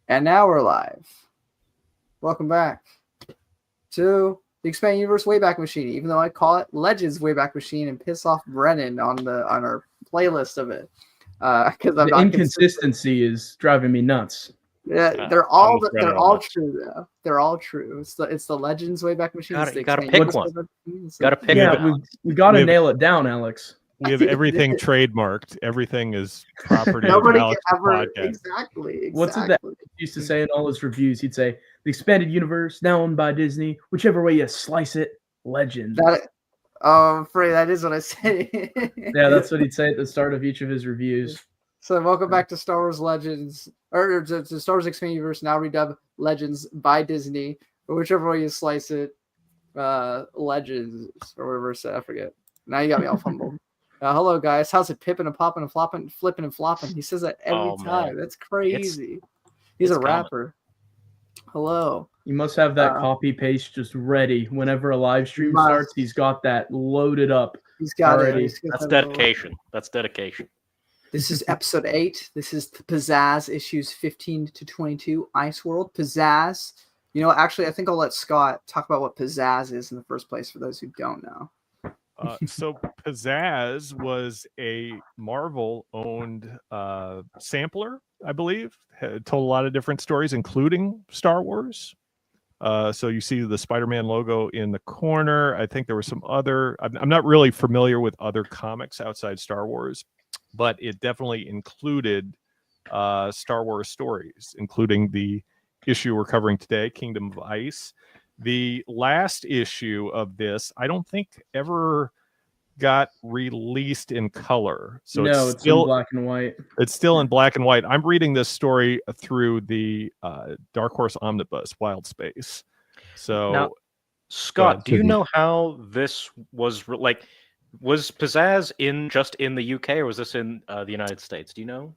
And now we're live. Welcome back to the Expanded Universe Wayback Machine, even though I call it Legends Wayback Machine and piss off Brennan on our playlist of it. Because the inconsistency is driving me nuts. Yeah, they're all true though. They're all true. It's the Legends Wayback Machine. You gotta pick one. Gotta pick one. We gotta nail it down, Alex. We have everything trademarked. Everything is property Nobody of Alex's can ever podcast. exactly. What's it that he used to say in all his reviews? He'd say, "The expanded universe, now owned by Disney. Whichever way you slice it, legend." I'm afraid that is what I say. Yeah, that's what he'd say at the start of each of his reviews. So welcome back to Star Wars Legends, or to Star Wars Expanded Universe, now redubbed Legends by Disney, or whichever way you slice it, Legends, or whatever it said, I forget. Now you got me all fumbled. Hello, guys. How's it pipping and popping and flopping, flipping and flopping? He says that every time. That's crazy. He's a rapper. Hello. You must have that copy paste just ready. Whenever a live stream starts, he's got that loaded up. He's got already. it. That's dedication. That's dedication. This is episode 8. This is Pizazz issues 15 to 22. Iceworld. Pizazz. You know, actually, I think I'll let Scott talk about what Pizazz is in the first place for those who don't know. So Pizazz was a Marvel-owned sampler, I believe. It told a lot of different stories, including Star Wars. So you see the Spider-Man logo in the corner. I think there were some other... I'm not really familiar with other comics outside Star Wars, but it definitely included Star Wars stories, including the issue we're covering today, Kingdom of Ice. The last issue of this, I don't think ever got released in color. So no, it's still in black and white. It's still in black and white. I'm reading this story through the Dark Horse Omnibus, Wild Space. So, now, Scott, do you know how this was was Pizazz just in the UK, or was this in the United States? Do you know?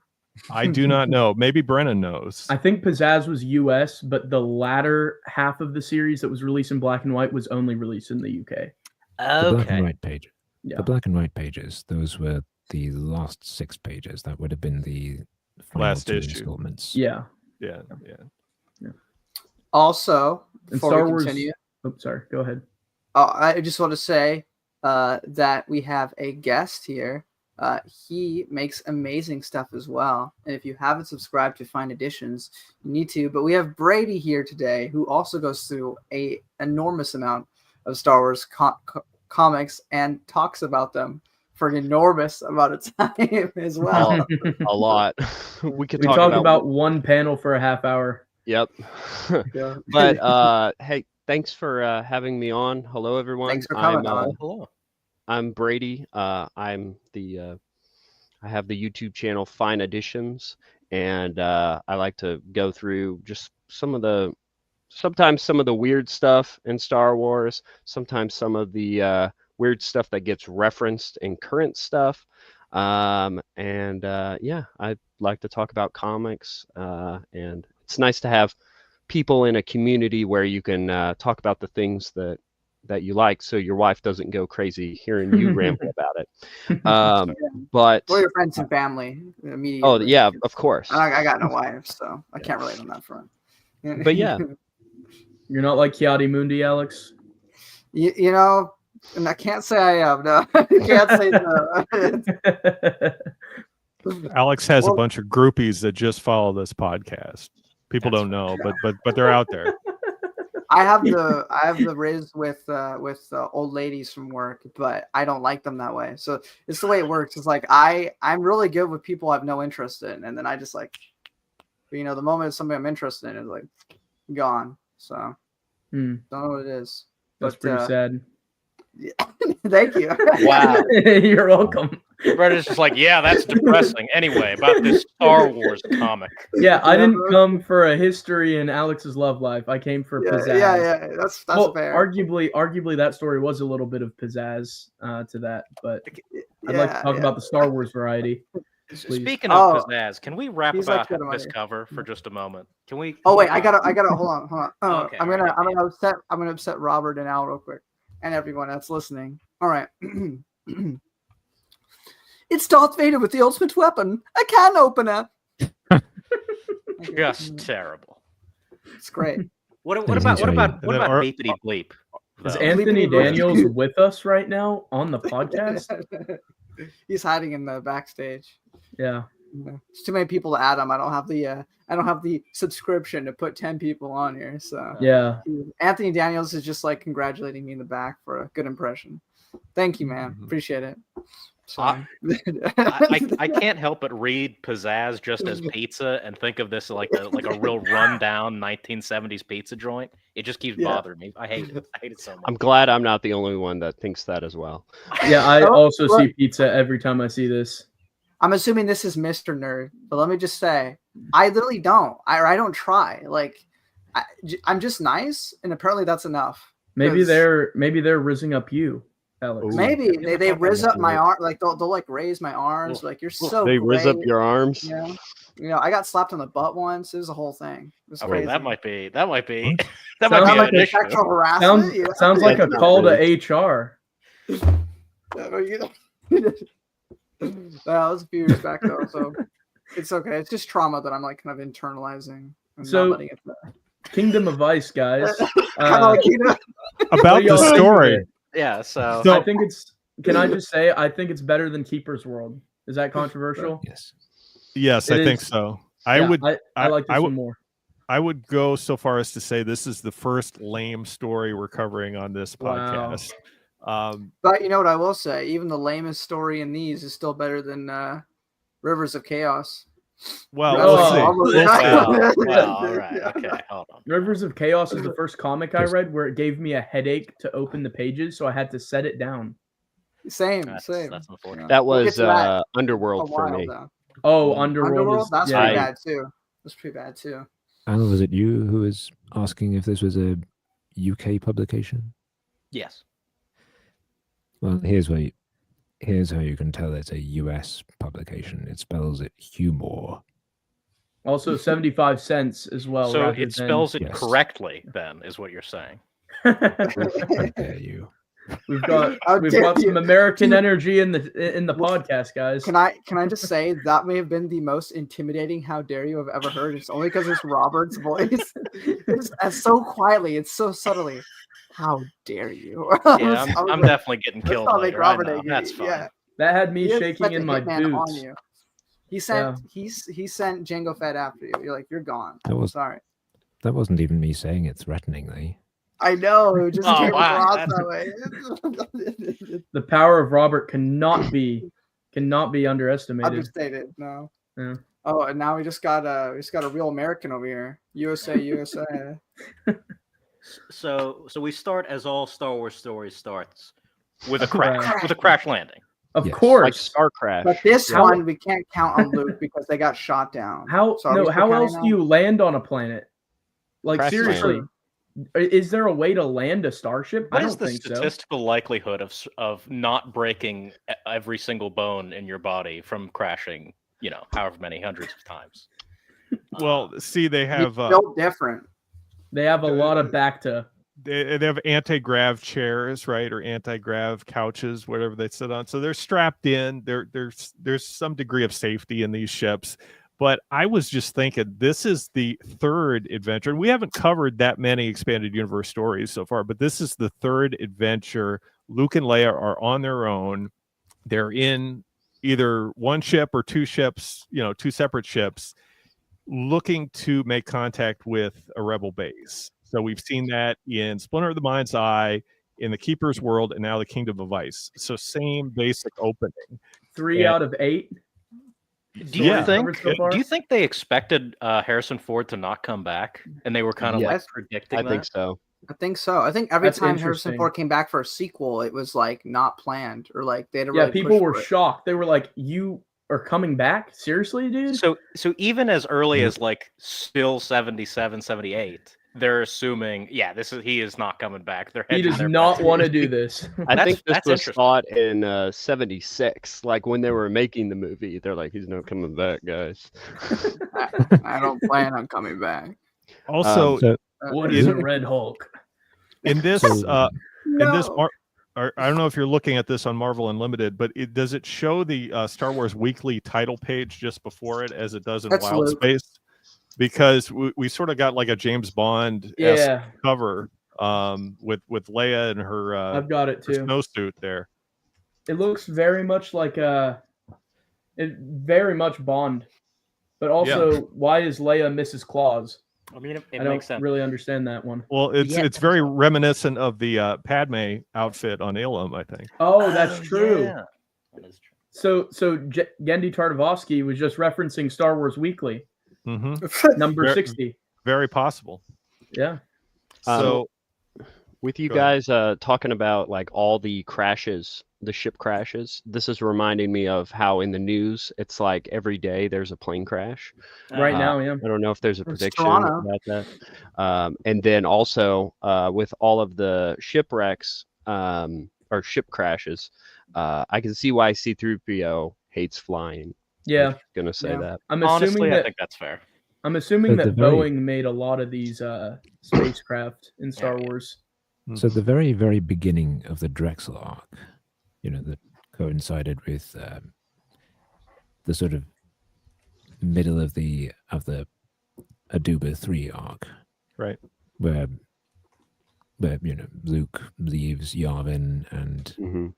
I do not know. Maybe Brennan knows. I think Pizazz was US, but the latter half of the series that was released in black and white was only released in the UK. Okay. The black and white page. Yeah. The black and white pages. Those were the last 6 pages. That would have been the last issue. Installments. Yeah. Also, And before Star we Wars. continue, Oh, sorry. Go ahead. I just want to say that we have a guest here. He makes amazing stuff as well. And if you haven't subscribed to Fine Editions, you need to. But we have Brady here today, who also goes through an enormous amount of Star Wars comics and talks about them for an enormous amount of time as well. A lot. We talk about one panel for a half hour. Yep. Yeah. But hey, thanks for having me on. Hello, everyone. Thanks for coming on. Hello. I'm Brady. I have the YouTube channel Fine Editions, and I like to go through just sometimes some of the weird stuff in Star Wars, sometimes some of the weird stuff that gets referenced in current stuff. Yeah, I like to talk about comics, and it's nice to have people in a community where you can talk about the things that you like, so your wife doesn't go crazy hearing you ramble about it. But or your friends and family. Oh yeah, of course. I got no wife, so I can't relate on that front. But yeah, You're not like Kiadi Mundi, Alex? You know, and I can't say I am. No, I can't say no. Alex has a bunch of groupies that just follow this podcast. People don't know, but they're out there. I have the riz with old ladies from work, but I don't like them that way. So it's the way it works. It's like I'm really good with people I have no interest in, and then I just like, the moment somebody I'm interested in is like gone. So don't know what it is. That's pretty sad. Yeah. Thank you. Wow. You're welcome. Brother's just like, yeah, that's depressing. Anyway, about this Star Wars comic. Yeah, I didn't come for a history in Alex's love life. I came for pizzazz. Yeah, that's fair. Arguably, that story was a little bit of pizzazz to that, but I'd like to talk about the Star Wars variety. Please. Speaking of pizzazz, can we wrap about this cover for just a moment? Can we? Oh wait, I gotta hold on. Oh, okay, I'm gonna upset Robert and Al real quick, and everyone that's listening. All right. It's Darth Vader with the ultimate weapon, a can opener. Just terrible. It's great. What Then about he's Bleepity Bleep? Is though? Anthony Bleepity Bleep. Daniels with us right now on the podcast? He's hiding in the backstage. Yeah. It's too many people to add him. I don't have the subscription to put 10 people on here. So Yeah. Anthony Daniels is just like congratulating me in the back for a good impression. Thank you, man. Appreciate it. I can't help but read Pizazz just as pizza and think of this like a real rundown 1970s pizza joint. It just keeps bothering me. I hate it. I hate it so much. I'm glad I'm not the only one that thinks that as well. Yeah, I also see pizza every time I see this. I'm assuming this is Mr. Nerd, but let me just say, I literally don't. I don't try. Like, I'm just nice, and apparently that's enough. Maybe they're rizzing up you, Alex. Maybe they riz up my arm. Like they'll like raise my arms. Like you're so. They great. riz up your arms. Yeah. You know, I got slapped on the butt once. It was a whole thing. It was crazy. That might be Sounds an issue. sexual harassment. Sounds like a call to HR. That was a few years back though, so it's okay. It's just trauma that I'm like kind of internalizing. And So, not letting it Kingdom of Ice, guys. About What do y'all the think of story. it? Yeah, so I think it's. Can I just say I think it's better than Keeper's World? Is that controversial? Yes. Yes, I think so. I like this one more. I would go so far as to say this is the first lame story we're covering on this podcast. But you know what I will say? Even the lamest story in these is still better than Rivers of Chaos. Well, all right, okay, hold on. Rivers of Chaos is the first comic I read where it gave me a headache to open the pages, so I had to set it down. Same. That's unfortunate. That was Underworld for me. Oh, Underworld. That's pretty bad too. That's pretty bad too. And was it you who was asking if this was a UK publication? Yes. Well, here's how you can tell it's a US publication. It spells it humor. Also 75 cents as well. So it spells it correctly, then, is what you're saying. How dare you? We've got some American energy in the podcast, guys. Can I just say that may have been the most intimidating "How dare you" I've ever heard. It's only because it's Robert's voice. It's so quietly, it's so subtly. How dare you? Yeah, I'm definitely getting killed later. That's fine. Yeah. That had me shaking in my boots. He sent Django Fett after you. You're like, you're gone. Sorry. That wasn't even me saying it threateningly. I know. It just came across that way. The power of Robert cannot be underestimated. Understated. No. Yeah. Oh, and now we just got a real American over here. USA. So we start as all Star Wars stories starts with a crash landing. Of course, like Star Crash. But this one we can't count on Luke because they got shot down. How else do you land on a planet? Like Crash seriously, is there a way to land a starship? What I don't is the think statistical likelihood of not breaking every single bone in your body from crashing? You know, however many hundreds of times. Well, see, they have built different. They have a lot of back to. They have anti-grav chairs, right, or anti-grav couches, whatever they sit on. So they're strapped in. There's some degree of safety in these ships. But I was just thinking, this is the third adventure. We haven't covered that many expanded universe stories so far, but this is the third adventure. Luke and Leia are on their own. They're in either one ship or two ships, two separate ships, looking to make contact with a rebel base. So we've seen that in Splinter of the Mind's Eye, in the Keeper's World, and now the Kingdom of Ice. So same basic opening. 3 out of 8. Do you think they expected Harrison Ford to not come back, and they were kind of like predicting I that? think so. I think every time Harrison Ford came back for a sequel, it was like not planned or like they had to really people were shocked. They were like, "You are coming back? Seriously, dude?" So even as early as like still 77, 78, they're assuming, he is not coming back. He does not want to do this. I think this was thought in 76, like when they were making the movie. They're like, he's not coming back, guys. I don't plan on coming back. Also, what is a Red Hulk? In this, I don't know if you're looking at this on Marvel Unlimited, but does it show the Star Wars Weekly title page just before it, as it does in Wild Space? because we sort of got like a James Bond cover with Leia and her I've got it too. snowsuit there. It looks very much like very much Bond, but also why is Leia Mrs. Claus? I mean, it I makes don't sense. really understand that one. Well, it's very reminiscent of the Padme outfit on Ilum, I think. Oh, that's true. Yeah. That is true. So Gendy Tartakovsky was just referencing Star Wars Weekly, number 60. Very possible. Yeah. So, with you guys talking about like all the crashes, the ship crashes, this is reminding me of how in the news it's like every day there's a plane crash. Right now, yeah. I don't know if there's a prediction Toronto. about that. And then also with all of the shipwrecks or ship crashes, I can see why C-3PO hates flying. Yeah. I'm gonna say that. I'm Honestly, assuming I think that's fair. I'm assuming But that the very- Boeing made a lot of these spacecraft in Star Wars. So at the very, very beginning of the Drexel arc, that coincided with the sort of middle of the Aduba 3 arc, right, where Luke leaves Yavin and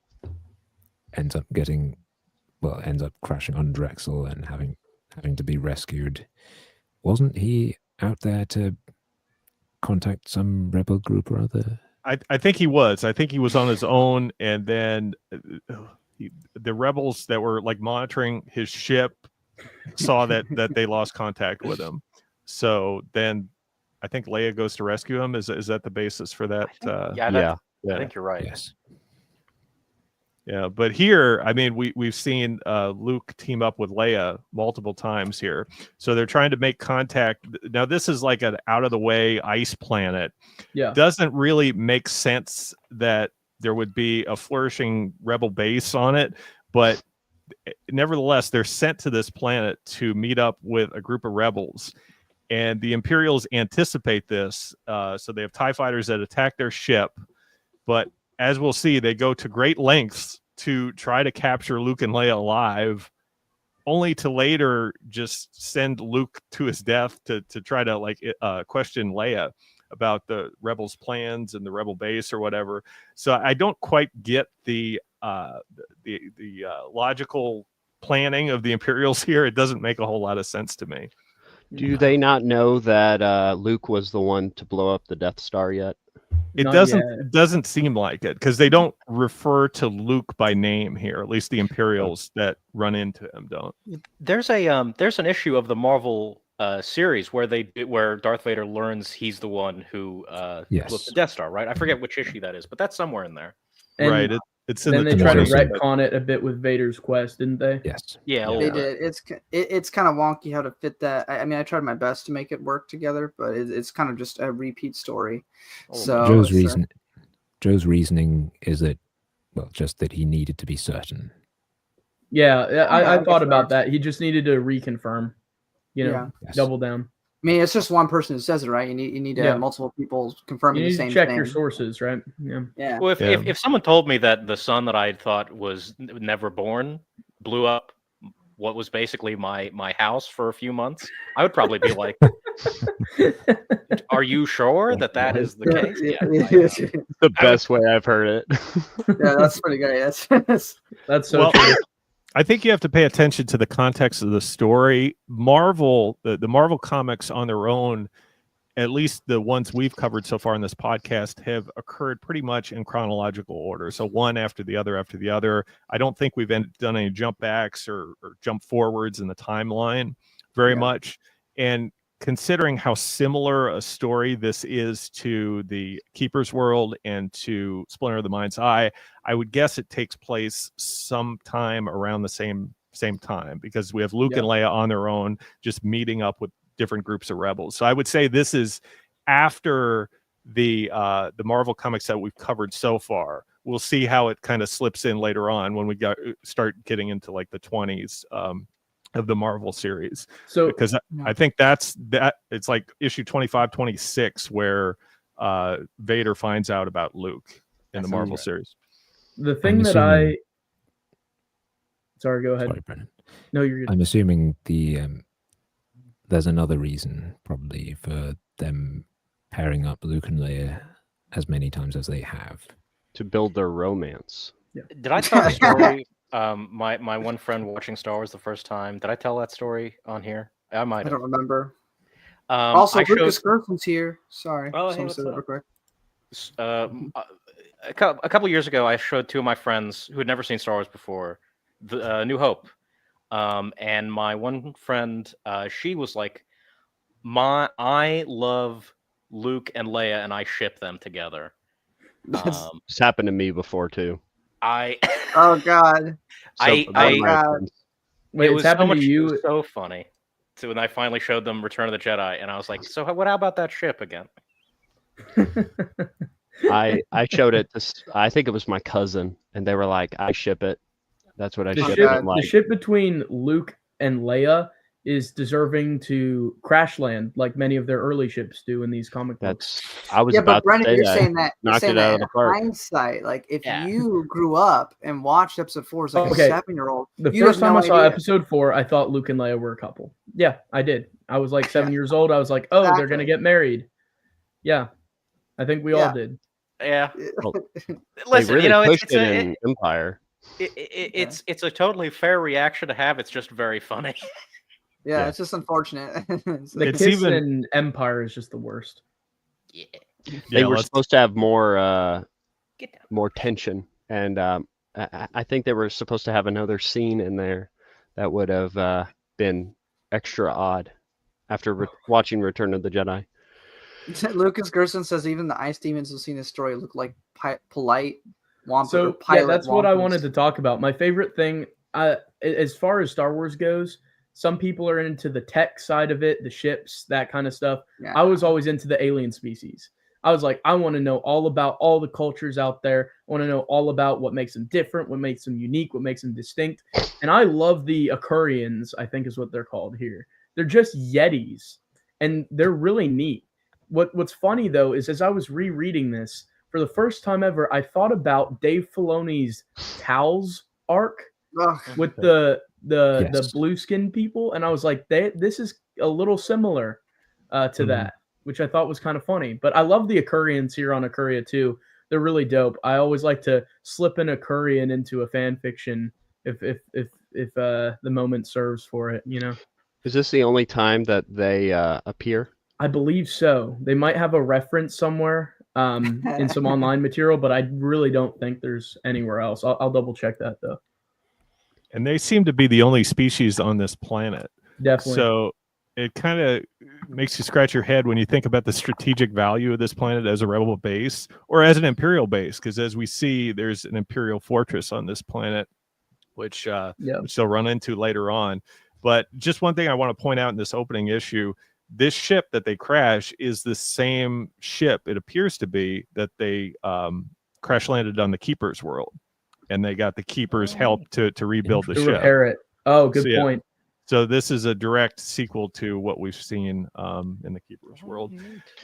ends up crashing on Drexel and having to be rescued. Wasn't he out there to contact some rebel group or other? I think he was. I think he was on his own, and then the rebels that were like monitoring his ship saw that they lost contact with him. So then I think Leia goes to rescue him. Is that the basis for that? I think you're right. Yes. Yeah, but here, I mean, we've seen Luke team up with Leia multiple times here. So they're trying to make contact. Now, this is like an out-of-the-way ice planet. Yeah. Doesn't really make sense that there would be a flourishing rebel base on it. But nevertheless, they're sent to this planet to meet up with a group of rebels. And the Imperials anticipate this. So they have TIE fighters that attack their ship. But as we'll see, they go to great lengths to try to capture Luke and Leia alive, only to later just send Luke to his death to try to question Leia about the rebels' plans and the rebel base or whatever. So I don't quite get the logical planning of the Imperials here. It doesn't make a whole lot of sense to me. Do they not know that Luke was the one to blow up the Death Star yet? It doesn't seem like it, because they don't refer to Luke by name here. At least the Imperials that run into him don't. There's an issue of the Marvel series where Darth Vader learns he's the one who blew up the Death Star, right? I forget which issue that is, but that's somewhere in there. And right. It's in then the they try to translation. retcon it a bit with Vader's quest, didn't they? Yes. Yeah, They did. It's kind of wonky how to fit that. I mean, I tried my best to make it work together, but it's kind of just a repeat story. So Joe's reasoning is that, just that he needed to be certain. Yeah, I thought about that. He just needed to reconfirm, double down. I mean, it's just one person who says it, right? You need to have multiple people confirming the same thing. You need to check your sources, right? Yeah. Well, if someone told me that the son that I thought was never born blew up what was basically my house for a few months, I would probably be like, "Are you sure that is the case?" Yeah, the best way I've heard it. Yeah, that's pretty great. That's so true. I think you have to pay attention to the context of the story. Marvel, the Marvel comics on their own, at least the ones we've covered so far in this podcast, have occurred pretty much in chronological order. So one after the other after the other. I don't think we've done any jump backs or jump forwards in the timeline very much. And considering how similar a story this is to the Keeper's World and to Splinter of the Mind's Eye, I would guess it takes place sometime around the same time, because we have Luke and Leia on their own, just meeting up with different groups of rebels. So I would say this is after the Marvel comics that we've covered so far. We'll see how it kind of slips in later on when we start getting into like the 20s of the Marvel series. So because I think that it's like issue 25, 26 where Vader finds out about Luke in the Marvel series. The thing Sorry, go ahead. Sorry, Brennan. No, you're good. I'm assuming the there's another reason probably for them pairing up Luke and Leia as many times as they have. To build their romance. Did I tell the story? My one friend watching Star Wars the first time. Did I tell that story on here? I might I have. don't remember. Also, I Lucas showed, Gerson's here. Sorry. Oh, Just hey, wanna what's say that up? real quick. A couple years ago, I showed two of my friends who had never seen Star Wars before, the New Hope. And my one friend, she was like, I love Luke and Leia, and I ship them together. It's happened to me before too. Oh God. So Oh God. Wait, it it's happened to It you? was so funny. So when I finally showed them Return of the Jedi, and I was like, "So how about that ship again?" I showed it to, I think it was my cousin, and they were like, "I ship it." That's what I The ship. ship, I'm like, the ship between Luke and Leia is deserving to crash land like many of their early ships do in these comic books. I was Yeah, about but Brennan, to say you're that. saying that Knocked it out of in the park. hindsight. Like if Yeah. you grew up and watched episode 4 as like Okay. a 7-year-old, The you'd first have time no I saw idea. episode 4, I thought Luke and Leia were a couple. Yeah, I did. I was like 7 years old. I was like, oh, they're gonna Exactly. get married. Yeah, I think we all Yeah. did. Yeah. Well, Listen, they really you know, pushed it in Empire. it's a totally fair reaction to have. It's just very funny. Yeah, it's just unfortunate. The It's kiss even- in Empire is just the worst. Yeah. They were let's- supposed to have more Get down. more tension, and I think they were supposed to have another scene in there that would have been extra odd after watching Return of the Jedi. Lucas Gerson says even the ice demons who've seen this story look like polite wampa or So yeah, pilot that's what I wampas. wanted to talk about. My favorite thing, as far as Star Wars goes, some people are into the tech side of it, the ships, that kind of stuff. Yeah. I was always into the alien species. I was like, I want to know all about all the cultures out there. I want to know all about what makes them different, what makes them unique, what makes them distinct. And I love the Akurians, I think is what they're called here. They're just Yetis, and they're really neat. What's funny though is as I was rereading this for the first time ever, I thought about Dave Filoni's Tals arc Ugh. with the Yes. blue skin people, and I was like, this is a little similar to that, which I thought was kind of funny. But I love the Akurians here on Akuria too. They're really dope. I always like to slip an Akurian into a fan fiction if the moment serves for it, you know. Is this the only time that they appear? I believe so. They might have a reference somewhere in some online material, but I really don't think there's anywhere else. I'll double check that though. And they seem to be the only species on this planet. Definitely. So it kind of makes you scratch your head when you think about the strategic value of this planet as a rebel base or as an imperial base, because as we see, there's an imperial fortress on this planet, which they'll run into later on. But just one thing I want to point out in this opening issue, this ship that they crash is the same ship, it appears to be, that they crash landed on the Keeper's world. And they got the Keeper's help to rebuild the to ship. repair it. Oh, good point. So this is a direct sequel to what we've seen in the Keeper's world.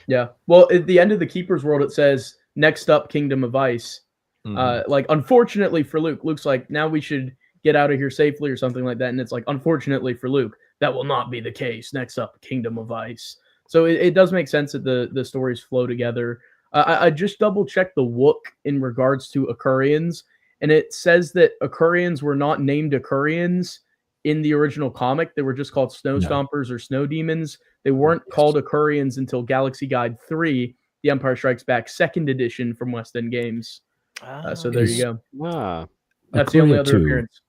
Yeah. Well, at the end of the Keeper's world, it says, next up, Kingdom of Ice. Like, unfortunately for Luke, Luke's like, now we should get out of here safely or something like that. And it's like, unfortunately for Luke, that will not be the case. Next up, Kingdom of Ice. So it does make sense that the stories flow together. I just double checked the Wook in regards to Akurians, and it says that Akurians were not named Akurians in the original comic. They were just called Snow Stompers or Snow Demons. They weren't called Akurians until Galaxy Guide 3, The Empire Strikes Back 2nd edition from West End Games. So there you go. That's the only other appearance.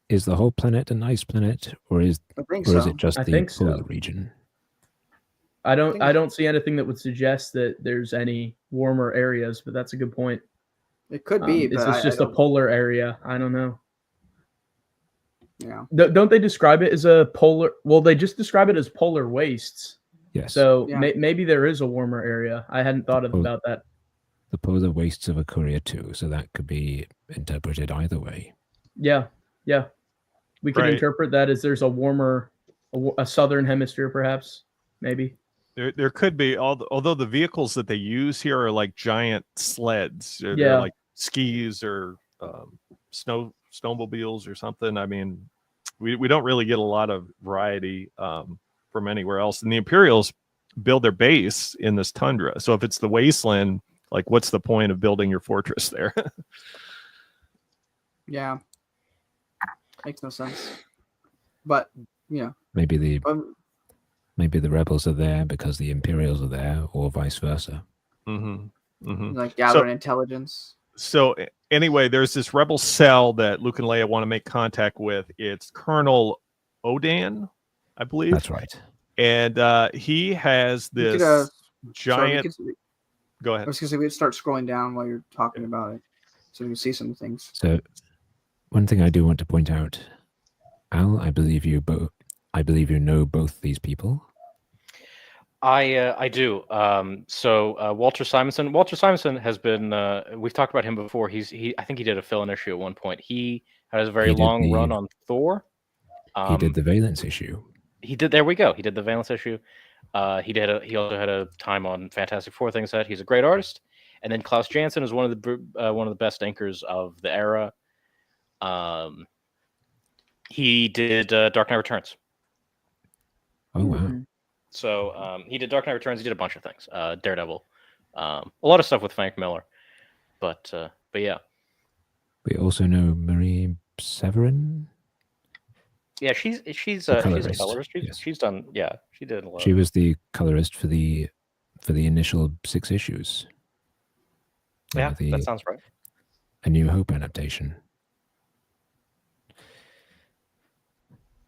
Is the whole planet an ice planet, or is it just the polar region? I don't see anything that would suggest that there's any warmer areas, but that's a good point. It could be, but it's just a polar area. I don't know. Yeah. Don't they describe it as a polar? Well, they just describe it as polar wastes. Yes. So maybe there is a warmer area. I hadn't thought about that. The polar wastes of Akuria too, so that could be interpreted either way. Yeah. We can interpret that as there's a warmer, a southern hemisphere, perhaps, maybe. There could be, although the vehicles that they use here are like giant sleds. They're like skis or snowmobiles or something. I mean, we don't really get a lot of variety from anywhere else. And the Imperials build their base in this tundra. So if it's the wasteland, like what's the point of building your fortress there? Yeah. Makes no sense. But, Maybe the rebels are there because the Imperials are there, or vice versa. like gathering intelligence. So anyway, there's this rebel cell that Luke and Leia want to make contact with. It's Colonel Odan, I believe. That's right. And he has this giant. Go ahead. I was going to say we could start scrolling down while you're talking about it, so we can see some things. So, one thing I do want to point out, Al, I believe you know both these people. I do. So Walter Simonson has been. We've talked about him before. I think he did a fill-in issue at one point. He had a very long run on Thor. He did the Valence issue. He did. There we go. He did the Valence issue. He also had a time on Fantastic Four things that he's a great artist. And then Klaus Janson is one of the best inkers of the era. He did Dark Knight Returns. Oh wow! So he did Dark Knight Returns. He did a bunch of things. Daredevil, a lot of stuff with Frank Miller. But yeah. We also know Marie Severin. Yeah, she's a colorist. She's done. Yeah, she did a lot. She was the colorist for the initial 6 issues. Yeah, that sounds right. A New Hope adaptation.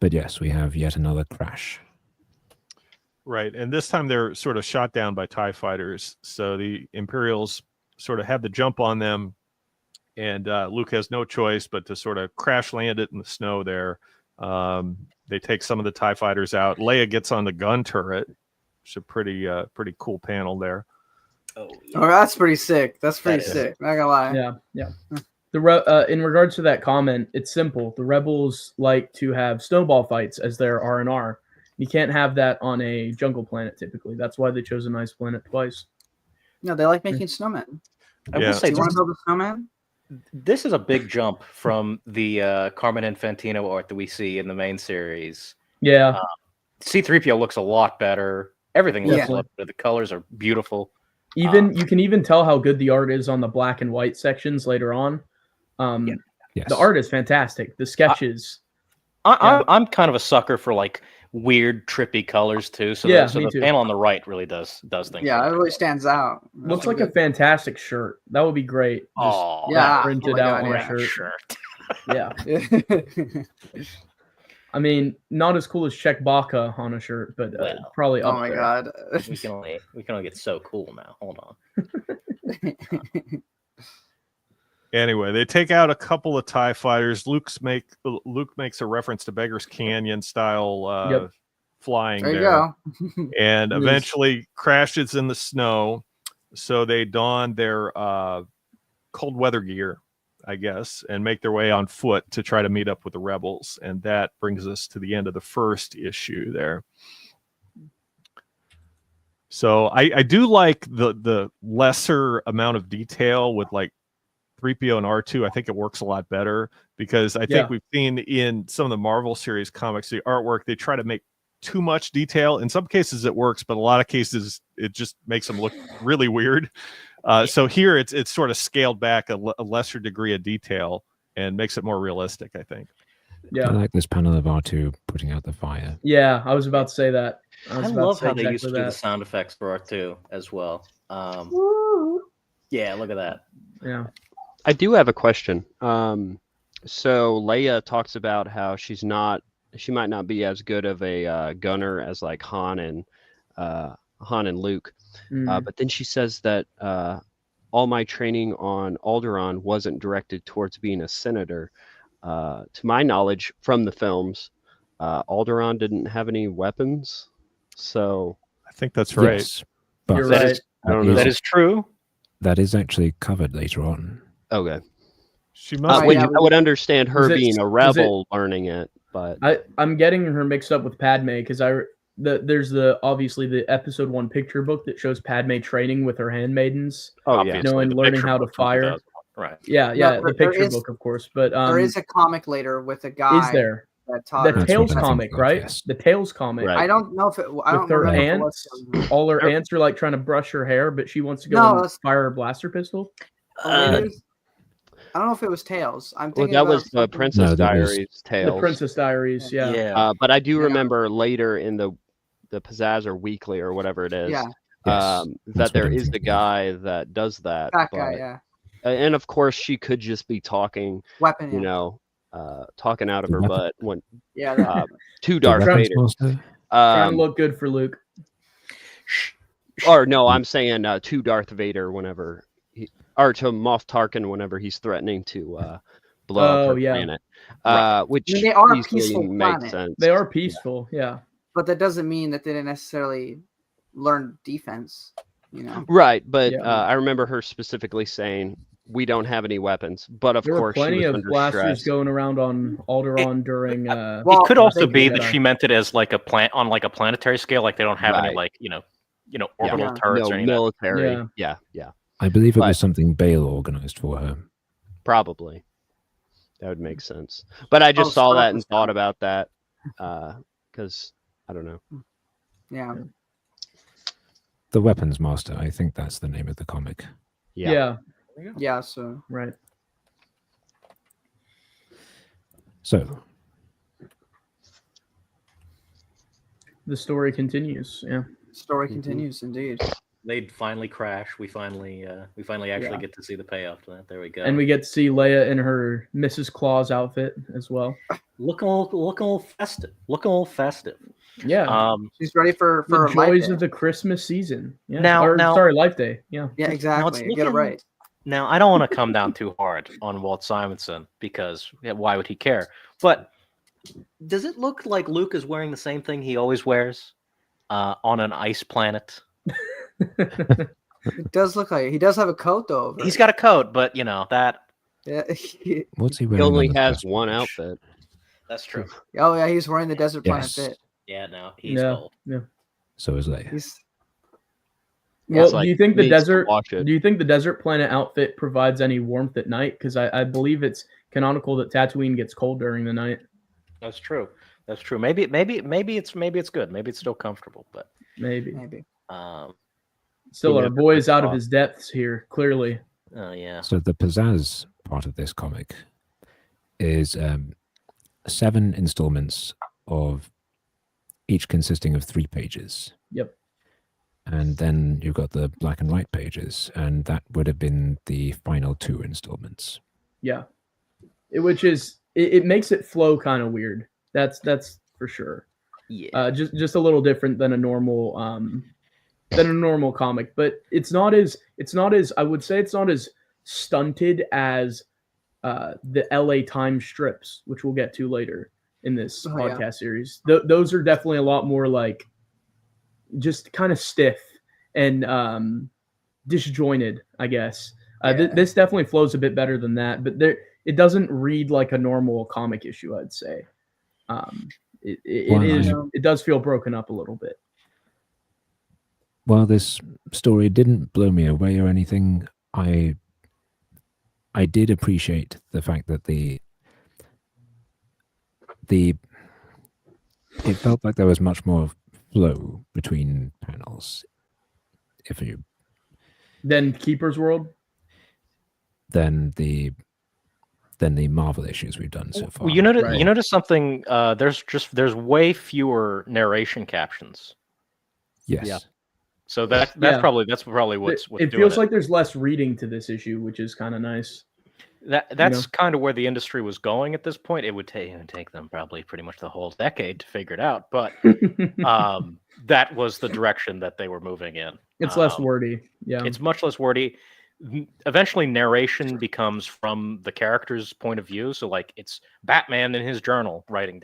But yes, we have yet another crash. Right, and this time they're sort of shot down by TIE fighters. So the Imperials sort of have the jump on them, and Luke has no choice but to sort of crash land it in the snow there. They take some of the TIE fighters out. Leia gets on the gun turret. It's a pretty cool panel there. Oh, that's pretty sick. That's pretty sick. Not gonna lie. Yeah. In regards to that comment, it's simple. The rebels like to have snowball fights as their R&R. You can't have that on a jungle planet typically. That's why they chose an ice planet twice. No, they like making snowmen. I will say, do you want to build a snowman? This is a big jump from the Carmen Infantino art that we see in the main series. Yeah. C-3PO looks a lot better. Everything looks a lot better. The colors are beautiful. You can even tell how good the art is on the black and white sections later on. Yes. The art is fantastic. The sketches. I'm kind of a sucker for like weird, trippy colors too. So the panel on the right really does things. Yeah, it really stands out. Looks like a fantastic shirt. That would be great. Oh, yeah, printed out on a shirt. Yeah. I mean, not as cool as Chewbacca on a shirt, but probably up there. Oh my god. we can only get so cool now. Hold on. Anyway, they take out a couple of TIE fighters. Luke makes a reference to Beggar's Canyon style flying there. You go. And eventually crashes in the snow. So they don their cold weather gear, I guess, and make their way on foot to try to meet up with the rebels. And that brings us to the end of the first issue there. So I do like the lesser amount of detail with like 3PO and R2. I think it works a lot better because I think we've seen in some of the Marvel series comics, the artwork, they try to make too much detail. In some cases it works, but a lot of cases it just makes them look really weird. So here it's sort of scaled back a lesser degree of detail and makes it more realistic, I think. Yeah, I like this panel of R2 putting out the fire. Yeah, I was about to say that. I love how they used to do the sound effects for R2 as well. Yeah, look at that. Yeah. I do have a question. So Leia talks about how she might not be as good of a gunner as like Han and Luke, but then she says that all my training on Alderaan wasn't directed towards being a senator. To my knowledge from the films, Alderaan didn't have any weapons, so I think that's right. Yes, but you're right. That is true. That is actually covered later on. Okay. She must. I would understand her being a rebel learning it, but I'm getting her mixed up with Padme because there's obviously the episode 1 picture book that shows Padme training with her handmaidens. Oh yeah, and learning how to fire. Right. Yeah, the picture book, of course. But there is a comic later with a guy. Is there? that taught The her. That's Tails what I think comic, of, right? yes. The Tails comic. Right. I don't know if it. I don't With her remember if it was ants, Tails. all her ants are like trying to brush her hair, but she wants to go No, and that's- fire a blaster pistol. Oh, maybe it was- I don't know if it was Tails. I'm Well, thinking that about was the something- Princess No, that was- Diaries The tales. Princess Diaries, yeah. But I do Yeah. remember later in the Pizazz or Weekly or whatever it is, Yeah, Yes, that that's there what I'm is the thinking of. guy that does that. that but, guy. Yeah, and of course, she could just be talking, weapon. you Yeah, know, talking out of The her weapon. butt when yeah. That, to The Darth weapons Vader. master? Trying to look good for Luke. Or no, I'm saying to Darth Vader whenever or to Moff Tarkin whenever he's threatening to blow up her yeah. planet, Right. which I mean, they are a easily peaceful makes planet. sense. They are peaceful, yeah. but that doesn't mean that they didn't necessarily learn defense. You know. Right, but Yeah. I remember her specifically saying, "We don't have any weapons," but of There were course she plenty was of under blasters stress. going around on Alderaan during. Well, It could also they- be Jedi. that she meant it as like a plant on like a planetary scale, like they don't have any Right. like orbital Yeah. turrets No or anything. military. Yeah. Yeah, I believe it But- was something Bale organized for her. probably. That would make sense. But I just Oh, saw Star that and Wars thought stuff. about that because I don't know. Yeah. The Weapons Master, I think that's the name of the comic. Yeah. Yeah. So Right. So, The story continues. Yeah. story Mhm. continues indeed. They'd finally crash. We finally actually Yeah. get to see the payoff to that. There we go. And we get to see Leia in her Mrs. Claus outfit as well. looking all festive. Looking all festive. Yeah. She's ready for The Life joys Day. of the Christmas season. Yeah. Now- Sorry, Life Day. Yeah. Yeah, exactly. Get it looking- right. Now, I don't want to come down too hard on Walt Simonson because why would he care? But does it look like Luke is wearing the same thing he always wears on an ice planet? It does look like it. He does have a coat though. Over He's it. got a coat, but you know that Yeah. what's he He wearing? only on the has first one page? outfit. that's true. Oh yeah, he's wearing the Desert Planet Yes. fit. Yeah, no, he's Yeah. cold. Yeah. So is Leia. He's Well, It's like, do you think the needs to desert? wash it. Do you think the desert planet outfit provides any warmth at night? Because I believe it's canonical that Tatooine gets cold during the night. That's true. That's true. Maybe it's good. Maybe it's still comfortable, but Maybe. Still, You our never boy's out of thought. his depths here. Clearly. oh yeah. So the pizzazz part of this comic is 7 installments of each consisting of 3 pages. Yep. And then you've got the black and white pages, and that would have been the final 2 installments. Yeah. It makes it flow kind of weird. That's for sure. Yeah. Just a little different than a normal comic, but it's not as I would say it's not as stunted as the LA Times strips, which we'll get to later in this podcast series. Those are definitely a lot more like just kind of stiff and disjointed, I guess. This definitely flows a bit better than that, but it doesn't read like a normal comic issue, I'd say. It does feel broken up a little bit. While this story didn't blow me away or anything, I did appreciate the fact that it felt like there was much more flow between panels. Then Keeper's World. Than the Marvel issues we've done so far. Well, you notice something. There's way fewer narration captions. Yes. Yeah. So that's probably what's It doing feels like there's less reading to this issue, which is kind of nice. That's kind of where the industry was going at this point. It would take them probably pretty much the whole decade to figure it out, but that was the direction that they were moving in. It's less wordy. Yeah. It's much less wordy. Eventually, narration becomes from the character's point of view. So, like, it's Batman in his journal writing,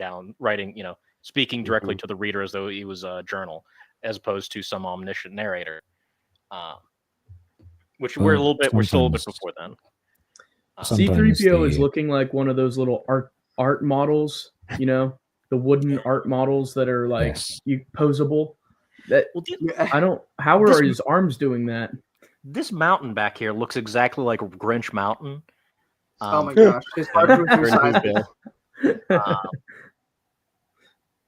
speaking directly to the reader as though he was a journal, as opposed to some omniscient narrator. Which we're still a little bit before then. C-3PO is looking like one of those little art models, the wooden art models that are like posable. How are his arms doing that? This mountain back here looks exactly like Grinch Mountain. Oh my gosh! His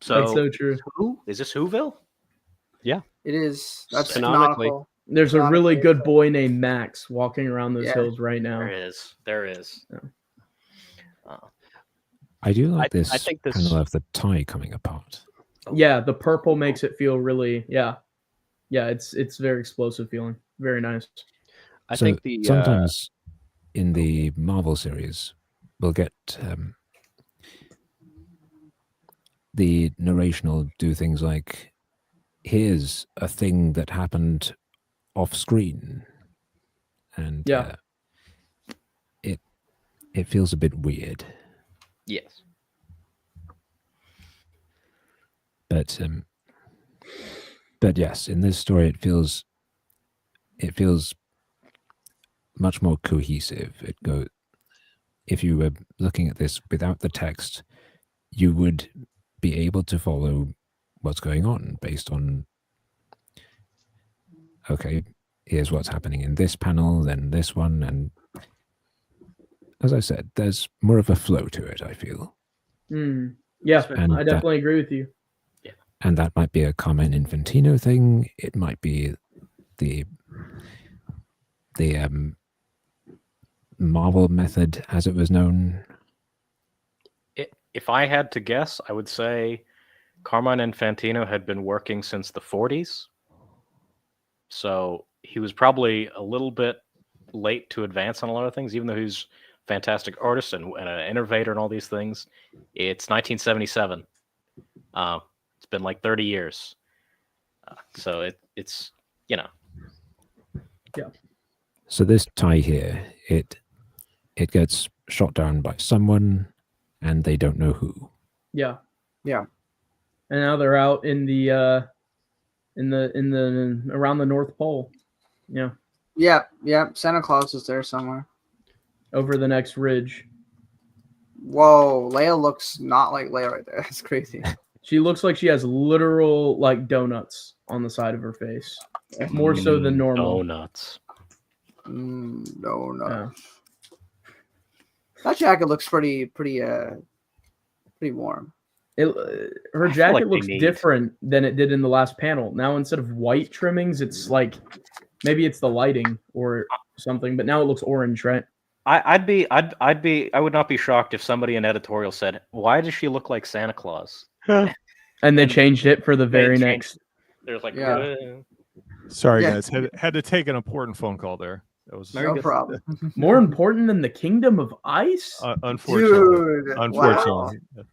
So, That's so true. Who is this? Whoville? It is. That's Canonically. canonical. There's a Not really a- good boy named Max walking around those Yeah. hills right There now. is. There is. Yeah. I do like I this think this- panel of the tie coming apart. Yeah, the purple makes it feel really yeah. It's very explosive feeling. Very nice. I So think the sometimes in the Marvel series, we'll get the narration will do things like, here's a thing that happened off screen, and Yeah. it feels a bit weird. Yes. But yes, in this story, it feels much more cohesive. If you were looking at this without the text, you would be able to follow what's going on based on, okay, here's what's happening in this panel, then this one, and as I said, there's more of a flow to it, I feel. Yeah, And I definitely agree with you. And that might be a Carmen Infantino thing. It might be the Marvel method, as it was known. If I had to guess, I would say Carmine Infantino had been working since the 40s. So he was probably a little bit late to advance on a lot of things, even though he's a fantastic artist and an innovator and all these things. It's 1977. It's been like 30 years. So it's, you know. Yeah. So this tie here, it gets shot down by someone, and they don't know who. Yeah. Yeah. And now they're out in the around the North Pole. Yeah. Yeah. Santa Claus is there somewhere. Over the next ridge. Whoa, Leia looks not like Leia right there. That's crazy. She looks like she has literal like donuts on the side of her face. More so than normal. Donuts. No. Yeah. That jacket looks pretty warm. Her I feel jacket like they looks need- different than it did in the last panel. Now instead of white trimmings, it's like maybe it's the lighting or something, but now it looks orange, right? I would not be shocked if somebody in editorial said, "Why does she look like Santa Claus?" And they changed it for the very next. There's like, Yeah. Sorry, Yeah. guys. Had to take an important phone call there. That was No problem. More important than the Kingdom of Ice? unfortunately. Dude, Unfortunately. wow.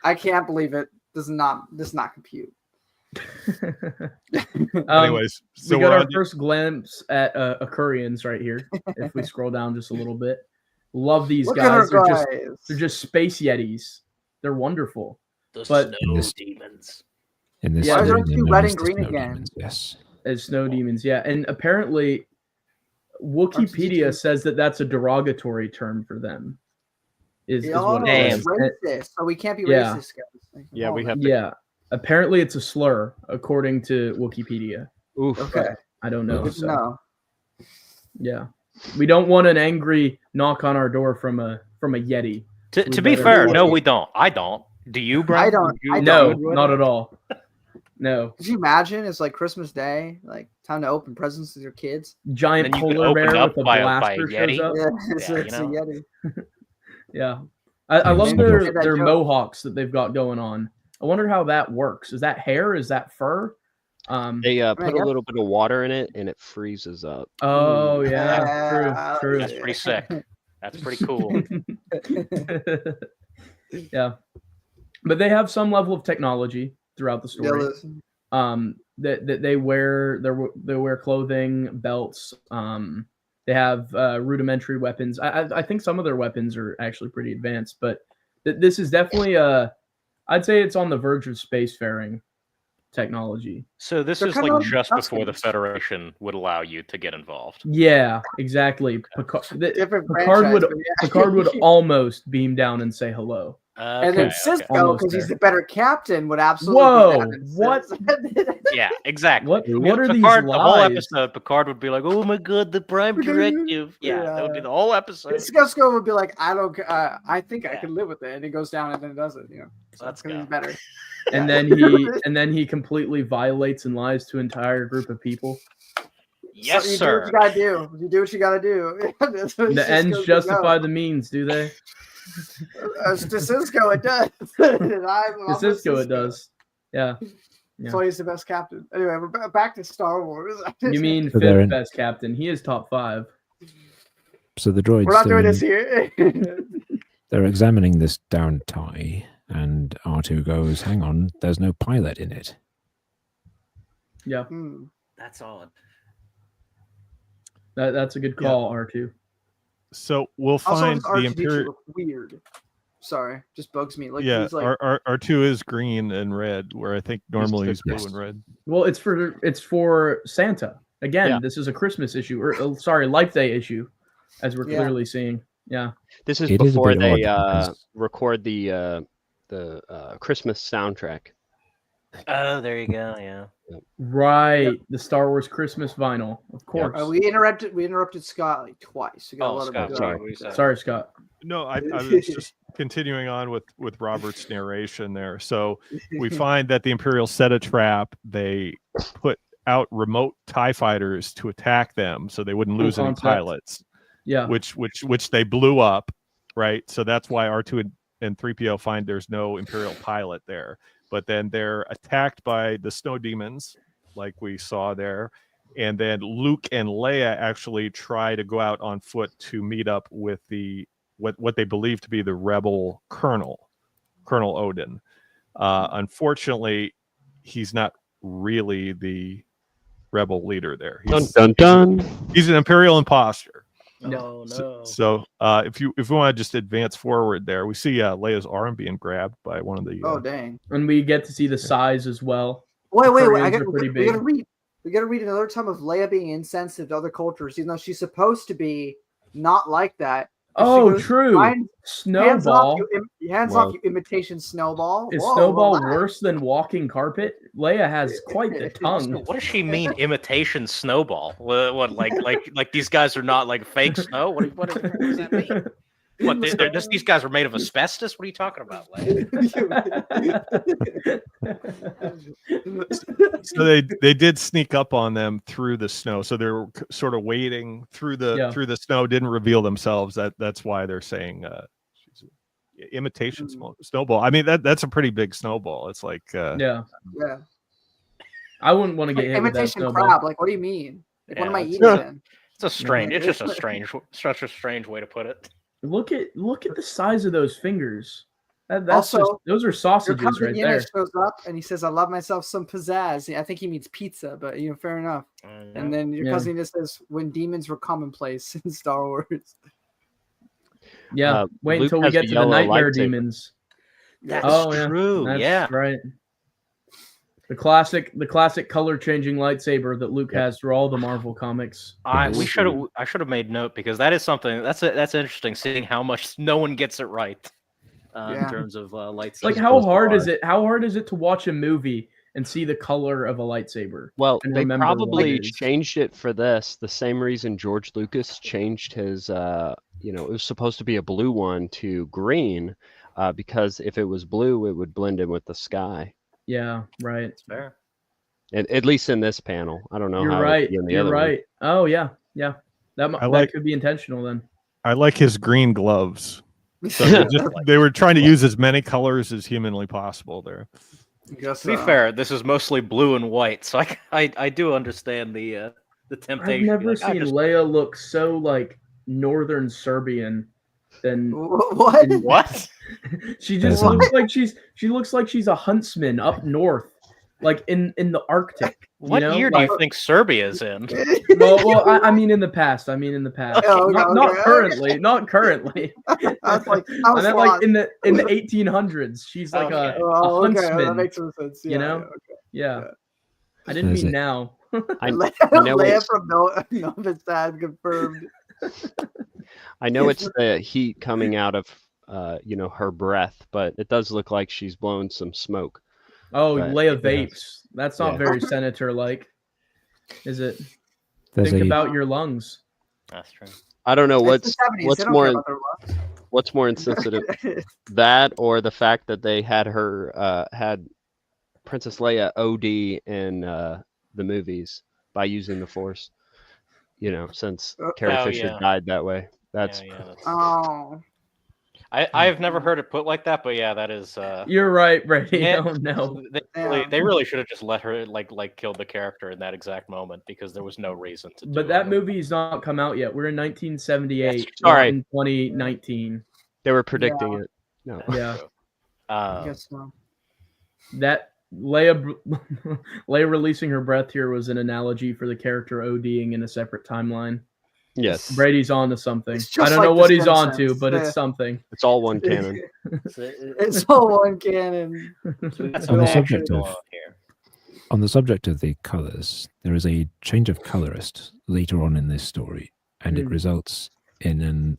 I can't believe it. Does not compute. Anyways, so we got we're our on first glimpse at Akurians right here. If we scroll down just a little bit, love these Look at her guys. guys. They're just space yetis. They're wonderful. The But- snow demons. In this, Yeah, Why is they're there two known red as and the green snow again? demons, yes. As snow demons, yeah. And apparently, Wikipedia says that that's a derogatory term for them. Is what it it's is. racist. So we can't be Yeah. racist, guys. Yeah, we Oh, have to. Yeah. Apparently, it's a slur according to Wikipedia. Oof. Okay. I don't know. Good to So, know. yeah, we don't want an angry knock on our door from a Yeti. To We be better- fair, no, we don't. I don't. Do you, Brian? I don't. I No, don't. not at all. No. Could you imagine? It's like Christmas Day, like time to open presents with your kids. Giant Then you could polar open bear up with a by a blaster shows Yeti. up. Yeah, it's, Yeah, it's you know. a Yeti. Yeah. I love Maybe their, make that their joke. mohawks that they've got going on. I wonder how that works. Is that hair? Is that fur? They I put a guess- little bit of water in it and it freezes up. Oh yeah, Yeah. true, That's pretty sick. That's pretty cool. true. Yeah, but they have some level of technology throughout the Yeah, story. listen. That they wear clothing, belts. They have rudimentary weapons. I think some of their weapons are actually pretty advanced, but this is definitely I'd say it's on the verge of spacefaring technology. So this They're is kind like of just before the Huskies. Federation would allow you to get involved. Yeah, exactly. Different Picard would franchise, but yeah. Picard would almost beam down and say hello. And then Cisco, Almost because he's there. the better captain, would absolutely Whoa, be that. what? Yeah, exactly. What are these Picard, the whole lies? episode, Picard would be like, "Oh my god, the Prime Directive." Yeah, that would be the whole episode. Cisco would be like, I think I Yeah. can live with it, and he goes down and then does it. So Let's because go. he's better. And then he completely violates and lies to an entire group of people. Yes, so you sir. do what you gotta do. You do what you gotta do. That's what The ends Cisco's justify the means, do they? To Cisco, it does. To Cisco, it does. Yeah. That's why he's the best captain. Anyway, we're back to Star Wars. You mean So they're fifth in- best captain? He is top 5. So the droids. We're not doing this here. They're examining this down tie, and R2 goes, "Hang on, there's no pilot in it." Yeah, That's odd. that's a good call, R2. So we'll find also, the R2D2 Imperial. look weird. Sorry, just bugs me. Like Yeah, he's like, R2 is green and red, where I think normally he's blue yes. and red. Well, it's for Santa. Again, Yeah. this is a Christmas issue, or sorry, Life Day issue, as we're Yeah. clearly seeing. Yeah. This is It is a before bit they odd because- record the Christmas soundtrack. Oh, there you go. Yeah. Right. The Star Wars Christmas vinyl, of course. we interrupted Scott like twice. We got a lot Scott, of sorry. What you said? Sorry, Scott. No, I was just continuing on with Robert's narration there. So we find that the Imperial set a trap. They put out remote TIE fighters to attack them, so they wouldn't lose any concept. pilots. Yeah. Which they blew up, right? So that's why R2 and 3PO find there's no Imperial pilot there. But then they're attacked by the snow demons, like we saw there. And then Luke and Leia actually try to go out on foot to meet up with what they believe to be the rebel Colonel Odin. Unfortunately, he's not really the rebel leader there. Dun dun dun. He's an Imperial imposter. No, no. So if we want to just advance forward there, we see Leia's arm being grabbed by one of the. Oh dang! And we get to see the size as well. Wait! Koreans are pretty We gotta big. read. We gotta read another time of Leia being insensitive to other cultures, even though she's supposed to be not like that. If she Oh, goes, true. Hands off, Snowball. you imitation Snowball. Is Whoa, Snowball relax. worse than walking carpet? Leia has quite the tongue. What does she mean? Imitation Snowball? What like these guys are not like fake snow? What does that mean? What these guys are made of asbestos? What are you talking about? So they did sneak up on them through the snow. So they're sort of waiting through the snow. Didn't reveal themselves. That's why they're saying imitation snowball. I mean that's a pretty big snowball. It's like Yeah. Yeah. I wouldn't want to get hit with that Imitation snowball. crab. Like, what do you mean? Like, what am I Yeah, eating then? It's just such a strange way to put it. Look at the size of those fingers. Also, those are Your sausages cousin right there. Yinnish shows up and he says, "I love myself some pizzazz." I think he means pizza, but fair enough. And then your cousin just says, "When demons were commonplace in Star Wars." Yeah. Wait Luke until we has get the to the yellow nightmare lightsaber. demons. That's true. That's Yeah. right. The classic color changing lightsaber that Luke has through all the Marvel comics. I should have made note because that is something that's interesting. Seeing how much no one gets it right in terms of lightsabers. Like how hard is it? How hard is it to watch a movie and see the color of a lightsaber? Well, and they remember what probably it is? changed it for this. The same reason George Lucas changed his, it was supposed to be a blue one to green, because if it was blue, it would blend in with the sky. Yeah, right. It's fair. At least in this panel, I don't know. You're how right. it'd be in the You're other one. right. Oh yeah. That could be intentional then. I like his green gloves. So they were trying to use as many colors as humanly possible there. To be fair, this is mostly blue and white, so I do understand the temptation. I've never seen Leia look so like northern Serbian than what? She just looks like she looks like she's a huntsman up north, like in the Arctic. What year do you think Serbia's in? Well, I mean in the past. Not currently. Not currently. I meant like in the 1800s. She's like a huntsman. That makes some sense. Yeah. I didn't mean now. Leia from Novice Sad confirmed. I know it's the heat coming out of her breath, but it does look like she's blowing some smoke. Oh, But Leia it vapes. That's not Yeah. very senator-like, is it? There's Think a about your lungs. That's true. I don't know It's the 70s. They what's don't more care about their looks. what's more insensitive, that or the fact that they had her had Princess Leia OD in the movies by using the Force. Since Carrie Oh, Fisher yeah. died that way. That's Yeah, that's... Oh. I've never heard it put like that, but yeah, that is. You're right, Brady. Yeah, Oh no. They really should have just let her like killed the character in that exact moment because there was no reason to. But that movie's not come out yet. We're in 1978. That's not right. in 2019. they were predicting it. No. Yeah. I guess so. That Leia releasing her breath here was an analogy for the character ODing in a separate timeline. Yes. Brady's on to something. It's I just don't like know The what he's on to, Simpsons. but Yeah. it's something. It's all one canon. It's all one canon. That's On the what subject actually of- going on here. On the subject of the colors, there is a change of colorist later on in this story, and it Hmm. results in an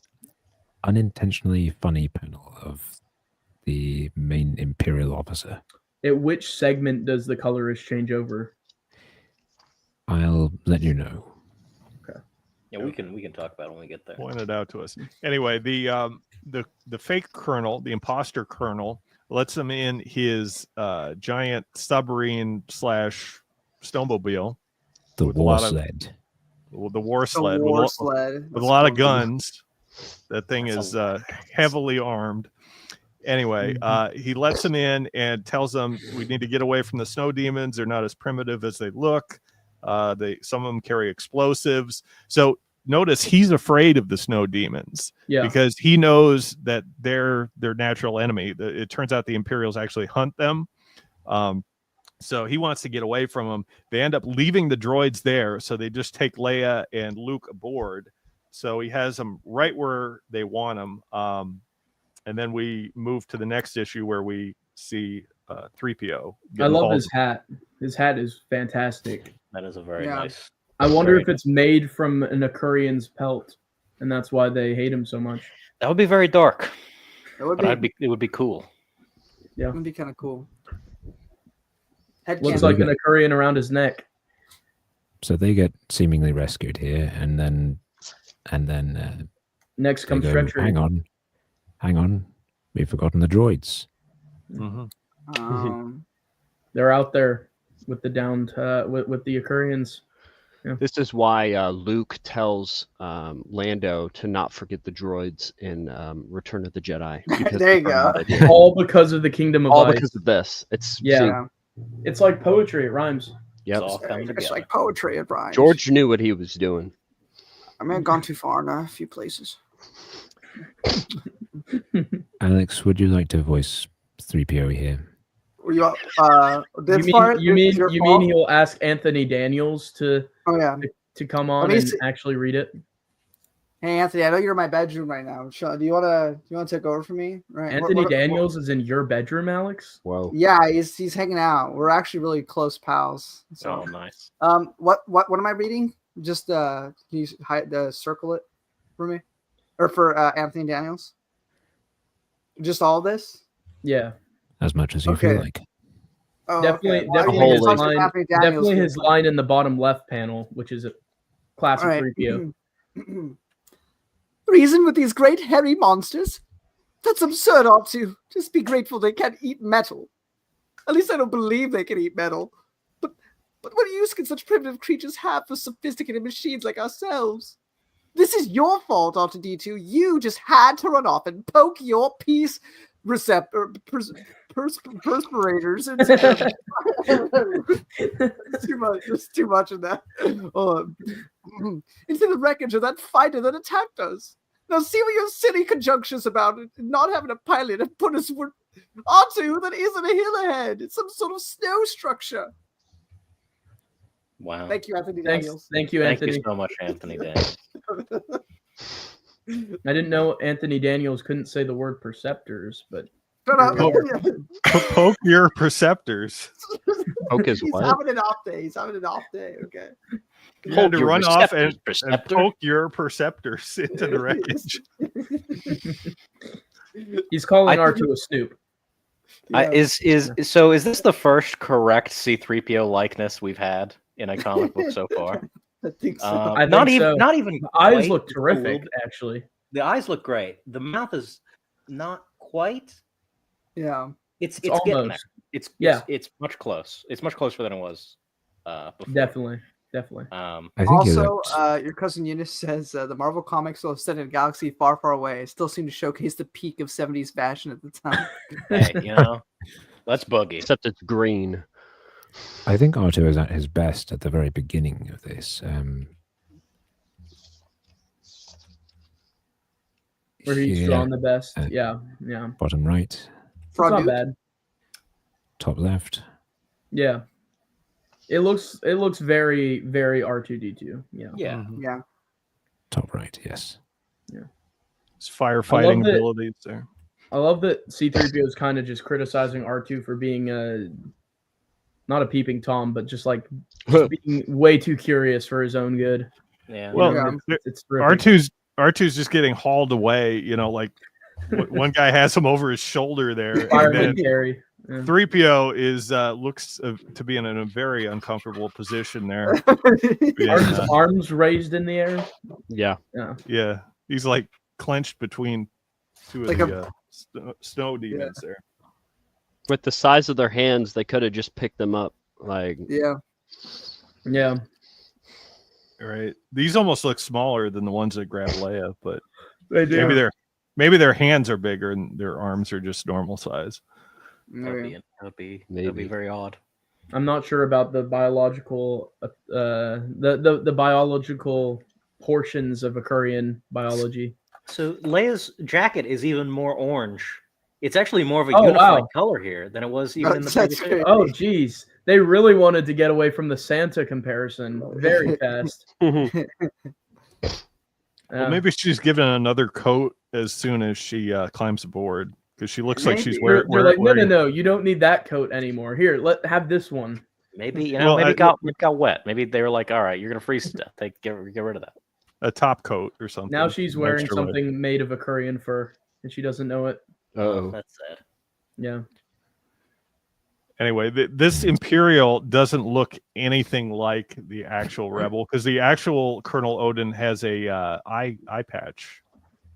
unintentionally funny panel of the main Imperial officer. At which segment does the colorist change over? I'll let you know. Yeah, we can talk about it when we get there. Point it out to us. Anyway, the fake colonel, the imposter colonel, lets him in his giant submarine / snowmobile, The With a war lot of- sled. the war The sled, war with, sled. with a lot of That's cool. guns. That thing is heavily armed. Anyway, he lets him in and tells them we need to get away from the snow demons. They're not as primitive as they look. Some of them carry explosives. So notice he's afraid of the snow demons Yeah. because he knows that they're their natural enemy. It turns out the Imperials actually hunt them. So he wants to get away from them. They end up leaving the droids there. So they just take Leia and Luke aboard. So he has them right where they want them. And then we move to the next issue where we see 3PO. I getting love hauled. his hat. His hat is fantastic. That is a very Yeah. nice. I wonder Very if it's made from an Akurian's pelt, and that's why they hate him so much. That would be very dark, It would but be, it would be cool. it would be kind of cool. Head Looks cannon. like an Akurian around his neck. So they get seemingly rescued here, and then Next they comes go, treachery. hang on, we've forgotten the droids. Mhm. They're out there with the downed with the Akurians. This is why Luke tells Lando to not forget the droids in Return of the Jedi. Because There you go. All because of the Kingdom of All Ice. because of this. It's Yeah. It's like poetry. It rhymes. Yep. It's all coming It's together. like poetry at Brian. George knew what he was doing. I may have gone too far in a few places. Alex, would you like to voice 3PO here? Were you this You part? mean is your you fault? mean he'll ask Anthony Daniels to Oh yeah. come on me and see- actually read it? Hey Anthony, I know you're in my bedroom right now. Do you wanna take over for me? Right. Anthony Daniels is in your bedroom, Alex? Whoa. Yeah, he's hanging out. We're actually really close pals. So Oh, nice. what am I reading? Just can you circle it for me? Or for Anthony Daniels? Just all this? Yeah. As much as you Okay. feel like. Oh, Definitely, okay. Well, I definitely mean, his as much as line. Anthony Daniels Definitely his is- line in the bottom left panel, which is a classic All right. 3PO. Reason with these great hairy monsters? That's absurd, ought to. Just be grateful they can't eat metal. At least I don't believe they can eat metal. But what use can such primitive creatures have for sophisticated machines like ourselves? This is your fault, R2D2. You just had to run off and poke your peace perspirators into too much. There's too much in that. Into the wreckage of that fighter that attacked us. Now see what your silly conjunctions about it, not having a pilot and put us onto that isn't a hill ahead. It's some sort of snow structure. Wow. Thank you, Anthony Thanks. Daniels. Thank you, Thank Anthony. you so much, Anthony Daniels. I didn't know Anthony Daniels couldn't say the word perceptors, but Shut up. Poke your perceptors. Poke his He's what? having an off day. He's having an off day. Okay. You had to your run off and perceptors, perceptor? poke your perceptors into the wreckage. He's calling R2 a snoop. Is this the first correct C-3PO likeness we've had in a comic book so far? I think so. I think so. Not even. The eyes quite, look just a little terrific, bit. actually. The eyes look great. The mouth is not quite. Yeah. It's getting there. almost. It's much close. It's much closer than it was before. Definitely. I think Also, your cousin Eunice says the Marvel comics will have set in a galaxy far, far away. It still seemed to showcase the peak of 70s fashion at the time. Hey, let's boogie. Except it's green. I think R2 is at his best at the very beginning of this. Where he's here, drawn the best. uh, Yeah. bottom right, It's not Frog bad. top left. Yeah. It looks very, very R2D2. Yeah. Yeah. Yeah. Top right, yes. It's firefighting that- abilities there. I love that C-3PO is kind of just criticizing R2 for being not a peeping Tom, but just like being way too curious for his own good. Yeah. Well, Yeah. It's terrific. R2's just getting hauled away. Like one guy has him over his shoulder there, and Fireman then carry. Yeah. 3PO is looks to be in a very uncomfortable position there. Are his Yeah, arms raised in the air? Yeah. yeah, he's like clenched between two of Like the snow demons there. With the size of their hands, they could have just picked them up. Like, Yeah. Yeah. All right, these almost look smaller than the ones that grab Leia, but They do. maybe their hands are bigger and their arms are just normal size. That'd be Maybe. very odd. I'm not sure about the biological the biological portions of Akurian biology. So Leia's jacket is even more orange. It's actually more of a Oh, unified wow. color here than it was even in the That's previous. great. Oh geez. They really wanted to get away from the Santa comparison very fast. Well, maybe she's given another coat as soon as she climbs aboard because she looks like she's they're wearing. like, no, you don't need that coat anymore. Here, have this one. Maybe Well, maybe it got wet. Maybe they were like, all right, you're gonna freeze to death. Get rid of that. a top coat or something. Now she's wearing Extra wet. something made of Akurian fur, and she doesn't know it. oh, That's sad. Yeah. Anyway, this Imperial doesn't look anything like the actual Rebel because the actual Colonel Odin has a eye patch,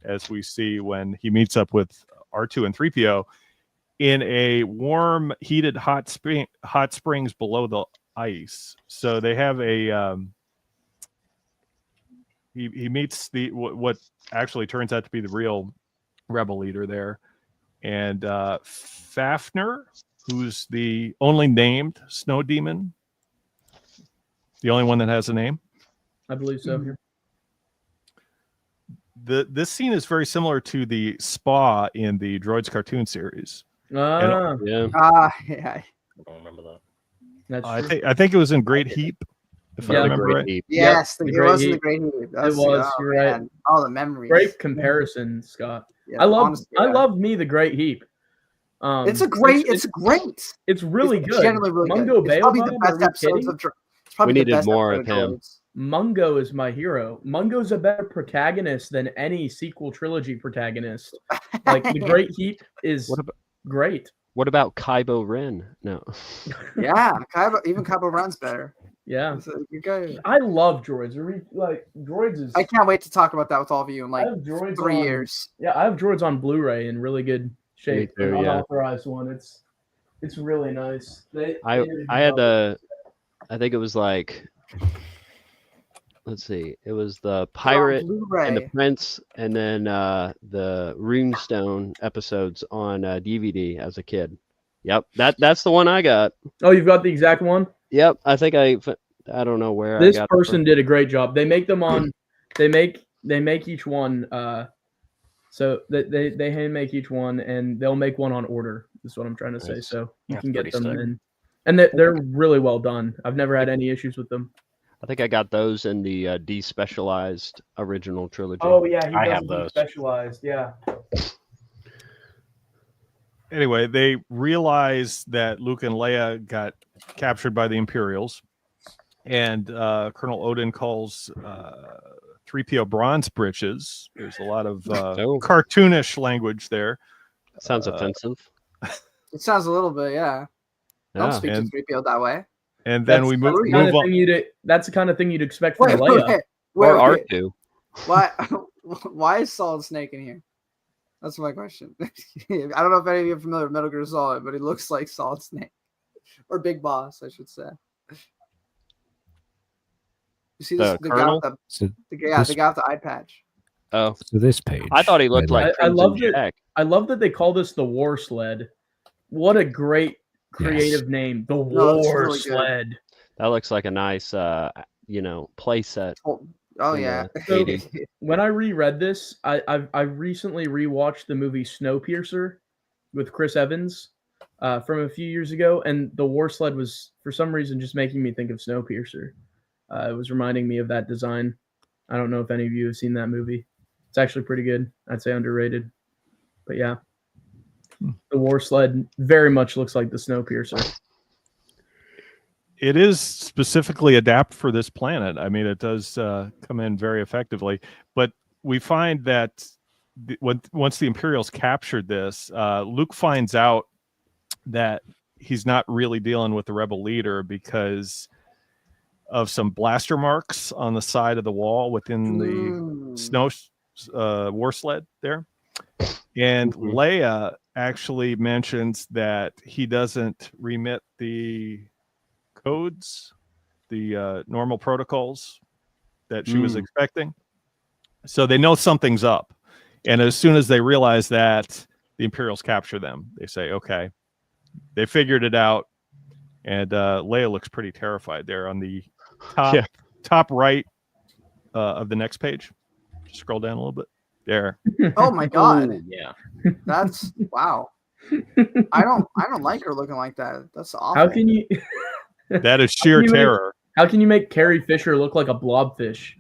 as we see when he meets up with R2 and 3PO in a warm, heated hot springs below the ice. So they have a he meets the what actually turns out to be the real Rebel leader there, and Fafnir, who's the only named snow demon, the only one that has a name. I believe so. This scene is very similar to the spa in the Droids cartoon series. Ah, yeah. Yeah. I don't remember that. that's I true. think it was in Great Heap, if Yeah, I remember Great right. Heap. Yes, the it Great was in the Heap. Great Heap. It was. You're right. Man. All the memories. Great comparison, Scott. Yeah, I honestly, yeah. love me the Great Heap. It's a great. It's great. It's really It's good. generally really Mungo good. It's probably the Beelzebub, best are we episodes kidding? of. It's probably We the needed best more episode of him. Droids. Mungo is my hero. Mungo's a better protagonist than any sequel trilogy protagonist. Like the Great Heap is What about great. what about Kybo Ren? No. Yeah, even Kylo Ren's better. Yeah. It's a good guy. I love droids. Droids is I can't wait to talk about that with all of you in I like have droids 3 on- years. Yeah, I have droids on Blu-ray in really good shape. Me too, An yeah. unauthorized one. It's really nice. I had the, I think it was like, let's see, it was the Pirate Blu-ray. and the Prince, and then the Runestone episodes on DVD as a kid. Yep, that's the one I got. Oh, you've got the exact one? Yep, I think I don't know where This I got it person from. did a great job. They make them on they make each one so they hand make each one and they'll make one on order. Is what I'm trying to say. Nice. So you That's can get pretty them sick. in. And they're really well done. I've never had any issues with them. I think I got those in the despecialized original trilogy. Oh yeah, I does have them those. specialized. Yeah. Anyway, they realize that Luke and Leia got captured by the Imperials, and Colonel Odin calls 3PO bronze britches. There's a lot of Oh. cartoonish language there. Sounds offensive. It sounds a little bit, yeah. Don't Yeah. speak to 3PO that way. And then we move on. That's the kind of thing you'd expect from Wait, Leia. Or R2. Why is Solid Snake in here? That's my question. I don't know if any of you are familiar with Metal Gear Solid, but he looks like Solid Snake. Or Big Boss, I should say. You see this? The guy with the guy with the eye patch. Oh. So this page. I thought he looked like I love Jack. that. I love that they call this the War Sled. What a great creative name. The War really Sled. good. That looks like a nice play set. Oh yeah. So, when I reread this, I recently rewatched the movie Snowpiercer with Chris Evans from a few years ago, and the War Sled was for some reason just making me think of Snowpiercer. It was reminding me of that design. I don't know if any of you have seen that movie. It's actually pretty good. I'd say underrated. But yeah. The War Sled very much looks like the Snowpiercer. It is specifically adapted for this planet. I mean, it does come in very effectively. But we find that once the Imperials captured this, Luke finds out that he's not really dealing with the rebel leader because of some blaster marks on the side of the wall within the snow war sled there. And Leia actually mentions that he doesn't remit the codes, the normal protocols that she was expecting. So they know something's up. And as soon as they realize that, the Imperials capture them. They say, okay, they figured it out. And Leia looks pretty terrified there on the top right of the next page. Just scroll down a little bit. There. Oh my god. Ooh, yeah. That's wow. I don't like her looking like that. That's awful. How can you That is sheer terror. How can you make Carrie Fisher look like a blobfish?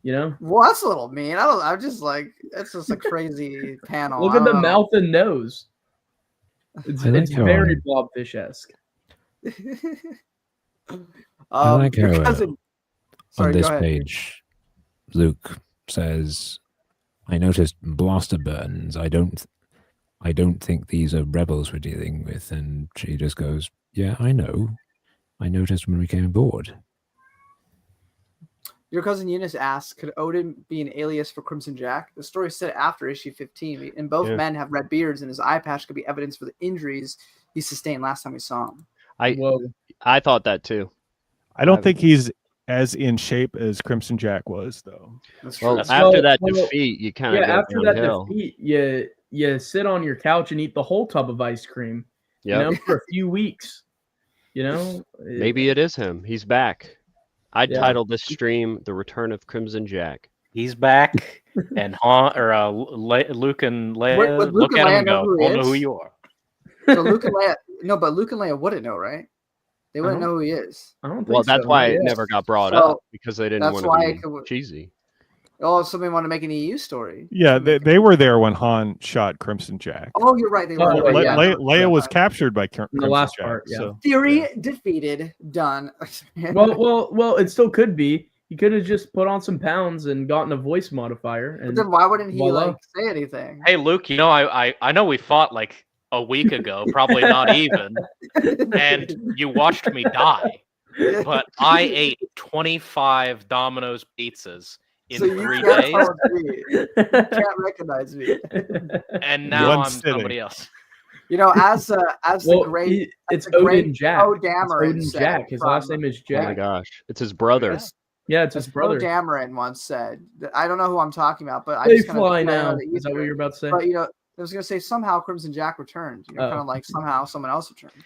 You know? Well, that's a little mean. I'm just like, it's just a crazy panel. Look at the mouth and nose. It's very blobfish-esque. I like how on this go ahead. page, Luke says, "I noticed blaster burns. I don't think these are rebels we're dealing with." And she just goes, "Yeah, I know. I noticed when we came aboard." Your cousin Eunice asks, could Odin be an alias for Crimson Jack? The story is set after issue 15, and both men have red beards, and his eye patch could be evidence for the injuries he sustained last time we saw him. I thought that too. I don't think he's as in shape as Crimson Jack was, though. That's Well, true. after that defeat, you kind of after that defeat, you sit on your couch and eat the whole tub of ice cream. Yep. You know, for a few weeks. You know, Maybe it is him. He's back. I titled this stream "The Return of Crimson Jack." He's back, and Luke and Leia look at him and go, "I don't know who you are." So Luke and Leia, but Luke and Leia wouldn't know, right? They wouldn't know who he is. I don't think Well, that's so. why it never got brought up, because they didn't want to be cheesy. Oh, somebody wanted to make an EU story. Yeah, they were there when Han shot Crimson Jack. Oh, you're right. They were. Leia was captured by Crimson the last Jack. part. Yeah. So. Theory defeated. Done. well, it still could be. He could have just put on some pounds and gotten a voice modifier. And but then why wouldn't he say anything? Hey, Luke, you know, I know we fought like a week ago, probably not even, and you watched me die, but I ate 25 Domino's pizzas in 3 days. You can't recognize me. And now I'm somebody else. You know, as the great, it's Odin Jack. Code Dameron Odin Jack. His last name is Jack. Oh my gosh, it's his brother. Yeah, it's his brother. Code Dameron once said, I don't know who I'm talking about, but they fly now. Is that what you're about to say? But you know, I was gonna say somehow Crimson Jack returned. You know, kind of like somehow someone else returned.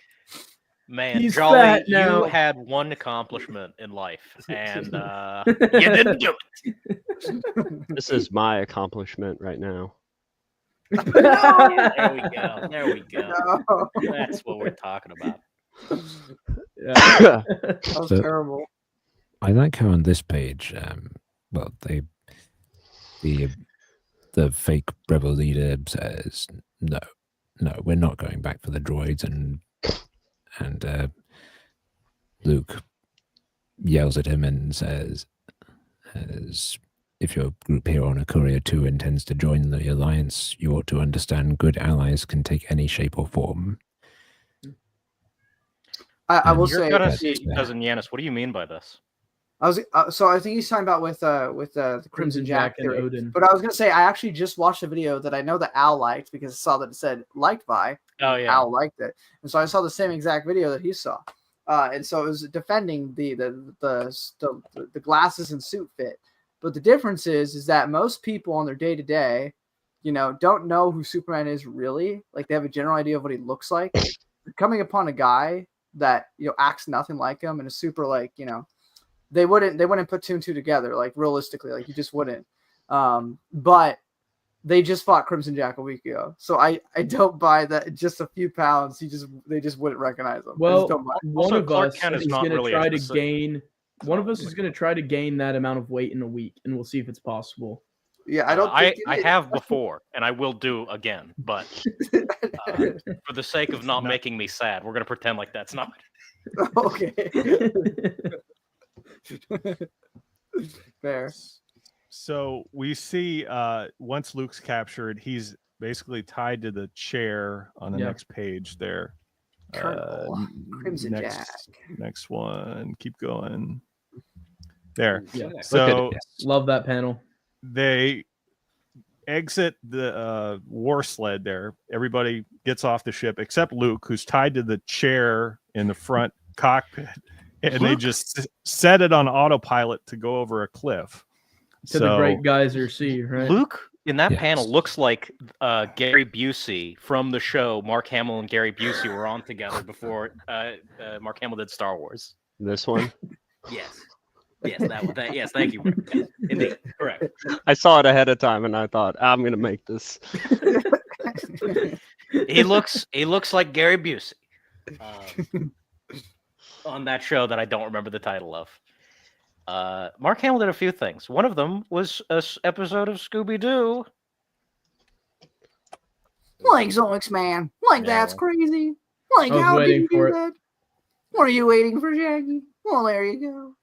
Man, He's Jolly, you had one accomplishment in life, and you didn't do it. This is my accomplishment right now. There we go. There we go. No. That's what we're talking about. That was terrible. I like how on this page, the fake rebel leader says, no, we're not going back for the droids, and Luke yells at him and says, if your group hero on a courier 2 intends to join the alliance, you ought to understand good allies can take any shape or form. I will You're say, gonna see, cousin Yanis. What do you mean by this? I was so I think he's talking about with the Crimson Jack and theory. Odin. But I was gonna say I actually just watched a video that I know that Al liked because I saw that it said liked by. Oh yeah, Al liked it, and so I saw the same exact video that he saw, and so it was defending the glasses and suit fit. But the difference is that most people on their day to day, don't know who Superman is really. Like they have a general idea of what he looks like. Coming upon a guy that acts nothing like him and is super like they wouldn't put 2 and 2 together, like realistically, like you just wouldn't. But they just fought Crimson Jack a week ago, so I don't buy that. Just a few pounds, they just wouldn't recognize them. Well, one of us is going to try to gain. One of us is going to try to gain that amount of weight in a week, and we'll see if it's possible. Yeah, I don't. I have before, and I will do again. But for the sake of not making me sad, we're going to pretend like that's not. Okay. Fair. So we see once Luke's captured, he's basically tied to the chair on the next page there. Crimson Jack. Next one. Keep going. There. Yeah. So love that panel. They exit the war sled there. Everybody gets off the ship except Luke, who's tied to the chair in the front cockpit. And they just set it on autopilot to go over a cliff. To the Great Geyser Sea, right? Luke in that panel looks like Gary Busey from the show. Mark Hamill and Gary Busey were on together before Mark Hamill did Star Wars. This one? Yes. Yes, that one. Yes, thank you. Yes, indeed, correct. I saw it ahead of time, and I thought I'm going to make this. He looks like Gary Busey. On that show that I don't remember the title of. Mark Hamill did a few things. One of them was an episode of Scooby-Doo. Like Zoinks, man. Like that's crazy. Like how did you do that? What are you waiting for, Shaggy? Well, there you go.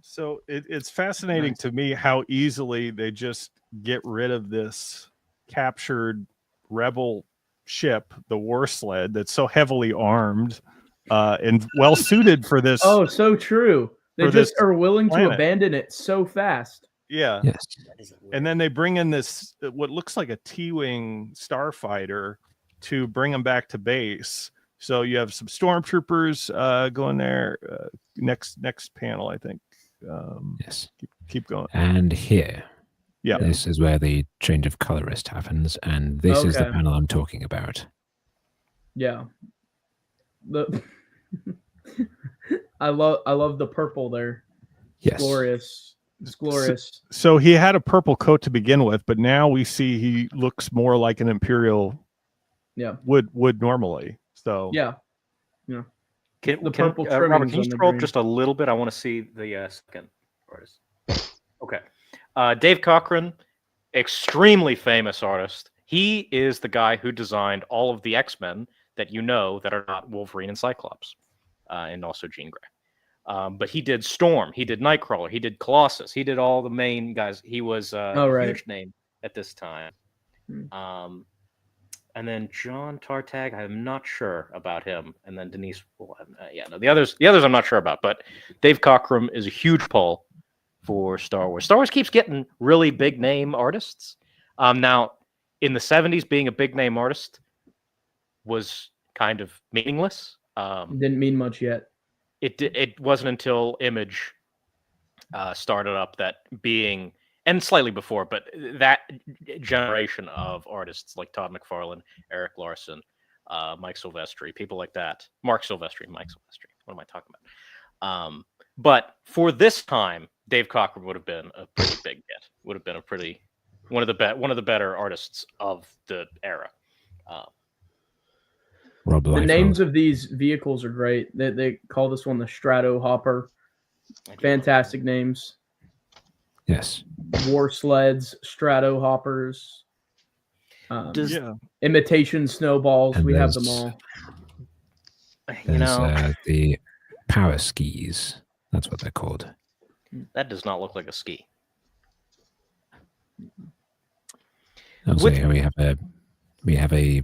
So it's fascinating to me how easily they just get rid of this captured rebel ship, the war sled, that's so heavily armed and well suited for this. Oh, so true. They just are willing to abandon it so fast. Yeah. Yes. And then they bring in this what looks like a T-wing starfighter to bring them back to base. So you have some stormtroopers going there. Next panel, I think. Yes. Keep going. And here. Yeah. This is where the change of colorist happens, and this is the panel I'm talking about. Yeah. I love the purple there. Yes. Glorious. It's glorious. So he had a purple coat to begin with, but now we see he looks more like an Imperial would normally. So yeah. Can Robert, can you scroll just a little bit? I want to see the second artist. Okay. Dave Cochran, extremely famous artist. He is the guy who designed all of the X-Men that that are not Wolverine and Cyclops, and also Jean Grey. But he did Storm, he did Nightcrawler, he did Colossus, he did all the main guys. He was a huge name at this time. And then John Tartag, I'm not sure about him. And then Denise, the others I'm not sure about. But Dave Cockrum is a huge pull for Star Wars. Star Wars keeps getting really big name artists. Now, in the 70s, being a big name artist was kind of meaningless. Didn't mean much yet. It wasn't until Image started up that being, and slightly before, but that generation of artists like Todd McFarlane, Eric Larson, Mike Silvestri, people like that. Mark Silvestri, Mike Silvestri. What am I talking about? But for this time, Dave Cockrum would have been a pretty big hit. Would have been one of the better artists of the era. The names of these vehicles are great. They call this one the Strato Hopper. Fantastic names. Yes. War sleds, Strato Hoppers, imitation snowballs. And we have them all. There's the power skis. That's what they're called. That does not look like a ski. I'll say we have a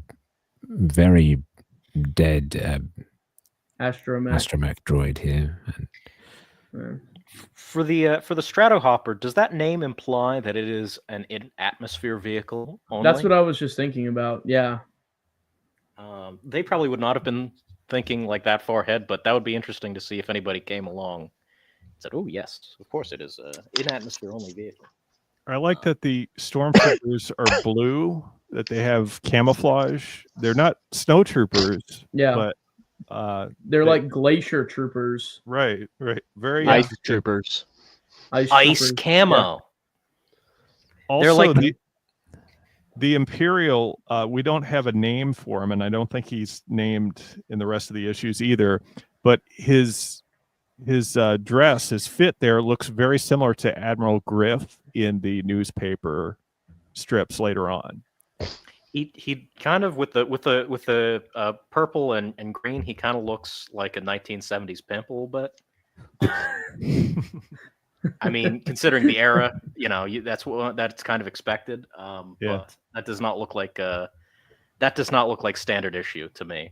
very dead astromech droid here. For the Stratohopper, does that name imply that it is an in-atmosphere vehicle only? That's what I was just thinking about. Yeah. They probably would not have been thinking like that far ahead, but that would be interesting to see if anybody came along and said, "Oh yes, of course it is an in-atmosphere only vehicle." I like that the stormtroopers are blue, that they have camouflage. They're not snow troopers, Yeah. but they're like glacier troopers. Right. Very Ice troopers. Ice troopers. camo. Yeah. Also, They're like the Imperial, we don't have a name for him, and I don't think he's named in the rest of the issues either. But his dress, his fit there looks very similar to Admiral Griff in the newspaper strips later on. He kind of with the purple and green, he kind of looks like a 1970s pimp a little bit. I mean, considering the era, that's kind of expected. But that does not look like standard issue to me.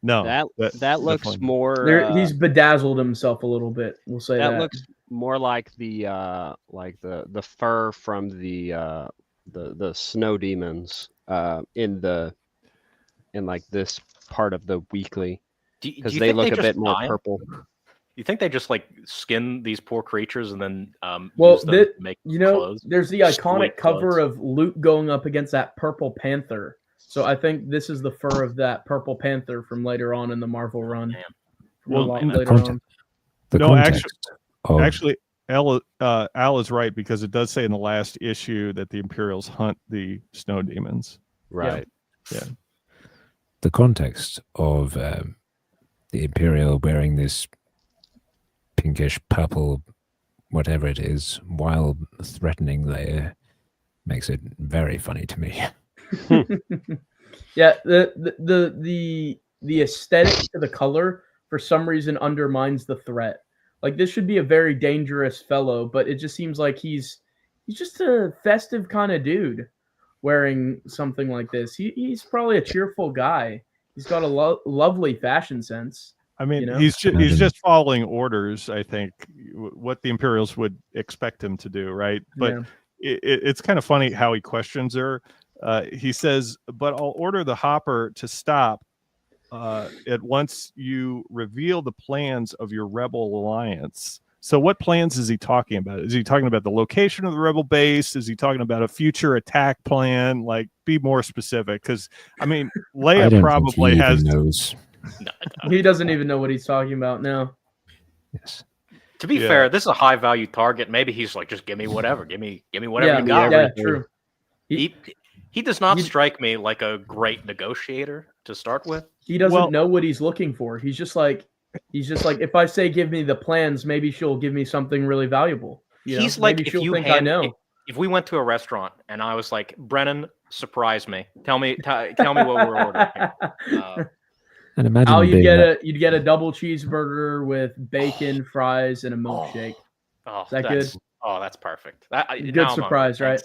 No, that looks definitely. more. He's bedazzled himself a little bit. We'll say that. That looks more like the fur from the snow demons in like this part of the weekly, because they look a bit more purple. You think they just like skin these poor creatures and then make clothes? There's the iconic cover of Luke going up against that purple panther. So I think this is the fur of that purple panther from later on in the Marvel run. Actually, Al is right, because it does say in the last issue that the Imperials hunt the snow demons. Right. Yeah. The context of the Imperial wearing this pinkish purple, whatever it is, while threatening layer makes it very funny to me. Yeah, the aesthetic to the color for some reason undermines the threat. Like, this should be a very dangerous fellow, but it just seems like he's just a festive kind of dude wearing something like this. He's probably a cheerful guy. He's got a lovely fashion sense. I mean, he's just following orders, I think, what the Imperials would expect him to do, right? But it's kind of funny how he questions her. He says, "But I'll order the Hopper to stop at once you reveal the plans of your rebel alliance." So what plans is he talking about? Is he talking about the location of the rebel base? Is he talking about a future attack plan? Like, be more specific, because I mean, Leia probably has. Knows. He doesn't even know what he's talking about now. Yes. To be fair, this is a high value target. Maybe he's like, just give me whatever, give me whatever you got. Yeah, true. He does not strike me like a great negotiator to start with. He doesn't know what he's looking for. He's just like, if I say give me the plans, maybe she'll give me something really valuable. He's like, maybe she'll think I know. If we went to a restaurant and I was like, "Brennan, surprise me. Tell me what we're ordering." And imagine you'd get a double cheeseburger with bacon, fries, and a milkshake. Oh, is that good? Oh, that's perfect. Good surprise, right?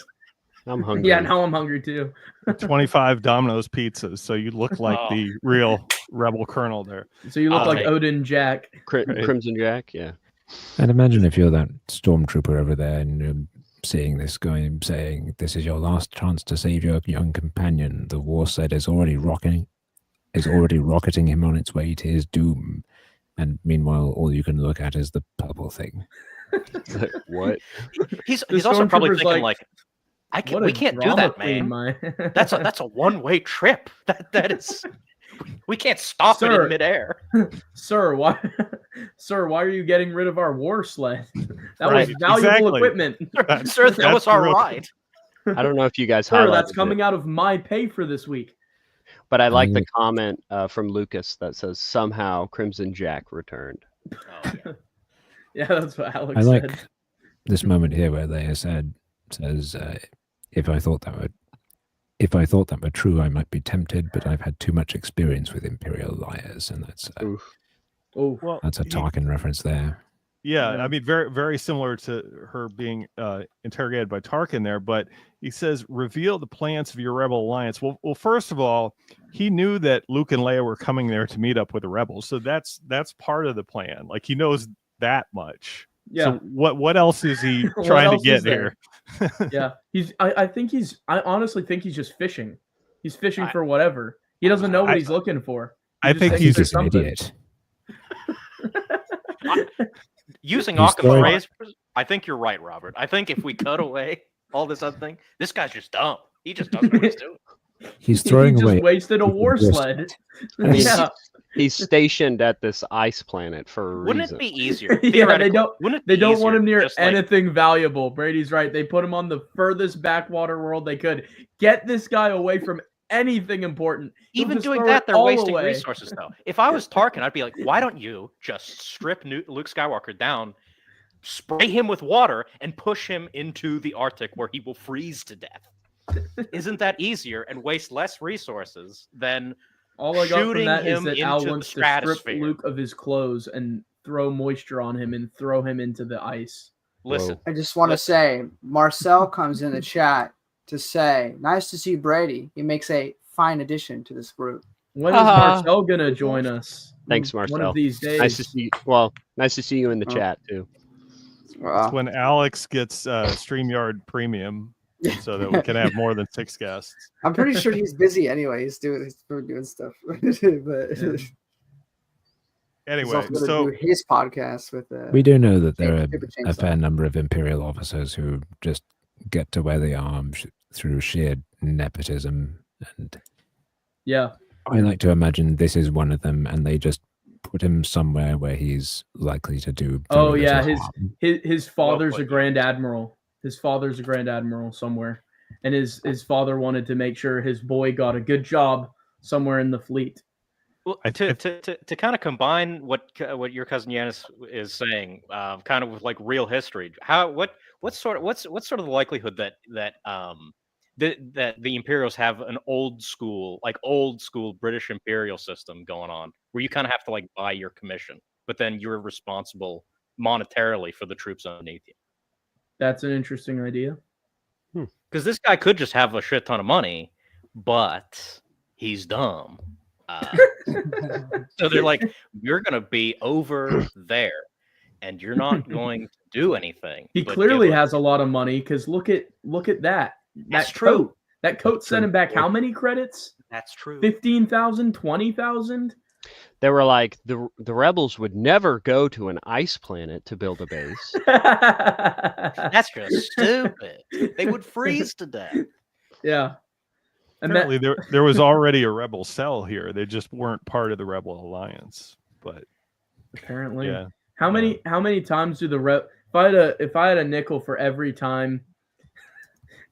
I'm hungry. Yeah, now I'm hungry too. 25 Domino's pizzas, so you look like the real rebel colonel there. So you look like Odin Jack. Crimson Jack, yeah. And imagine if you're that stormtrooper over there and you're seeing this guy saying, "This is your last chance to save your young companion. The war set is already rocketing him on its way to his doom." And meanwhile, all you can look at is the purple thing. What? He's also probably thinking we can't do that, man. That's a one-way trip. That is, we can't stop it in midair. Sir, why are you getting rid of our war sled? That was valuable equipment. Sir, that was our ride. I don't know if you guys Sir, that's coming out of my pay for this week. But I like the comment from Lucas that says, "Somehow Crimson Jack returned." Oh, yeah. Yeah, that's what Alex said. I like this moment here where Leia says, if I thought that were true, I might be tempted, but I've had too much experience with Imperial liars," and that's that's a Tarkin reference there. Yeah, Yeah. I mean, very, very similar to her being interrogated by Tarkin there. But he says, "Reveal the plans of your rebel alliance." Well, first of all, he knew that Luke and Leia were coming there to meet up with the rebels, so that's part of the plan. Like he knows that much. Yeah. So what else is he What trying to else get is there? here? Yeah. I honestly think he's just fishing. He's fishing I- for whatever. He doesn't know what I- he's looking for. I just think I thinks think he's there's he's an something. idiot. Using He's Occam's throwing- razor, I think you're right, Robert. I think if we cut away all this other thing, this guy's just dumb. He just doesn't know what he's doing. He's He throwing just away. wasted a people war just- sled. I mean, Yeah. he's stationed at this ice planet for a Wouldn't reason. it be easier? Yeah, theoretically, they don't. wouldn't it They be don't want easier him near just like- anything valuable. Brady's right. They put him on the furthest backwater world they could. Get this guy away from anything important. He'll Even just doing throw that, it they're all wasting away. resources, though. If I was Tarkin, I'd be like, why don't you just strip Luke Skywalker down, spray him with water, and push him into the Arctic where he will freeze to death? Isn't that easier and waste less resources than All I got from shooting that is him that Al into the wants to strip stratosphere? Luke of his clothes and throw moisture on him and throw him into the ice. listen? I just want to say, Marcel comes in the chat to say, nice to see Brady. He makes a fine addition to this group. When is Marcel gonna join us? Thanks, One Marcel. of these days. Nice to see. Well, nice to see you in the Oh. chat too. Wow. when Alex gets StreamYard Premium, so that we can have more than 6 guests. I'm pretty sure he's busy anyway. He's doing stuff. But he's Anyway, also gonna so do his podcast with We do know that there are Paper a Chainsaw. fair number of Imperial officers who just get to where they are through sheer nepotism, and Yeah. I like to imagine this is one of them, and they just put him somewhere where he's likely to do. Oh very yeah, little harm. his father's put, a Grand Admiral. His father's a Grand Admiral somewhere, and his father wanted to make sure his boy got a good job somewhere in the fleet. Well, to kind of combine what your cousin Yanis is saying, kind of with like real history. What's sort of the likelihood that the Imperials have an old school British Imperial system going on, where you kind of have to like buy your commission, but then you're responsible monetarily for the troops underneath you. That's an interesting idea. Because this guy could just have a shit ton of money, but he's dumb. So they're like, you're going to be over there, and you're not going to do anything. He but clearly give us- has a lot of money because look at that. That's That true. coat. That coat sent him back how many credits? That's true. 15,000, 20,000? They were like the rebels would never go to an ice planet to build a base. That's just stupid. They would freeze to death. Yeah. And that, apparently there was already a rebel cell here. They just weren't part of the rebel alliance. But apparently. yeah, How many times do if I had a nickel for every time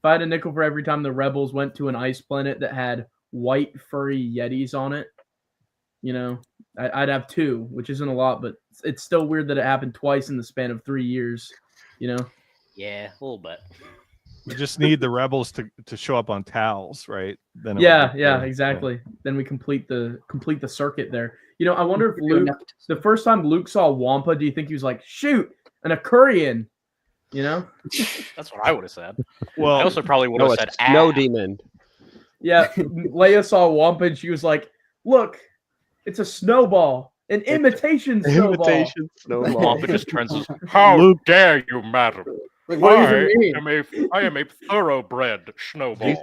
the rebels went to an ice planet that had white furry yetis on it, I'd have 2, which isn't a lot, but it's still weird that it happened twice in the span of 3 years, Yeah, a little bit. we just need the rebels to show up on towels, right? Then it Yeah, would be yeah, good. exactly. Then we complete the circuit there. I wonder if Doing Luke, the first time Luke saw Wampa, do you think he was like, shoot, an Akurian? That's what I would have said. Well, I also probably would No, have said it's no "Ah." demon. Yeah, Leia saw Wampa and she was like, look, it's a snowball, an imitation snowball. Imitation snowball. Wampa just turns his, how dare you, madam? Like, what does it mean? I am a thoroughbred snowball. Do you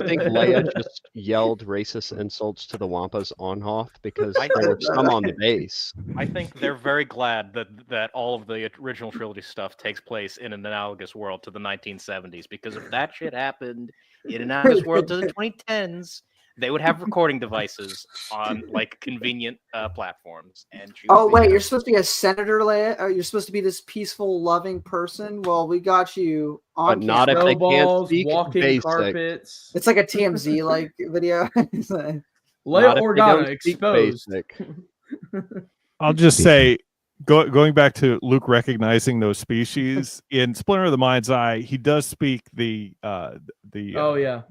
think Leia just yelled racist insults to the Wampas on Hoth because there were some on the base? I think they're very glad that all of the original trilogy stuff takes place in an analogous world to the 1970s, because if that shit happened in an analogous world to the 2010s, they would have recording devices on like convenient platforms. And Oh wait, you're supposed to be a senator, Leia? Or you're supposed to be this peaceful, loving person? Well, we got you on. But not if they can't Snowballs, speak walking basic. carpets. It's like a TMZ like video. It's like- Leia Not if they Organa don't speak exposed. basic. I'll just say, going back to Luke recognizing those species in Splinter of the Mind's Eye, he does speak the Oh yeah,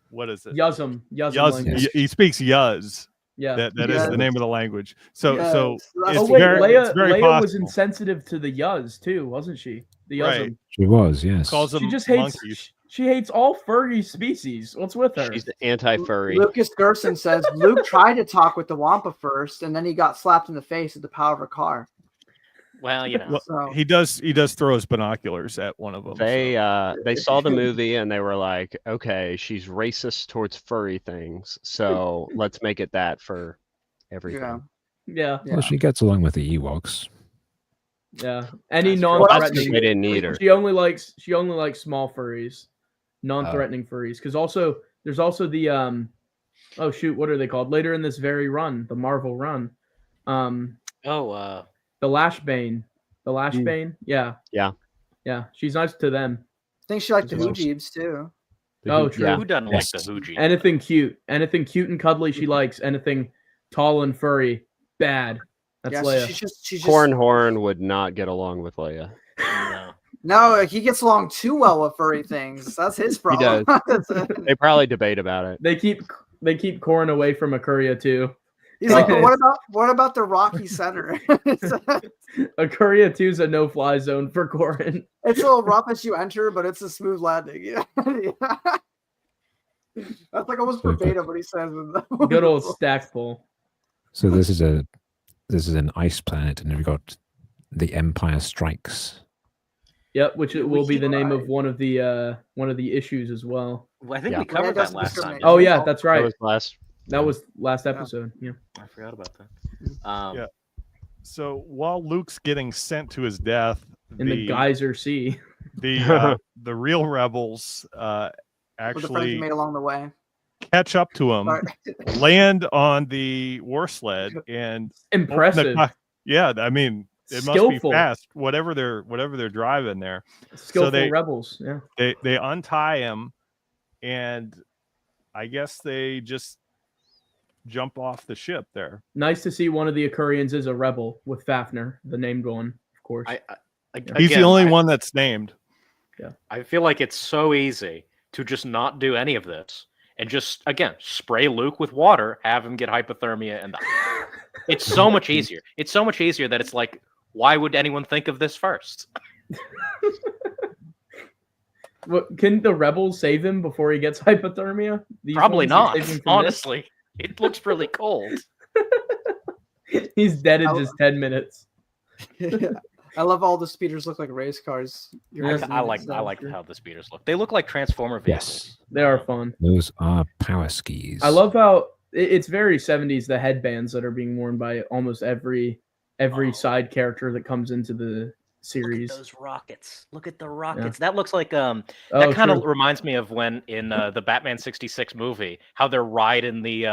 what is it? Yuzum Yuz, language. Yes. he speaks Yuz. Yeah. That is the name of the language. So Yes. so That's it's Oh wait, very it's very Leia was possible. insensitive to the Yuz too, wasn't she? The Right. Yuzum. She was, yes. Calls them She just hates. monkeys. She hates all furry species. What's with her? She's anti-furry. Lucas Gerson says Luke tried to talk with the Wampa first, and then he got slapped in the face at the power of a car. Well, you know. Well, So he does throw his binoculars at one of them. They saw the movie and they were like, okay, she's racist towards furry things, so let's make it that for everything. yeah. Yeah. Well, she gets along with the Ewoks. Yeah. Any That's true. non-threatening. They didn't need her. She only likes small furries, non-threatening furries. Because also there's also the oh shoot, what are they called? Later in this very run, the Marvel run, the Lashbane, yeah. She's nice to them. I think she liked the Well, Hoojibs too. Oh, true. Yeah. Who doesn't Yes. like the Hooji? Anything cute and cuddly she likes. Anything tall and furry, bad. That's Yeah, Leia. she's just Cornhorn would not get along with Leia. No. No, he gets along too well with furry things. That's his problem. They probably debate about it. They keep Corn away from Akuria too. He's like, but what about the Rocky Center? Akuria 2 is a no-fly zone for Corrin. It's a little rough as you enter, but it's a smooth landing. Yeah. That's like almost verbatim what he says. Good old stack pull. So this is an ice planet, and we've got the Empire Strikes. Yep, which it will be the name of one of the issues as well. Well, I think Yeah. we covered Yeah, that last time. Oh yeah, that's That right. was last. That was last episode. Yeah. I forgot about that. Yeah. So while Luke's getting sent to his death, In the Geyser Sea. the real rebels With the friends he actually made along the way. catch up to him, Sorry. land on the war sled, and open the Impressive. yeah, I mean, it Skillful. must be fast. Whatever they're driving there, Skillful they- rebels. Yeah. they untie him, and I guess they just jump off the ship there. Nice to see one of the Akurians is a rebel with Fafnir, the named one, of course. He's the only one that's named. I feel like it's so easy to just not do any of this and just, again, spray Luke with water, have him get hypothermia, and die. It's so much easier. It's so much easier that it's like, why would anyone think of this first? What, can the rebels save him before he gets hypothermia? These Probably ones not. save him from this? Honestly, it looks really cold. He's dead in just 10 minutes. I love all the speeders look like race cars. I like how the speeders look. They look like Transformer vehicles. Yes, They are fun. those are power skis. I love how it's very 70s, the headbands that are being worn by almost every side character that comes into the series. Look at those rockets. Look at the rockets. That looks like that Oh, kind of true. reminds me of when in the Batman 66 movie, how they're riding the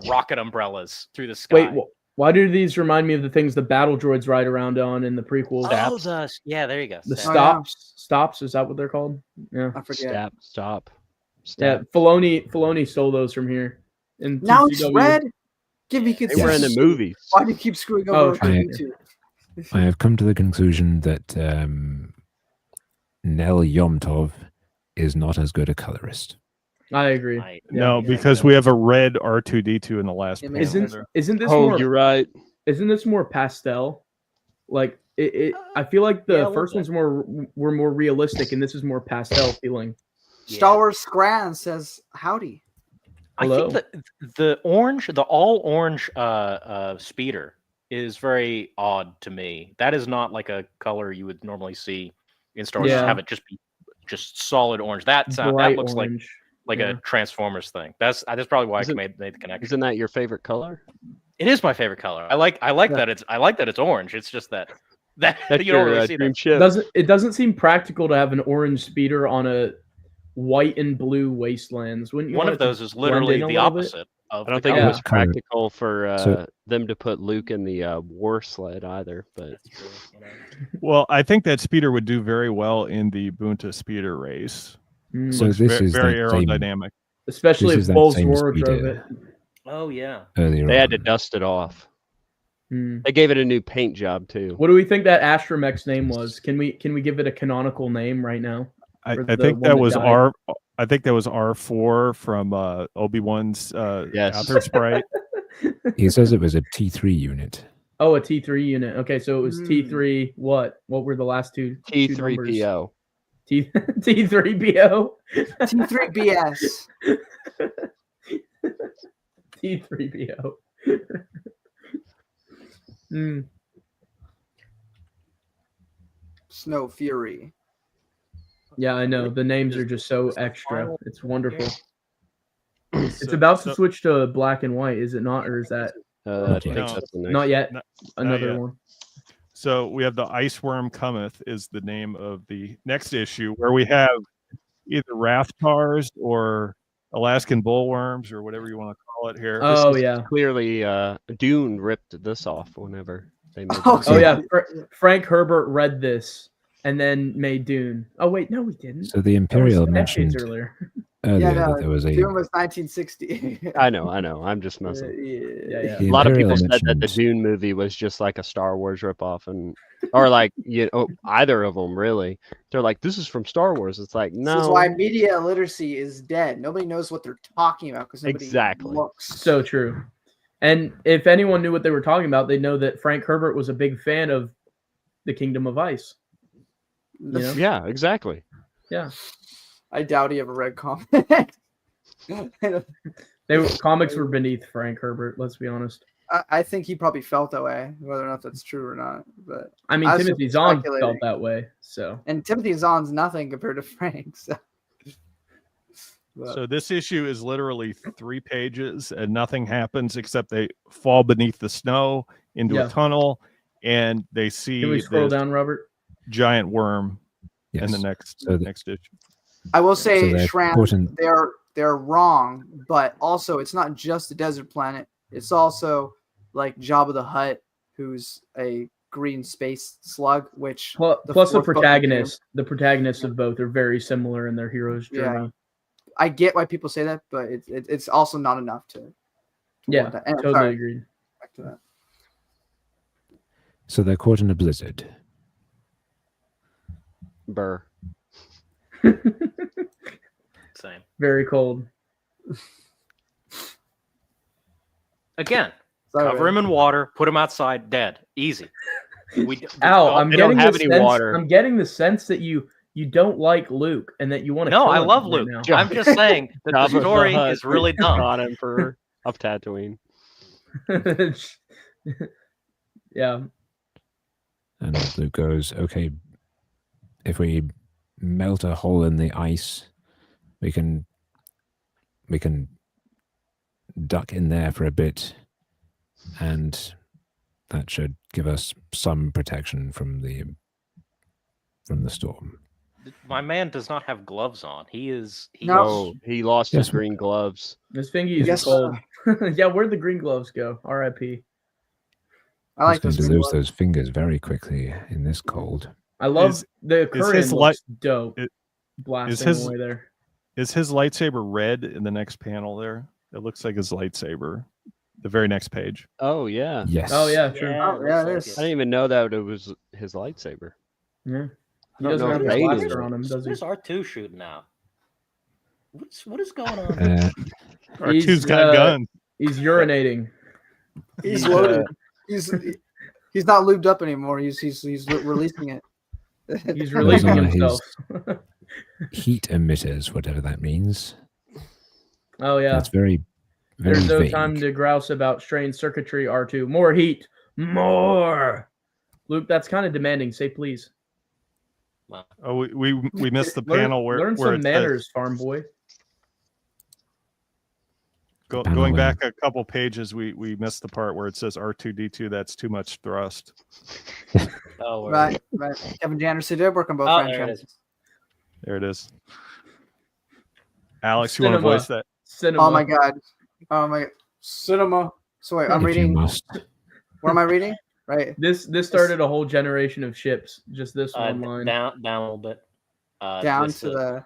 rocket umbrellas through the sky. Wait, why do these remind me of the things the battle droids ride around on in the prequels? Oh, yeah, there you go. The Staps. stops, is that what they're called? Yeah. I forget. Stop. Yeah, Filoni stole those from here. In Now it's TCW. red. Give me They were in the movies. Why do you keep screwing Oh, over I- YouTube? I have come to the conclusion that Nel Yomtov is not as good a colorist. I agree. No, Yeah. because we have a red R2D2 in the last Yeah, panel. Isn't this Oh, more? you're right. Isn't this more pastel? Like I feel like Yeah, a the little first bit. ones were more realistic, and this is more pastel feeling. Star Wars Scran says howdy. I Hello. think the all orange speeder is very odd to me. That is not like a color you would normally see in Star Wars. Yeah. Just have it just be just solid orange. That Bright looks orange. like Yeah. a Transformers thing. That's probably why I Isn't- made the connection. Isn't that your favorite color? It is my favorite color. I like that it's orange. It's just that That's you don't your really see dream that. ship. It doesn't seem practical to have an orange speeder on a white and blue wastelands. Wouldn't you One want of it to those is blend literally in a the little bit? opposite of I don't the think color. it was color. practical for So- them to put Luke in the war sled either. But That's true, you know. Well, I think that speeder would do very well in the Bunta speeder race. Mm. So Looks this is very that same aerodynamic. Especially this if is that Bulls same Roar drove speeder. it. Oh yeah. earlier they had to on. dust it off. Mm. They gave it a new paint job too. What do we think that Astromech's name was? Can we give it a canonical name right now? I Or think the that one that was died. I think that was R4 from Obi-Wan's Yes. Outer Sprite. He says it was a T3 unit. Oh, a T3 unit. Okay, so it was T3. What? What were the last two? T3PO. T3PO. T3BS. T3PO. Snow Fury. Yeah, I know. The names are just so extra. It's wonderful. It's So- about to so- switch to black and white, is it not? Or is that I think No. that's the next. not yet? Not Another yet. one. So we have the Iceworm Cometh is the name of the next issue, where we have either Rathtars or Alaskan bullworms or whatever you want to call it here. Oh This is yeah. Clearly, Dune ripped this off whenever they made Oh, this. Oh yeah. Frank Herbert read this and then made Dune. Oh wait, no, he didn't. So the That was Imperial decades mentioned earlier. earlier Yeah, no, that there was a Dune was 1960. I know. I'm just messing. Yeah. The A lot of Imperial people said that the mentioned- Dune movie was just like a Star Wars ripoff, or like either of them really. They're like, this is from Star Wars. It's like, no. This is why media literacy is dead. Nobody knows what they're talking about because nobody Exactly. looks. So true. And if anyone knew what they were talking about, they know that Frank Herbert was a big fan of the Kingdom of Ice. You know? Yeah, exactly. Yeah. I doubt he ever read comics. Comics were beneath Frank Herbert, let's be honest. I think he probably felt that way, whether or not that's true or not. But I mean, I was Timothy just Zahn speculating. felt that way. So and Timothy Zahn's nothing compared to Frank. So. But- So this issue is literally 3 pages and nothing happens except they fall beneath the snow into Yeah. a tunnel and they see can we scroll this down, Robert? giant worm Yes. in the next So next issue. I will say, they're Shran, important- they're wrong, but also it's not just a desert planet. It's also like Jabba the Hutt, who's a green space slug, which Plus the fourth book protagonists of both are very similar in their hero's journey. I get why people say that, but it's also not enough to Yeah, warrant that. And, totally sorry, agreed. back to that. So they're caught in a blizzard. Burr. Same. Very cold. Again, Sorry, cover him in water, put him outside, dead. Easy. Al, I'm they don't getting have the any sense. water. I'm getting the sense that you don't like Luke and that you want to. No, kill I him love right Luke. now. I'm just saying that Jabba the story Hutt, is really dumb. God Emperor of Tatooine. Yeah. And Luke goes, okay, if we melt a hole in the ice, we can duck in there for a bit, and that should give us some protection from the storm. My man does not have gloves on. He No. Oh, he lost his Yes. green gloves. His fingies Yes, are cold. Yeah, where'd the green gloves go? R.I.P. I like He's this. going to lose those fingers very quickly in this cold. I love Is- the current his looks dope. it- Blasting his- away there. Is his lightsaber red in the next panel there? It looks like his lightsaber. The very next page. Oh yeah. Yes. Oh yeah, true. Oh, yeah, there's- I didn't even know that it was his lightsaber. Yeah. He don't doesn't know have if his Vader blaster was- on him, does he? Where's R2 shooting now? What is going on? He's, R2's got guns. He's urinating. He's Uh, loaded. He's not lubed up anymore. He's releasing it. He's releasing on himself. Heat emitters, whatever that means. Oh yeah. That's very, very There's no vague. time to grouse about strained circuitry. R2. More heat. More. Luke, that's kind of demanding. Say please. Oh, we missed the Learn, panel where learn where some it says- manners, farm boy. Panel going where- back a couple pages, we missed the part where it says R2D2. That's too much thrust. Oh, Right. Kevin Janderson did work on both Oh, there it franchises. There it is. Alex, you want to Cinema. voice that? Cinema. Oh my god. Oh my cinema. So wait, I'm If you reading. must. What am I reading? Right. This started a whole generation of ships. Just this one line. down a little bit. Down this to is the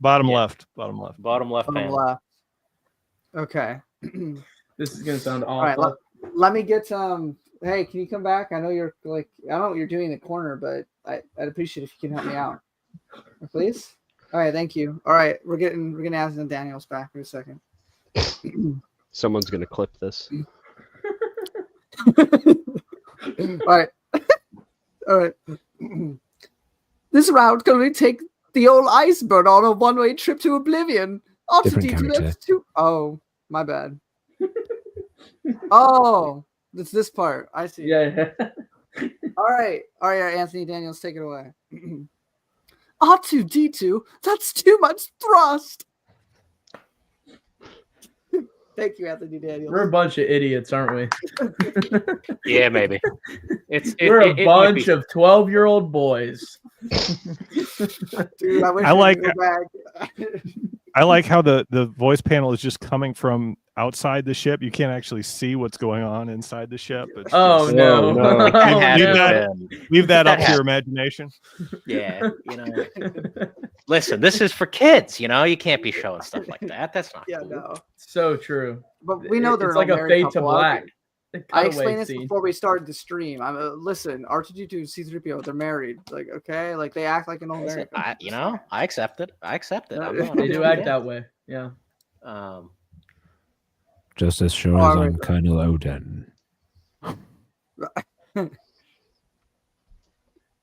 Bottom Yeah. left. Bottom left. bottom left bottom panel. left. Okay. This is gonna sound All right. awful. Let me get Hey, can you come back? I know you're I don't know what you're doing in the corner, but I'd appreciate if you can help me out, please. All right, thank you. All right, we're gonna ask Daniels back in a second. Someone's gonna clip this. All right. This round can only take the old Iceberg on a one-way trip to oblivion. Different character. Oh, my bad. Oh, it's this part. I see. Yeah. All right, Anthony Daniels, take it away. R2D2, that's too much thrust. Thank you, Anthony Daniels. We're a bunch of idiots, aren't we? Yeah, maybe. We're a bunch of 12-year-old boys. Dude, I like how the voice panel is just coming from outside the ship. You can't actually see what's going on inside the ship. It's oh, no. Leave that up to your imagination. Yeah, listen, this is for kids, you can't be showing stuff like that. That's not cool. No. So true. But we know they're it's like a fade to black. I explained this before we started the stream. Listen, R2D2, C3PO, they're married. Like, okay, like they act like an old American. I accept it. They do act that way. Yeah. Just as sure as I'm Colonel Odin.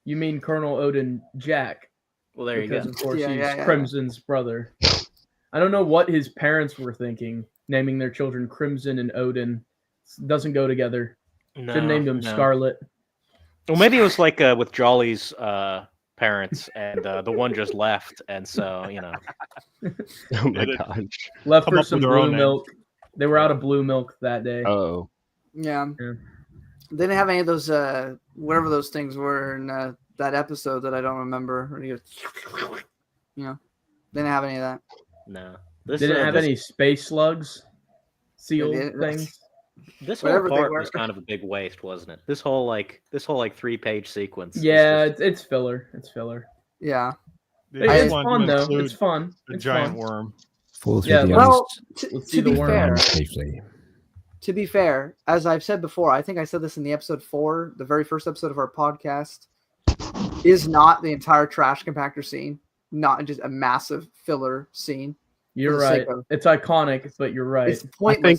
You mean Colonel Odin Jack? Well, there you go. Because of course he's Crimson's brother. I don't know what his parents were thinking, naming their children Crimson and Odin. Doesn't go together. Should have named him Scarlet. Well, maybe it was like with Jolly's parents, and the one just left, and so Oh my gosh! Left for some blue milk. They were out of blue milk that day. Oh. Yeah. They didn't have any of those whatever those things were in that episode that I don't remember. They didn't have any of that. No. They didn't have any space slugs, seal things. This whole part was kind of a big waste, wasn't it? This whole 3-page sequence. Yeah, it's filler. It's filler. Yeah. It's fun though. It's fun. The giant worm. Fall through the ice. To be fair, as I've said before, I think I said this in the episode 4, the very first episode of our podcast, is not the entire trash compactor scene, not just a massive filler scene. You're right. It's iconic, but you're right. It's pointless.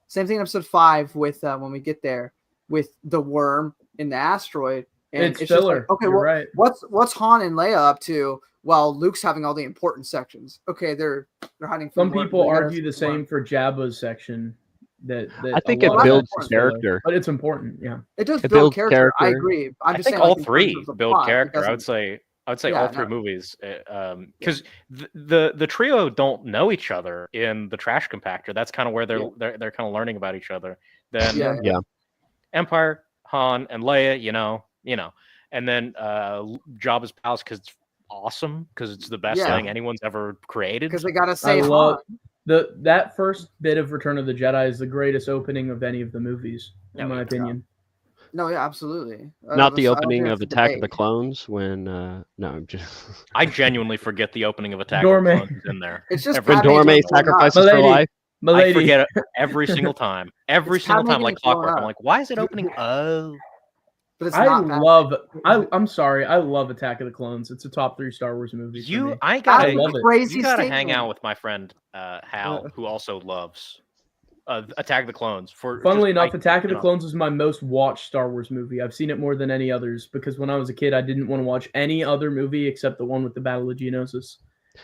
Same thing in episode 5 with when we get there with the worm in the asteroid. And it's filler. Just like, okay, you're right. What's Han and Leia up to while Luke's having all the important sections? Okay, they're hiding. Some people argue the same for Jabba's section. That I think it builds character, but it's important. Yeah, it does build character. I agree. I think all three build character. I would say all 3 movies, because the trio don't know each other in the trash compactor. That's kind of where they're kind of learning about each other. Then Empire, Han, and Leia, and then Jabba's palace because it's awesome, because it's the best thing anyone's ever created. Because they gotta save Han. That first bit of Return of the Jedi is the greatest opening of any of the movies, in my opinion. No, yeah, absolutely. Not the opening of Attack of the Clones when no, I'm just I genuinely forget the opening of Attack of the Clones is in there. It's just when Dorme sacrifices for life. I forget it every single time. Every single time, like clockwork. I'm like, why is it opening? Oh. But it's I'm sorry. I love Attack of the Clones. It's a top 3 Star Wars movie. You gotta hang out with my friend Hal, who also loves Attack of the Clones. Funnily enough, Attack of the Clones is my most watched Star Wars movie. I've seen it more than any others because when I was a kid, I didn't want to watch any other movie except the one with the Battle of Geonosis.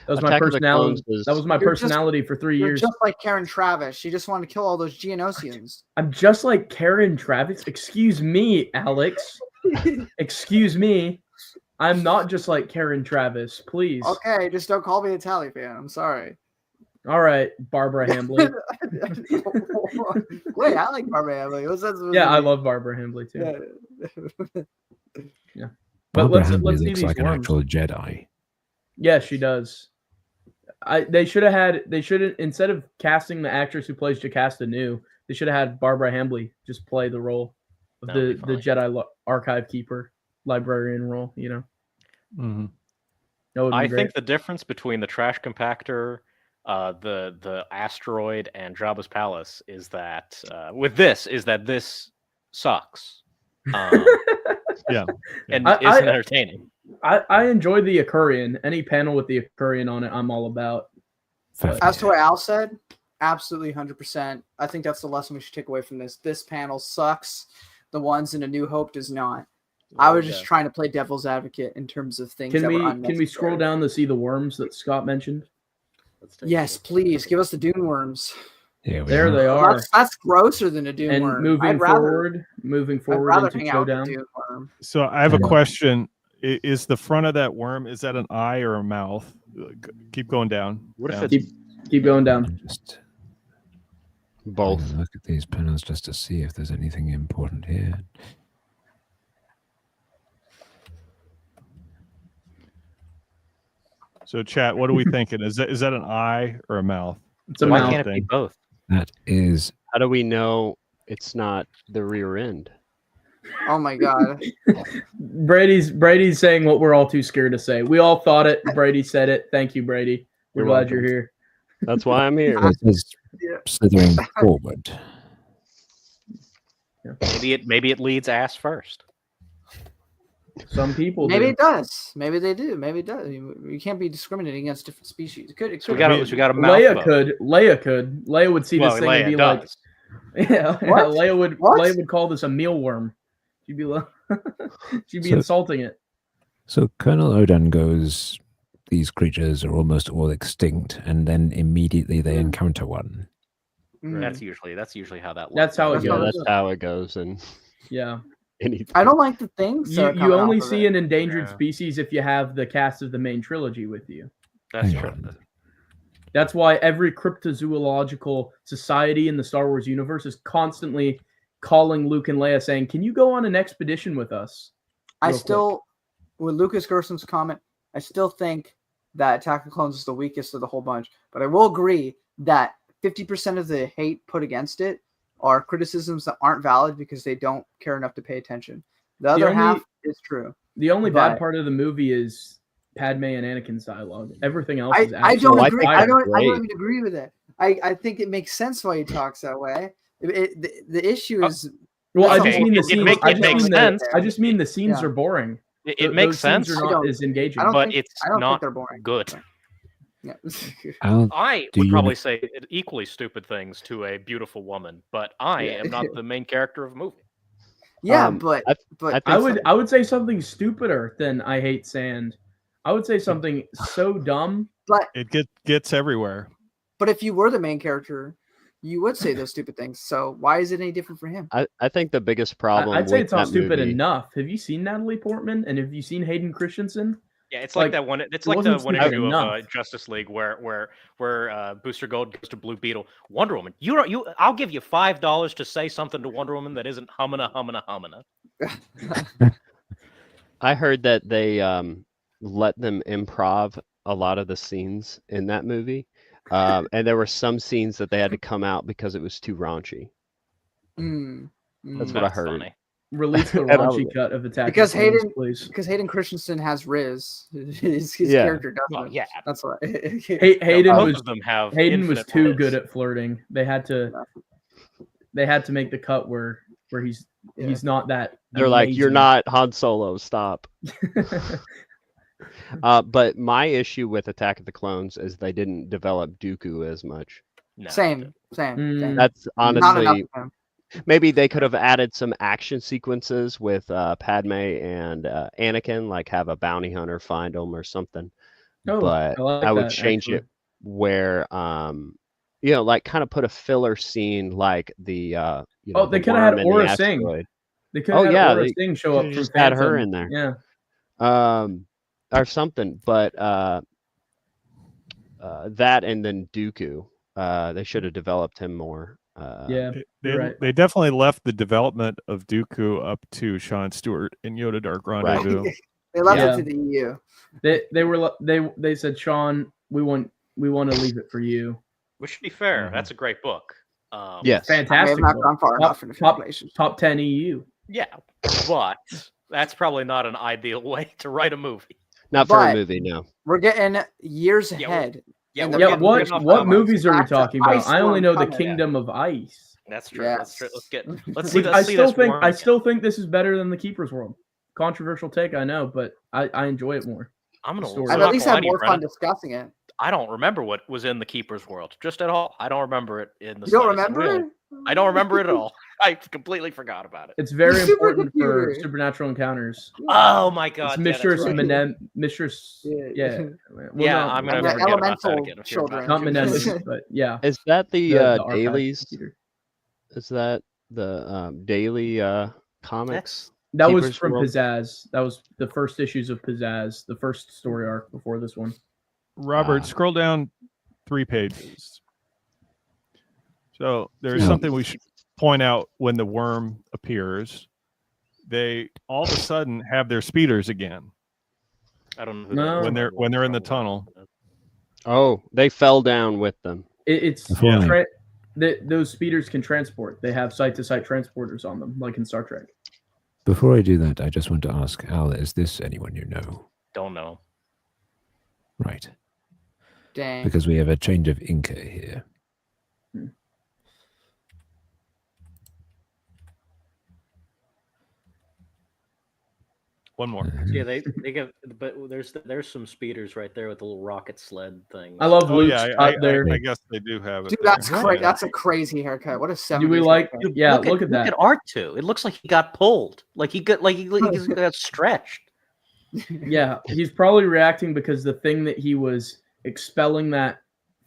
That was my personality. That was my personality for 3 years. Just like Karen Travis, she just wanted to kill all those Geonosians. I'm just like Karen Travis. Excuse me, Alex. Excuse me. I'm not just like Karen Travis. Please. Okay, just don't call me a Tally fan. I'm sorry. All right, Barbara Hambly. Wait, I like Barbara Hambly. Yeah, I love Barbara Hambly too. Yeah. Barbara Hambly looks like an actual Jedi. Yeah, she does. They should have instead of casting the actress who plays Jocasta Nu, they should have had Barbara Hambly just play the role of the Jedi archive keeper, librarian role. Mm-hmm. I think the difference between the trash compactor, the asteroid, and Jabba's palace is that this sucks. Yeah, and isn't entertaining. I enjoy the Akurian. Any panel with the Akurian on it, I'm all about. As to what Al said, absolutely 100%. I think that's the lesson we should take away from this. This panel sucks. The ones in A New Hope does not. I was just trying to play devil's advocate in terms of things Can that were we unnecessary. scroll down to see the worms that Scott mentioned? Yes, please give us the dune worms. Here we There are. they are. That's grosser than a dune And worm. moving I'd rather forward into hang out with a showdown. dune worm. So I have a Yeah. question. Is the front of that worm, is that an eye or a mouth? Keep going down. What if down. it's Keep going down. I'm just Both. having a look at these panels just to see if there's anything important here. So chat, what are we thinking? Is that an eye or a mouth? It's a why mouth. can't it be both? That is How do we know it's not the rear end? Oh my god. Brady's saying what we're all too scared to say. We all thought it. Brady said it. Thank you, Brady. We're You're glad welcome. you're here. That's why I'm here. it is Yeah. slithering forward. Maybe it leads ass first. Some people Maybe do. it does. Maybe they do. Maybe it does. You can't be discriminating against different species. It could. So we got a mouth Leia vote. could. Leia would see Well, this thing and Leia be does. like, yeah. What? Leia would call this a mealworm. She'd be she'd be So- insulting it. So Colonel Odan goes, these creatures are almost all extinct, and then immediately they encounter one. Mm. That's usually how that. That's how it That's Yeah, how goes. that's how it goes. And Yeah. anything. I don't like the things. that are You coming only off of see it. an endangered Yeah. species if you have the cast of the main trilogy with you. That's Hang true. on. That's why every cryptozoological society in the Star Wars universe is constantly calling Luke and Leia saying, "Can you go on an expedition with us?" I real still, with Lucas Gerson's comment, I still think that Attack of the Clones is the weakest of the whole bunch. But I will agree that 50% of the hate put against it are criticisms that aren't valid because they don't care enough to pay attention. The other only- half is true. The only bad But- part of the movie is Padme and Anakin's dialogue. Everything else I is don't absolutely agree. think I they're don't great. even agree with it. I think it makes sense why he talks that way. The issue is Well, I Okay, just mean the it scenes. make- I it just makes mean sense. I just mean the scenes Yeah. are boring. It makes Those scenes sense, are I not don't- as engaging. I don't but think, it's I don't not think they're boring. good. Yeah. I Do would you- probably say equally stupid things to a beautiful woman, but I Yeah. am not the main character of a movie. Yeah, Um, but I but think I would say something stupider than I hate sand. I would say something so dumb. It gets everywhere. but if you were the main character, you would say those stupid things. So why is it any different for him? I think the biggest problem I'd say with it's not that stupid movie, enough. Have you seen Natalie Portman and have you seen Hayden Christensen? Yeah, it's Like, like that one. It's it like the wasn't one stupid issue of enough. Justice League where Booster Gold goes to Blue Beetle. Wonder Woman, I'll give you $5 to say something to Wonder Woman that isn't humana. I heard that they let them improv a lot of the scenes in that movie, and there were some scenes that they had to come out because it was too raunchy. Mm, That's mm. what I heard. Funny. Release the And I raunchy was- cut of Attack Because of the Clones, Hayden- please. Because Hayden Christensen has Riz. His Yeah. character doesn't. Well, yeah, That's why. Hayden both was of them have. Hayden was infinite too riz. good at flirting. They had to make the cut where he's not that. They're like, "You're amazing." not Han Solo. Stop." But my issue with Attack of the Clones is they didn't develop Dooku as much. No, Same. Mm. That's Not enough honestly of him. maybe they could have added some action sequences with Padme and Anakin, like have a bounty hunter find them or something. Oh, But like I would that, change actually. it where like kind of put a filler scene like the Oh, they the could have had worm and the Aura Singh. asteroid. They could Oh, have yeah, had Aura they Singh show up could've from just had her Phantom. in there. Yeah. Or something. But that and then Dooku, they should have developed him more. Yeah. They, You're right. they definitely left the development of Dooku up to Sean Stewart in Yoda Dark Rendezvous. They left Yeah. it to the EU. They said, Sean, we want to leave it for you. Which, to be fair, Mhm. that's a great book. Yes. I may have Fantastic. not book. gone far enough in affiliation. Top 10 EU. Yeah, but that's probably not an ideal way to write a movie. Not for a But- movie, no. We're getting years Yeah, ahead. Yeah, And we're the- Yeah, getting- what we're getting off what topic. movies are we Back to talking about? I only Iceworld know the coming. Kingdom of Ice. That's true. Yes. That's true. Let's see. Which Let's I see still this think worm I again. still think this is better than the Keeper's World. Controversial take, I know, but I enjoy it more. I'm gonna. story. I'm I've not at least gonna lie had to you, more fun Brennan. discussing it. I don't remember what was in the Keeper's world, just at all. I don't remember it in the. You don't slightest. remember? I don't remember it at all. I completely forgot about it. It's very The important for supercomputer. supernatural encounters. Oh my god! It's yeah, Mistress that's right. Menem, Mistress. Yeah. Well, Yeah, no, I'm gonna the forget about that elemental again. if you're children. about not to. Menem, but yeah. Is that the, archive dailies? computer. Is that the daily comics? That was Keeper's from World? Pizazz. That was the first issues of Pizazz, the first story arc before this one. Robert, Ah. scroll down 3 pages. So there's Yeah. something we should point out when the worm appears. They all of a sudden have their speeders again I don't know who No. that is. when they're in the tunnel. Oh, they fell down with them. It's Before those speeders can transport. They have site-to-site transporters on them, like in Star Trek. Before I do that, I just want to ask, Al, is this anyone you know? Don't know. Right. Dang. Because we have a change of Inca here. One more. Mhm. Yeah, they get, but there's some speeders right there with the little rocket sled thing. I love Oh Luke's yeah, cut there. I guess they do have it. Dude, there. that's crazy. That's a crazy haircut. What a 70s Do we like? haircut. Yeah, look look at at that. Look at R2. It looks like he got pulled. Like he got stretched. Yeah, he's probably reacting because the thing that he was expelling that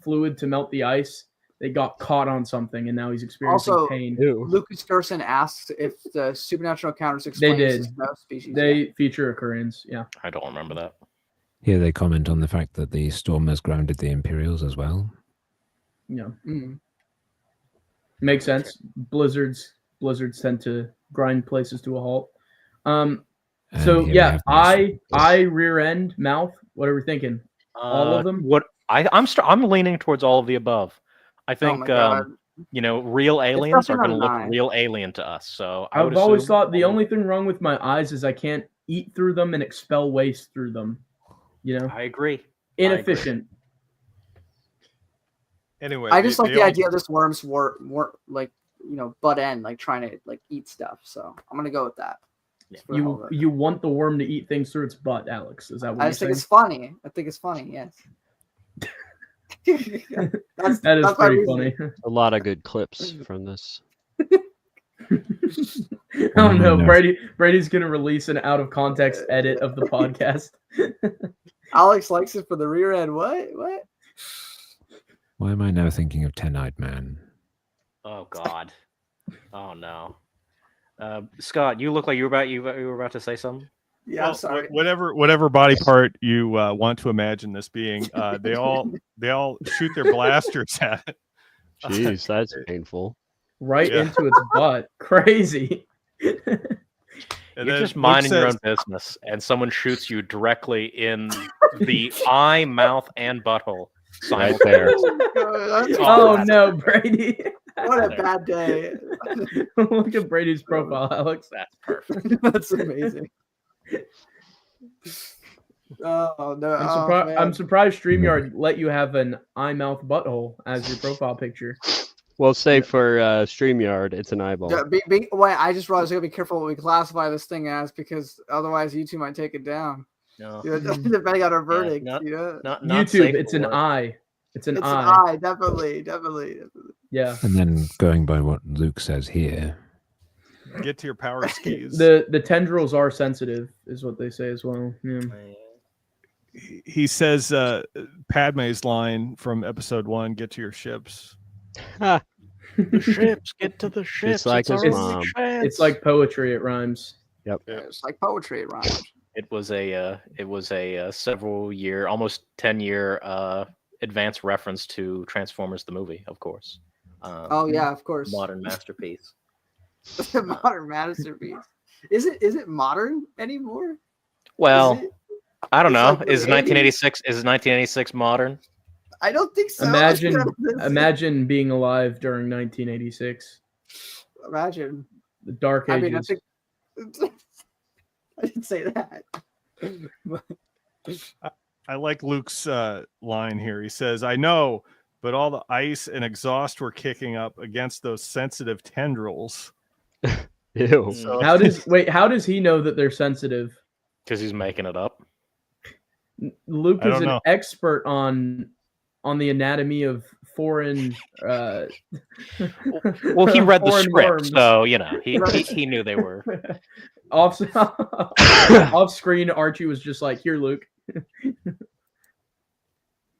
fluid to melt the ice, they got caught on something, and now he's experiencing Also, pain. Lucas Gerson asks if the supernatural encounters explains did. the snow species. They feature occurrence. Yeah. I don't remember that. Here they comment on the fact that the storm has grounded the Imperials as well. Yeah. Mm. Makes sense. Blizzards tend to grind places to a halt. And So here we yeah, have I rear end mouth. What are we thinking? All of them? What I'm leaning towards all of the above. I Oh think my God. real aliens are nothing going to on look mine. real alien to us. So I would I've always assume thought the only thing wrong with my eyes is I can't eat through them and expel waste through them. You know, I agree. inefficient. Anyway, I just like they the all- idea of this worm's like butt end, like trying to like eat stuff. So I'm gonna go with that. Just for the hell of it. You want the worm to eat things through its butt, Alex? Is that what I you're just think saying? it's funny. I think it's funny. Yes. that's, That is that's my pretty reasoning. funny. A lot of good clips from this. Oh no, No. Brady's gonna release an out of context edit of the podcast. Alex likes it for the rear end. What? Why am I now thinking of Ten-Eyed Man? Oh God. Oh no. Scott, you look like you were about to say something. Yeah, Well, I'm sorry. whatever body part you want to imagine this being, they all shoot their blasters at it. Jeez, that's painful. Right Yeah. into its butt. Crazy. And You're then just Luke minding your says- own business, and someone shoots you directly in the eye, mouth, and butthole. Right there. That's Oh bad. no, Brady. What a bad day. Look at Brady's profile, Alex. That's perfect. That's amazing. Oh no! I'm surprised StreamYard let you have an eye, mouth, butthole as your profile picture. Well, say for StreamYard, it's an eyeball. Wait, I just realized we gotta be careful what we classify this thing as because otherwise YouTube might take it down. No, Depending on our verdict, not- you know. not YouTube, safe it's for an work. eye. It's an It's eye. an eye, definitely. Yeah. And then going by what Luke says here, Get to your power skis. The tendrils are sensitive, is what they say as well. Yeah. He says Padme's line from episode 1, "Get to your ships." Ha, The ships, get to the ships. like it's his our only mom. chance. It's like poetry, it rhymes. It's like poetry, it rhymes. It was a several year, almost 10-year advanced reference to Transformers the movie, of course. Oh yeah, of course. Modern masterpiece. Modern masterpiece. Is it modern anymore? Well, Is it? I don't It's know. like the Is 1986 modern? I don't think so. Imagine being alive during 1986. Imagine. The dark I ages. mean, I think I didn't say that. I like Luke's line here. He says, "I know, but all the ice and exhaust were kicking up against those sensitive tendrils." ew. So, how does he know that they're sensitive? because he's making it up. Luke I is don't an know. expert on on the anatomy of foreign. Well, he read the foreign script, worms. so he knew they were. Off screen, Archie was just like, "Here, Luke."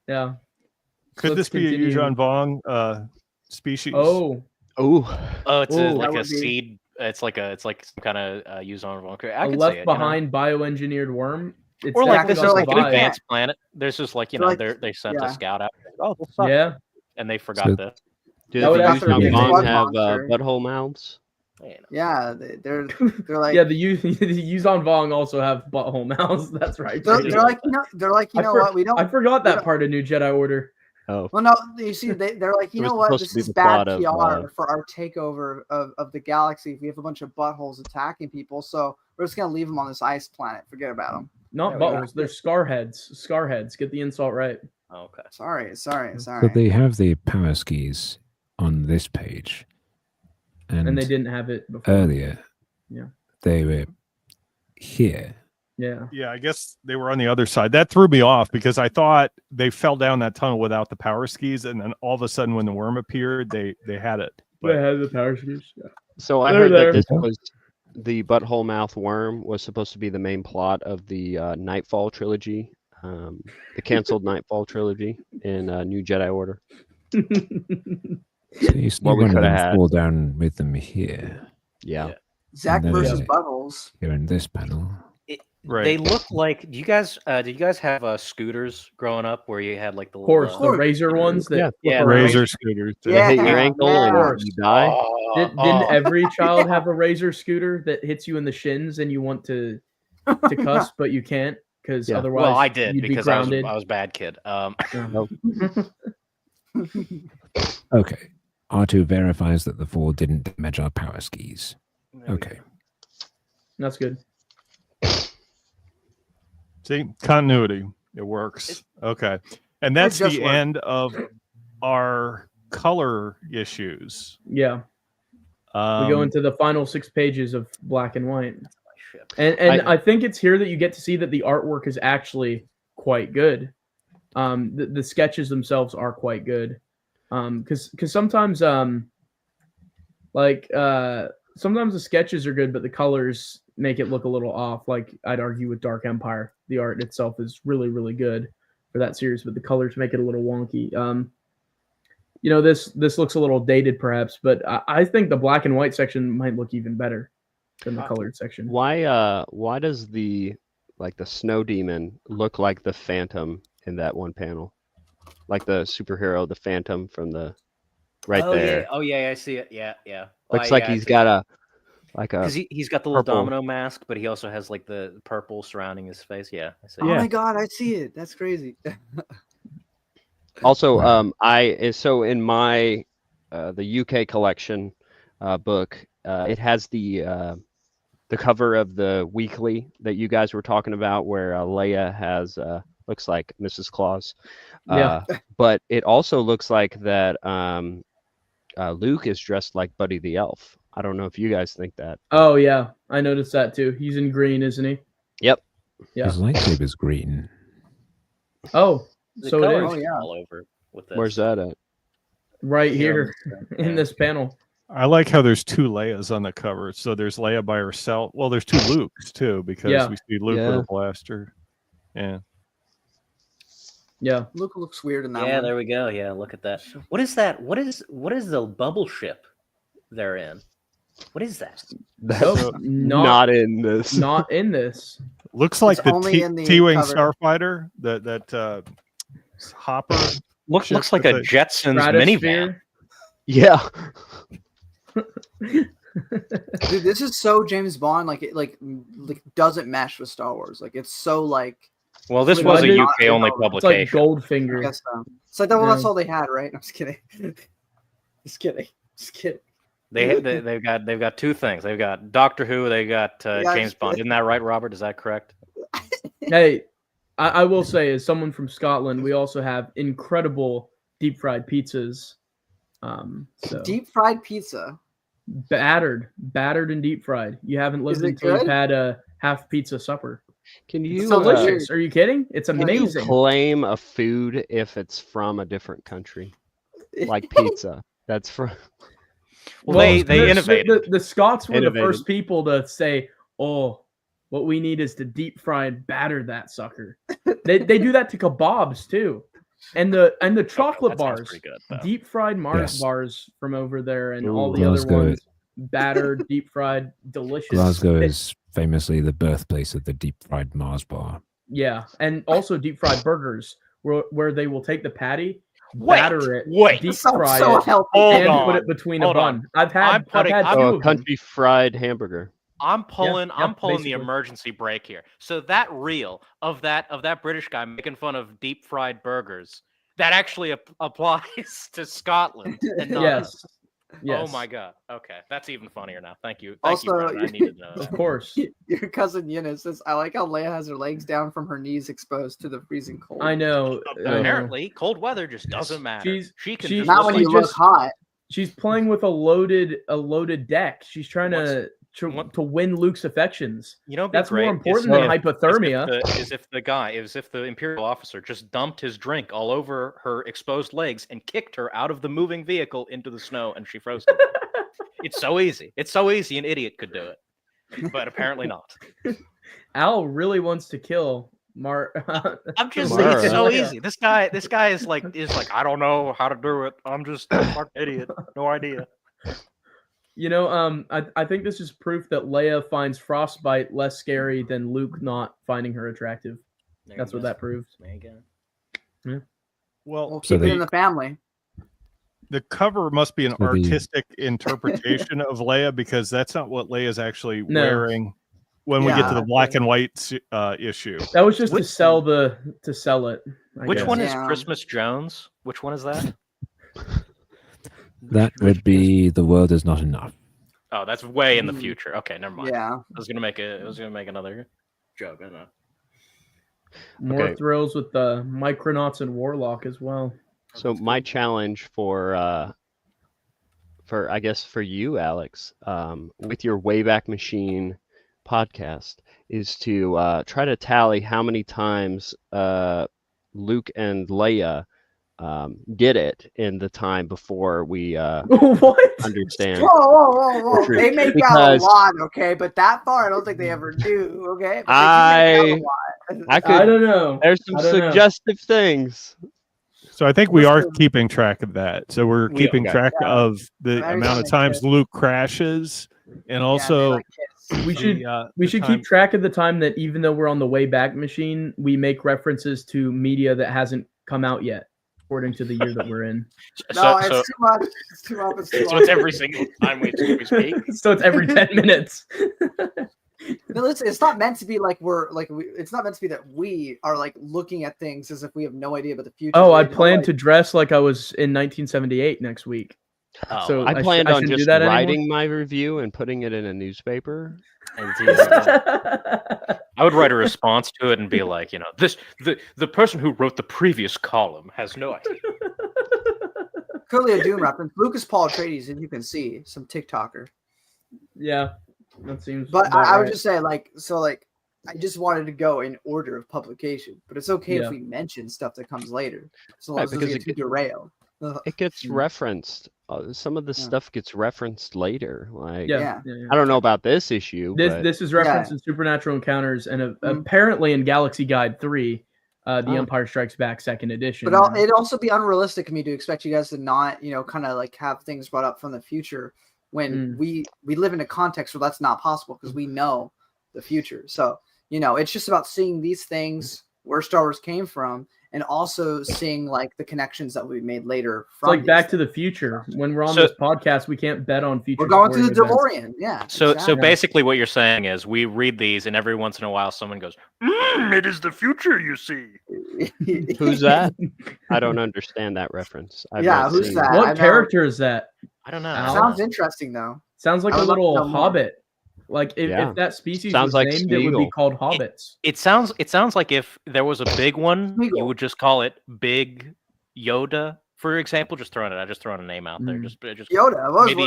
Yeah. Could Let's this be a continue. Yuuzhan Vong species? Oh, It's That like a would be- seed. It's like some kind of Yuuzhan Vong. I a could left see it, behind bioengineered worm. It's or like definitely this got is the like an vibe. advanced planet. There's just like They're like- they sent yeah. a scout out. Oh, this sucks. Yeah. And they forgot So- this. Do That the would actually be Yuuzhan Vong amazing. have Monster. butthole mouths? Yeah, they're like Yeah, the Yuuzhan Vong also have butthole mouths. That's right. they're Brady. like you know what we don't. I forgot that don't- part of New Jedi Order. Oh, Well, no, you see, they're like, you It was know what? supposed This to be is the bad plot of, PR for our takeover of the galaxy. If we have a bunch of buttholes attacking people, so we're just gonna leave them on this ice planet. Forget about them. Not There we go. buttholes. They're scarheads. Scarheads. Get the insult right. Okay. Sorry. So they have the power skis on this page, And they didn't have it before. earlier. Yeah. They were here. Yeah. Yeah, I guess they were on the other side. That threw me off because I thought they fell down that tunnel without the power skis, and then all of a sudden, when the worm appeared, they had it. They But had the power skis. Yeah. so I They're heard there. that this was the butthole mouth worm was supposed to be the main plot of the Nightfall trilogy, the canceled Nightfall trilogy in New Jedi Order. So you see What we one of coulda them had. fall down with them here. Yeah. Yeah. Zach And then- versus Yeah. buttholes. Here in this panel. right. They look like. Do you guys have scooters growing up where you had like the Of course, little, the razor ones that Yeah. flip Yeah, around. razor scooters. Did it hit your Yeah, ankle yeah. and you die? Didn't every child have a razor scooter that hits you in the shins and you want to cuss but you can't because Yeah. otherwise Well, I did you'd because be I was grounded. a bad kid. Okay. R2 verifies that the fall didn't damage our power skis. Okay. That's good. See, continuity. It works. Okay. And that's just the work. end of our color issues. Yeah, we go into the final 6 pages of black and white, and I think it's here that you get to see that the artwork is actually quite good. The sketches themselves are quite good. Because sometimes sometimes the sketches are good, but the colors make it look a little off. Like I'd argue with Dark Empire, the art itself is really, really good for that series, but the colors make it a little wonky. This looks a little dated perhaps, but I think the black and white section might look even better than the colored section. Why does the snow demon look like the Phantom in that one panel? Like the superhero, the Phantom from the there. Yeah. Oh yeah, I see it. Yeah. Looks like he's got a because he's got the little purple- domino mask, but he also has like the purple surrounding his face. Yeah, I see. Oh Yeah. my god, I see it. That's crazy. Also, so in my the UK collection book, it has the cover of the weekly that you guys were talking about, where Leia has looks like Mrs. Claus. Yeah. But it also looks like that Luke is dressed like Buddy the Elf. I don't know if you guys think that. Oh yeah, I noticed that too. He's in green, isn't he? Yep. Yeah. His lightsaber's green. Oh, The so colors it is Oh, yeah. all over with this. Where's that at? right Here. here in this panel. I like how there's 2 Leias on the cover. So there's Leia by herself. Well, there's 2 Lukes too, because Yeah. we see Luke with Yeah. a blaster. Yeah. Yeah. Luke looks weird in that Yeah, one. there we go. Yeah, look at that. What is that? What is the bubble ship they're in? What is that? That's Nope, not in this. not in this. Looks like It's the only in the T-wing cover. starfighter, that hopper. Looks Ship like with a a Jetsons minivan. Stratosphere. Yeah. Dude, this is so James Bond. Like it doesn't mesh with Star Wars. Like it's so like. Well, this Well, was a dude, UK only it's It's like publication. I Goldfinger. guess it's like well, that's Yeah. all they had, right? I'm just kidding. Just kidding. They've got 2 things. They've got Doctor Who. They got Yeah, James Bond. Isn't that right, Robert? Is that correct? Hey, I will say, as someone from Scotland, we also have incredible deep fried pizzas. So Deep fried pizza. battered and deep fried. You haven't lived Is it until you've good? had a half pizza supper. Can It's you delicious. Are you kidding? It's can you amazing. claim a food if it's from a different country, like pizza? That's from. Well, they innovated. The Scots were the Innovated. first people to say, "Oh, what we need is to deep fry and batter that sucker." They do that to kebabs too, and the chocolate that sounds bars, pretty good, though. deep fried Mars Yes. bars from over there, and Ooh. all the other Glasgow- ones, battered, deep fried, delicious. Glasgow is famously the birthplace of the deep fried Mars bar. Yeah, and also deep fried burgers, where they will take the patty, Wait, batter it, wait. deep So fry it, healthy. Hold and on, put it between hold a on. bun. I've had two I'm- of them. country fried hamburger. I'm pulling the basically. emergency brake here. So that reel of that British guy making fun of deep fried burgers, that actually applies to Scotland and not us. Yes. Oh my god. Okay, that's even funnier now. Thank you. Also, Brad. I needed to know. Of that. course. Your cousin Eunice says, I like how Leia has her legs down from her knees exposed to the freezing cold. I know. Apparently, cold weather just doesn't matter. She can just Not look when you like- look hot. She's playing with a loaded deck. She's trying to win Luke's affections. You know, That's more important than hypothermia. As if the Imperial officer just dumped his drink all over her exposed legs and kicked her out of the moving vehicle into the snow, and she froze to death. It's so easy. It's so easy. An idiot could do it, but apparently not. Al really wants to kill I'm just Mara. saying, it's so easy. This guy is like, I don't know how to do it. I'm just a fucking idiot. No idea. You know, I think this is proof that Leia finds Frostbite less scary than Luke not finding her attractive. That's what that proves. There you go. Yeah. We'll Well, keep So it in the family. the cover must be an So the- artistic interpretation of Leia, because that's not what Leia's actually No. wearing when we get to Yeah. the black and white issue. That was just Which- to sell it. I Which guess. one is Yeah. Christmas Jones? Which one is that? That would be The World Is Not Enough. Oh, that's way in the future. Okay, never mind. Yeah. I was gonna make another joke. I don't know. More Okay. thrills with the Micronauts and Warlock as well. So my challenge for I guess for you, Alex, with your Wayback Machine podcast is to try to tally how many times Luke and Leia get it in the time before we What? understand. Whoa. True. They make out a Because- lot, okay? But that far, I don't think they ever do, okay? But they do make out I a lot. could. don't know. There's some I don't know. suggestive things. So I think we are Listen. keeping track of that. So we're keeping okay. track Yeah. of the Every amount time of they times kiss. Luke crashes, and Yeah, they also like kiss. We should the, we the should time- keep track of the time that even though we're on the Wayback Machine, we make references to media that hasn't come out yet, according to the year that we're in. No, it's too much. It's too much. It's too so it's much. every single time we speak. So it's every 10 minutes. No, listen, it's not meant to be like it's not meant to be that we are like looking at things as if we have no idea about the future. Oh, We I have no plan idea. to dress like I was in 1978 next week. Oh, So I planned I on shouldn't do just that anymore? writing my review and putting it in a newspaper. I would write a response to it and be like, the person who wrote the previous column has no idea. Clearly a Dune reference. Lucas Paul Atreides, and you can see some TikToker. Yeah, that seems. But about I would right. just say I just wanted to go in order of publication. But it's okay Yeah. if we mention stuff that comes later, so long Right, as it because doesn't get too derailed. It gets Mm. referenced. Some of the Yeah. stuff gets referenced later. Like Yeah. I don't know about this issue. but This is referenced in Supernatural Encounters and apparently in Galaxy Guide 3, The Oh. Empire Strikes Back second edition. But it'd also be unrealistic of me to expect you guys to not, kind of like have things brought up from the future when we live in a context where that's not possible because we know the future. So, it's just about seeing these things where Star Wars came from and also seeing like the connections that we made later It's from like these Back to things. the Future. When we're on So- this podcast, we can't bet on future. We're going through the sporting events. DeLorean. Yeah. So exactly. basically what you're saying is we read these and every once in a while someone goes, it is the future you see. who's that? I don't understand that reference. I've Yeah, not who's seen that? it. I What know. character is that? I don't know. Al? Sounds interesting though. Sounds like I a would love to little know more. hobbit. Like Yeah. if that species Sounds was like named, it would be Smeagol. called hobbits. It sounds like if there was a big one, you Smeagol. would just call it Big Yoda for example, just throwing a name out there. Just Yoda. I was thinking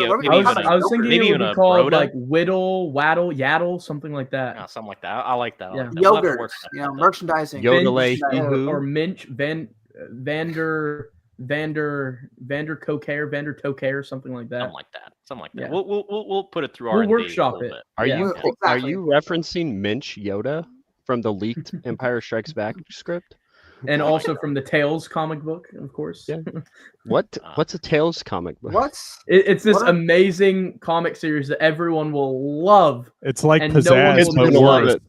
maybe it would even be a called Broda. like Whittle, Waddle, Yaddle, something like that. No, something like that. I like that. I Yeah. like that. We'll have to Yogurt. work something You know, out. merchandising. Yodelay, or Minch, Vander Cocaire, something like that. Something like that. Yeah. We'll put it through We'll R&D workshop a little it. bit. Are Yeah. you Exactly. referencing Minch Yoda from the leaked Empire Strikes Back script? And also from the Tales comic book, of course. Yeah. What's a Tales comic book? It's this amazing comic series that everyone will love. It's like and Pizazz, no one but will love worse. it.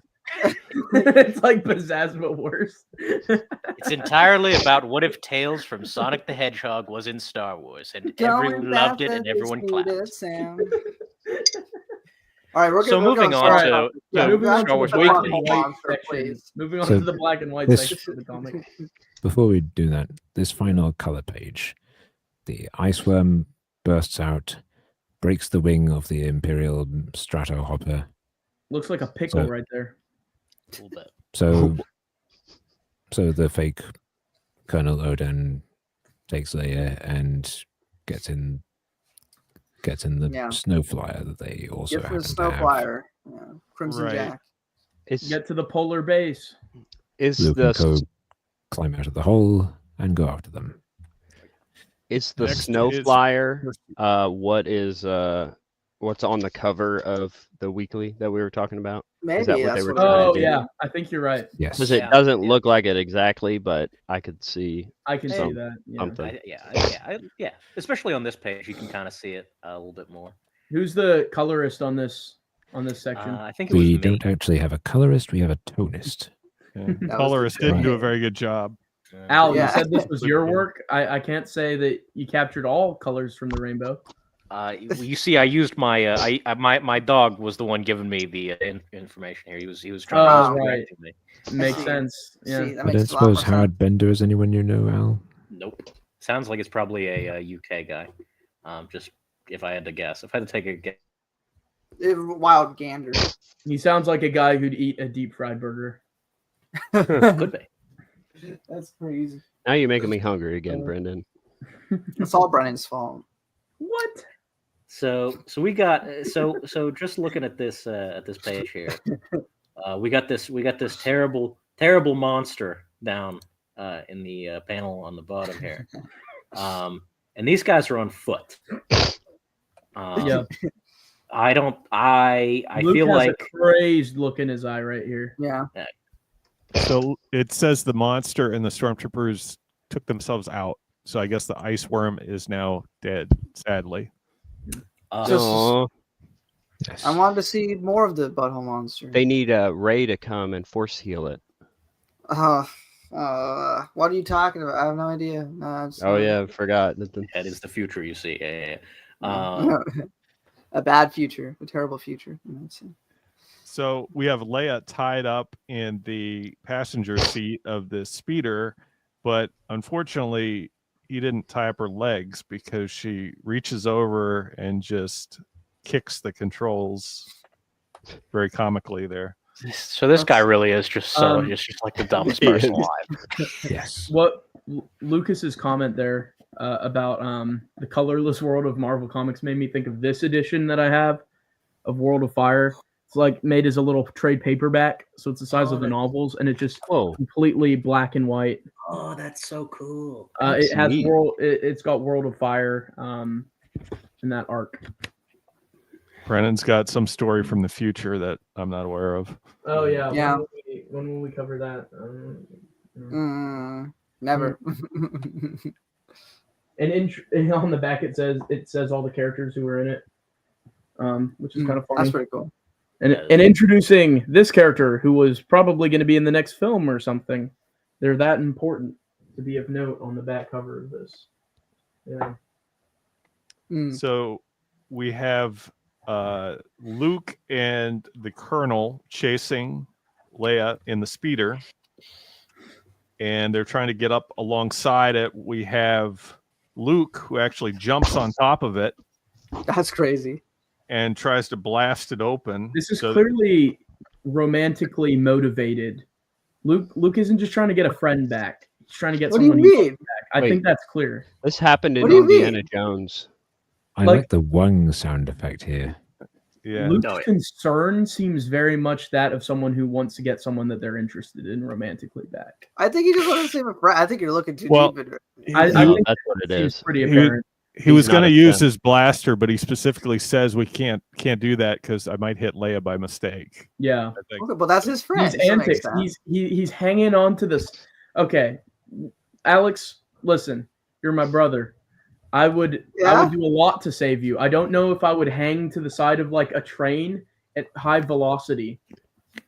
It's like Pizazz, but worse. It's entirely about what if Tales from Sonic the Hedgehog was in Star Wars, and everyone loved it and everyone clapped. All right, So moving on to Star Wars Weekly. Moving on So to the black and white this- section of the comic. Before we do that, this final color page, the iceworm bursts out, breaks the wing of the Imperial Stratohopper. Looks like a pickle So- right there. A little bit. So the fake Colonel Odin takes Leia and gets in the snow flyer that they also Get happen the snow to have. flyer. Yeah. Crimson Right. Jack. Get to the polar base. Luke and Co climb out of the hole and go after them. Is the Next snow is- flyer what's on the cover of the weekly that we were talking about? Maybe Is that what that's they were what trying Oh to do? yeah, I think you're right. Yes. Because it doesn't look like it exactly, but I could see I can see Some- that. Yeah. something. Yeah. Especially on this page, you can kind of see it a little bit more. Who's the colorist on this section? I think it was We me. don't actually have a colorist, we have a tonist. Yeah. was Colorist the didn't do a thing. very good job. Al, Yeah. you said this was your work. I can't say that you captured all colors from the rainbow. You see, I used my my dog was the one giving me the information here. He was trying to right. me. Makes see. sense. Yeah. See, that I makes don't a lot more suppose Howard sense. Bender is anyone you know, Al? Nope. Sounds like it's probably a UK guy. Just if I had to guess, if I had to take a guess. Wild gander. He sounds like a guy who'd eat a deep fried burger. Could be. That's crazy. Now you're making me hungry again, Brendan. It's all Brennan's fault. What? So we got so just looking at this page here, we got this terrible monster down in the panel on the bottom here, and these guys are on foot. Yeah. I Luke feel has like a crazed look in his eye right here. Yeah. So it says the monster and the stormtroopers took themselves out. So I guess the iceworm is now dead, sadly. Aw. Yes. I wanted to see more of the butthole monster. They need Ray to come and force heal it. What are you talking about? I have no idea. No, it's Oh not- yeah, I forgot. that is the future you see. Yeah. A bad future, a terrible future. So we have Leia tied up in the passenger seat of the speeder, but unfortunately, he didn't tie up her legs because she reaches over and just kicks the controls very comically there. So this guy really is just just like the dumbest person Yes. alive. Yes. What Lucas's comment there about the colorless world of Marvel Comics made me think of this edition that I have of World of Fire. It's like made as a little trade paperback, so it's the size of the novels, and it's just completely black and white. Oh, that's so cool. It has neat. It's got World of Fire in that arc. Brennan's got some story from the future that I'm not aware of. Oh yeah. Yeah. When will we cover that? Never. And on the back it says all the characters who were in it, which is kind of funny. That's pretty cool. And introducing this character who was probably going to be in the next film or something. They're that important to be of note on the back cover of this. Yeah. So we have Luke and the Colonel chasing Leia in the speeder, and they're trying to get up alongside it. We have Luke, who actually jumps on top of it That's crazy. and tries to blast it open. This is clearly romantically motivated. Luke isn't just trying to get a friend back. He's trying to get What do you someone he mean? loves back. I Wait. think that's clear. This happened in What do you Indiana mean? Jones. I Like- like the wang sound effect here. Yeah. Luke's Oh, yeah. concern seems very much that of someone who wants to get someone that they're interested in romantically back. I think he just wanted to save a friend. I think you're looking too Well, deep into it. I No, think that's what it seems is. pretty He was- apparent. He was He's going to not use upset. his blaster, but he specifically says we can't do that because I might hit Leia by mistake. Yeah. I think. Okay, but that's his friend. He's so it makes antics. sense. He's hanging on to this. Okay, Alex, listen, you're my brother. I would do a lot to save you. I don't know if I would hang to the side of like a train at high velocity.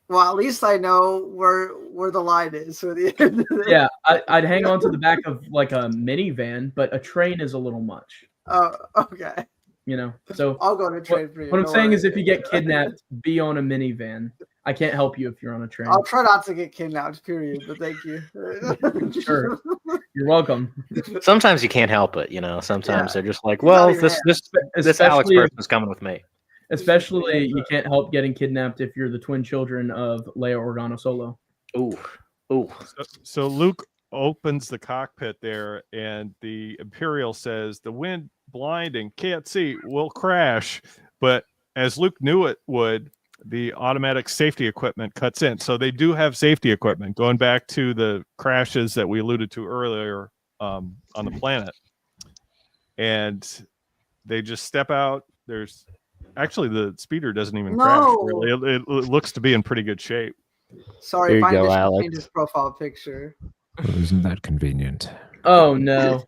Well, at least I know where the line is. So the Yeah, I'd hang on to the back of like a minivan, but a train is a little much. Oh, okay. You know, so I'll go to train for you. what I'm don't saying worry. is, if you get kidnapped, be on a minivan. I can't help you if you're on a train. I'll try not to get kidnapped. Period. But thank you. Sure. You're welcome. Sometimes you can't help it, you know. Sometimes Yeah. they're just like, It's not well, even this Alex Especially if- person's coming with me. Especially, you can't help getting kidnapped if you're the twin children of Leia Organa Solo. Ooh, ooh. So Luke opens the cockpit there, and the Imperial says, "The wind blinding, can't see, will crash." But as Luke knew it would, the automatic safety equipment cuts in. So they do have safety equipment, going back to the crashes that we alluded to earlier on the planet. And they just step out. There's actually the speeder doesn't even crash. No. Really, it looks to be in pretty good shape. Sorry, There if you I go, just Alex. changed his profile picture. Well, isn't that convenient? Oh no!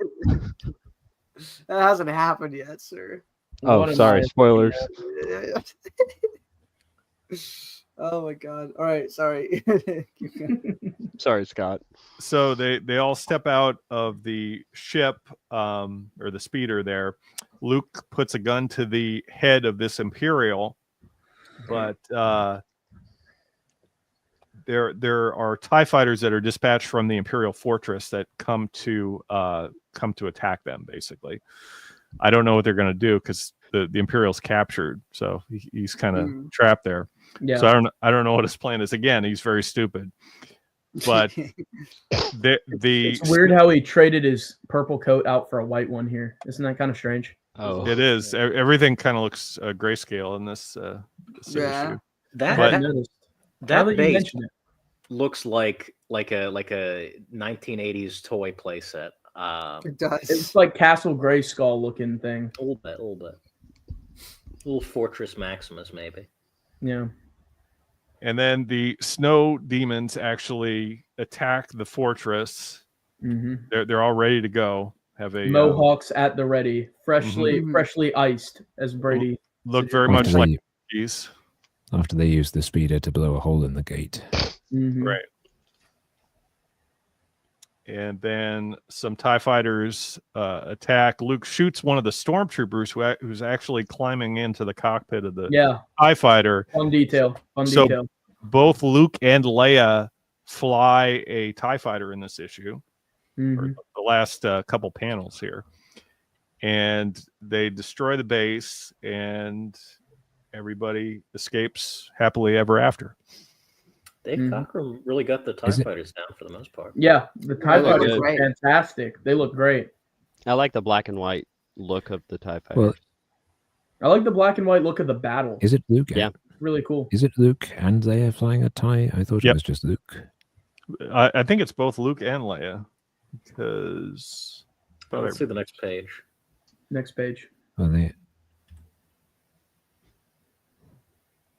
That hasn't happened yet, sir. Oh, What am sorry, I- spoilers. Oh my god. All right, sorry. Sorry, Scott. So they all step out of the ship or the speeder there. Luke puts a gun to the head of this Imperial, but there are TIE fighters that are dispatched from the Imperial fortress that come to attack them. Basically, I don't know what they're going to do because the Imperial's captured, so he's kind of trapped there. Yeah. So I don't know what his plan is. Again, he's very stupid. But It's weird how he traded his purple coat out for a white one here. Isn't that kind of strange? Oh, it is. Everything kind of looks grayscale in this Yeah. issue. That I hadn't that, noticed. Now that that you base mention it. looks like a 1980s toy playset. It does. It's like Castle Grayskull looking thing. A little bit. Little Fortress Maximus, maybe. Yeah. And then the snow demons actually attack the fortress. Mm-hmm. They're all ready to go. Have a Mohawks at the ready, freshly Mhm. freshly iced, as Brady. look very After much they, like these. after they use the speeder to blow a hole in the gate. Mhm. Right. And then some TIE fighters attack. Luke shoots one of the stormtroopers who's actually climbing into the cockpit of the Yeah. TIE fighter. Fun detail. So- Detail. Both Luke and Leia fly a TIE fighter in this issue, Mhm. or the last couple panels here. And they destroy the base, and everybody escapes happily ever after. Dave Mhm. Cockrum really got the TIE Is it- fighters down for the most part. Yeah, the TIE They look fighters good. look fantastic. They look great. I like the black and white look of the TIE fighter. Well, I like the black and white look of the battle. is it Luke? Yeah. Really cool. Is it Luke and Leia flying a TIE? I thought Yep. it was just Luke. I think it's both Luke and Leia, because Oh, let's see the next page. Next page. Well,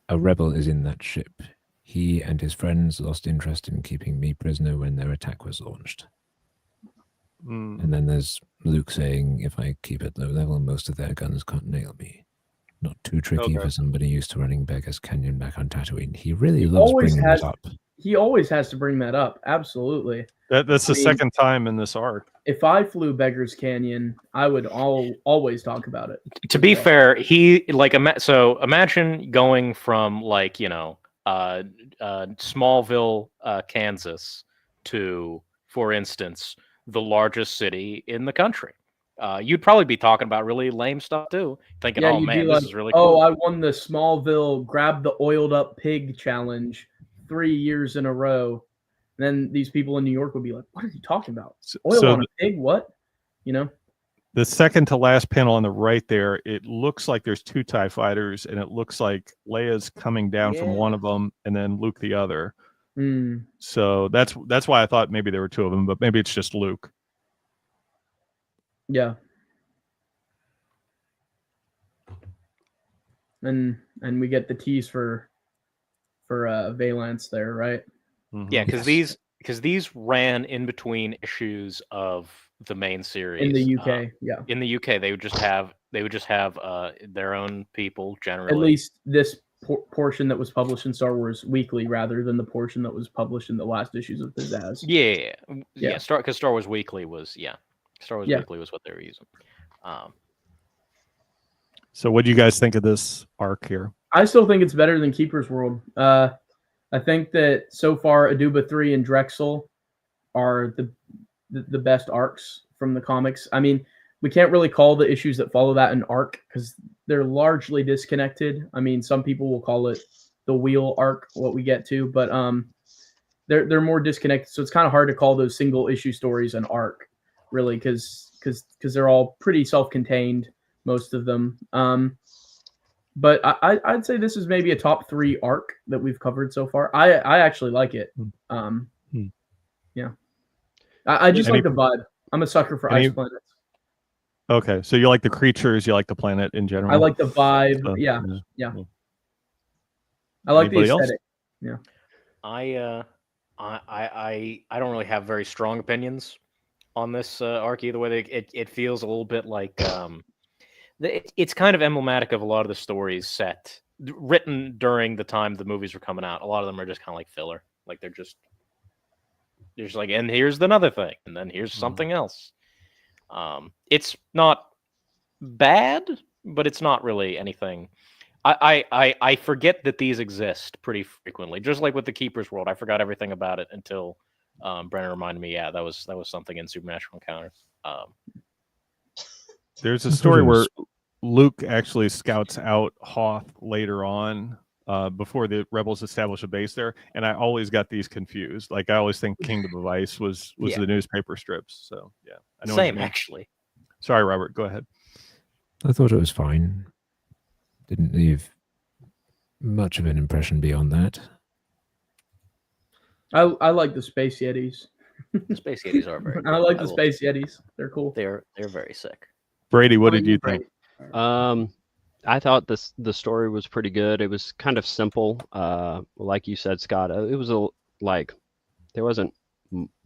a rebel is in that ship. He and his friends lost interest in keeping me prisoner when their attack was launched. And then there's Luke saying, if I keep at low level, most of their guns can't nail me. Not too tricky Okay. for somebody used to running Beggar's Canyon back on Tatooine. He really loves always bringing has- that up. He always has to bring that up. Absolutely. that's the I mean- second time in this arc. If I flew Beggar's Canyon, I would always talk about it. To be fair, he like so imagine going from like Smallville, Kansas, to, for instance, the largest city in the country. You'd probably be talking about really lame stuff too, thinking, Yeah, "Oh you'd man, be this like, is really oh, cool." I won the Smallville grab the oiled up pig challenge 3 years in a row. And then these people in New York would be like, "What are you talking about? So Oil on a pig? What?" You know. The second to last panel on the right there, it looks like there's 2 TIE fighters, and it looks like Leia's coming down from one of them, and then Luke the other. So that's why I thought maybe there were 2 of them, but maybe it's just Luke. Yeah. And we get the tease for Valance there, right? Yeah, because these ran in between issues of the main series in the UK. In the UK, they would just have their own people generally. At least this portion that was published in Star Wars Weekly, rather than the portion that was published in the last issues of Pizazz. Yeah. Because Star Wars Weekly was Weekly was what they were using. So, what do you guys think of this arc here? I still think it's better than Keeper's World. I think that so far, Aduba 3 and Drexel are the best arcs from the comics. I mean, we can't really call the issues that follow that an arc because they're largely disconnected. I mean, some people will call it the wheel arc, what we get to, but they're more disconnected. So it's kind of hard to call those single issue stories an arc, really, because they're all pretty self-contained, most of them. But I'd say this is maybe a top 3 arc that we've covered so far. I actually like it. Yeah. I just like the vibe. I'm a sucker for ice planets. Okay, so you like the creatures, you like the planet in general. I like the vibe. Yeah. I like Anybody the aesthetic. Else? Yeah. I don't really have very strong opinions on this arc either way. It feels a little bit like it's kind of emblematic of a lot of the stories written during the time the movies were coming out. A lot of them are just kind of like filler. Like they're just like, and here's another thing, and then here's something else. It's not bad, but it's not really anything. I forget that these exist pretty frequently. Just like with the Keeper's World, I forgot everything about it until Brennan reminded me. Yeah, that was something in Supernatural Encounters. There's a story where Luke actually scouts out Hoth later on, before the Rebels establish a base there, and I always got these confused. Like I always think Kingdom of Ice was the newspaper strips. So yeah, I know. Same actually. Sorry, Robert. Go ahead. I thought it was fine. Didn't leave much of an impression beyond that. I like the Space Yetis. The Space Yetis are very cool. I like the Space Yetis. They're cool. They're very sick. Brady, what did you think? I thought the story was pretty good. It was kind of simple. Like you said, Scott, it was there wasn't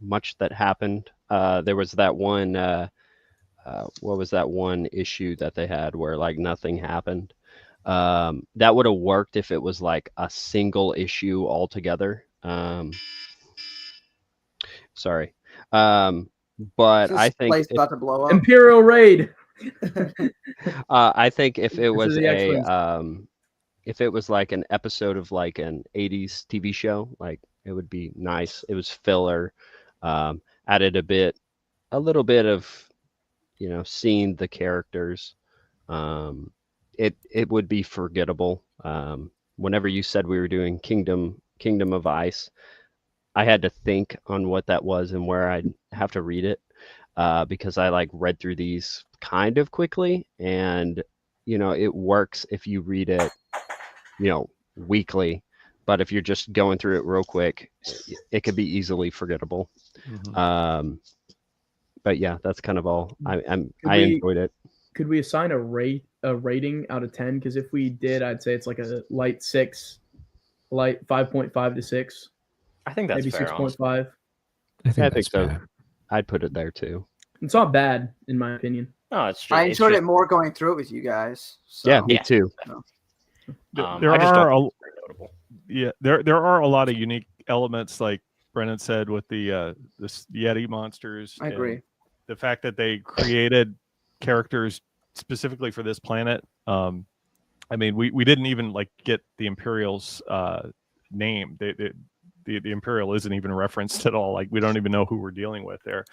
much that happened. There was that one, what was that one issue that they had where like nothing happened? That would have worked if it was like a single issue altogether. Sorry. But I think place about to blow up. Imperial Raid. I think if it was if it was like an episode of like an 80s TV show, like it would be nice. It was filler, added a little bit of, seeing the characters. It would be forgettable. Whenever you said we were doing Kingdom of Ice, I had to think on what that was and where I'd have to read it, because I like read through these kind of quickly, and it works if you read it weekly, but if you're just going through it real quick, it could be easily forgettable. But yeah, that's kind of all. I enjoyed it. Could we assign a rating out of 10? Because if we did, I'd say it's like a light 6, light 5.5 to 6. I think that's maybe 6.5. I think so. Fair. I'd put it there too. It's not bad in my opinion. No, it's true. I enjoyed it more going through it with you guys. So. Yeah, me too. There are a lot of unique elements, like Brennan said, with the Yeti monsters. I agree. The fact that they created characters specifically for this planet. I mean, we didn't even like get the Imperial's name. The Imperial isn't even referenced at all. Like we don't even know who we're dealing with there.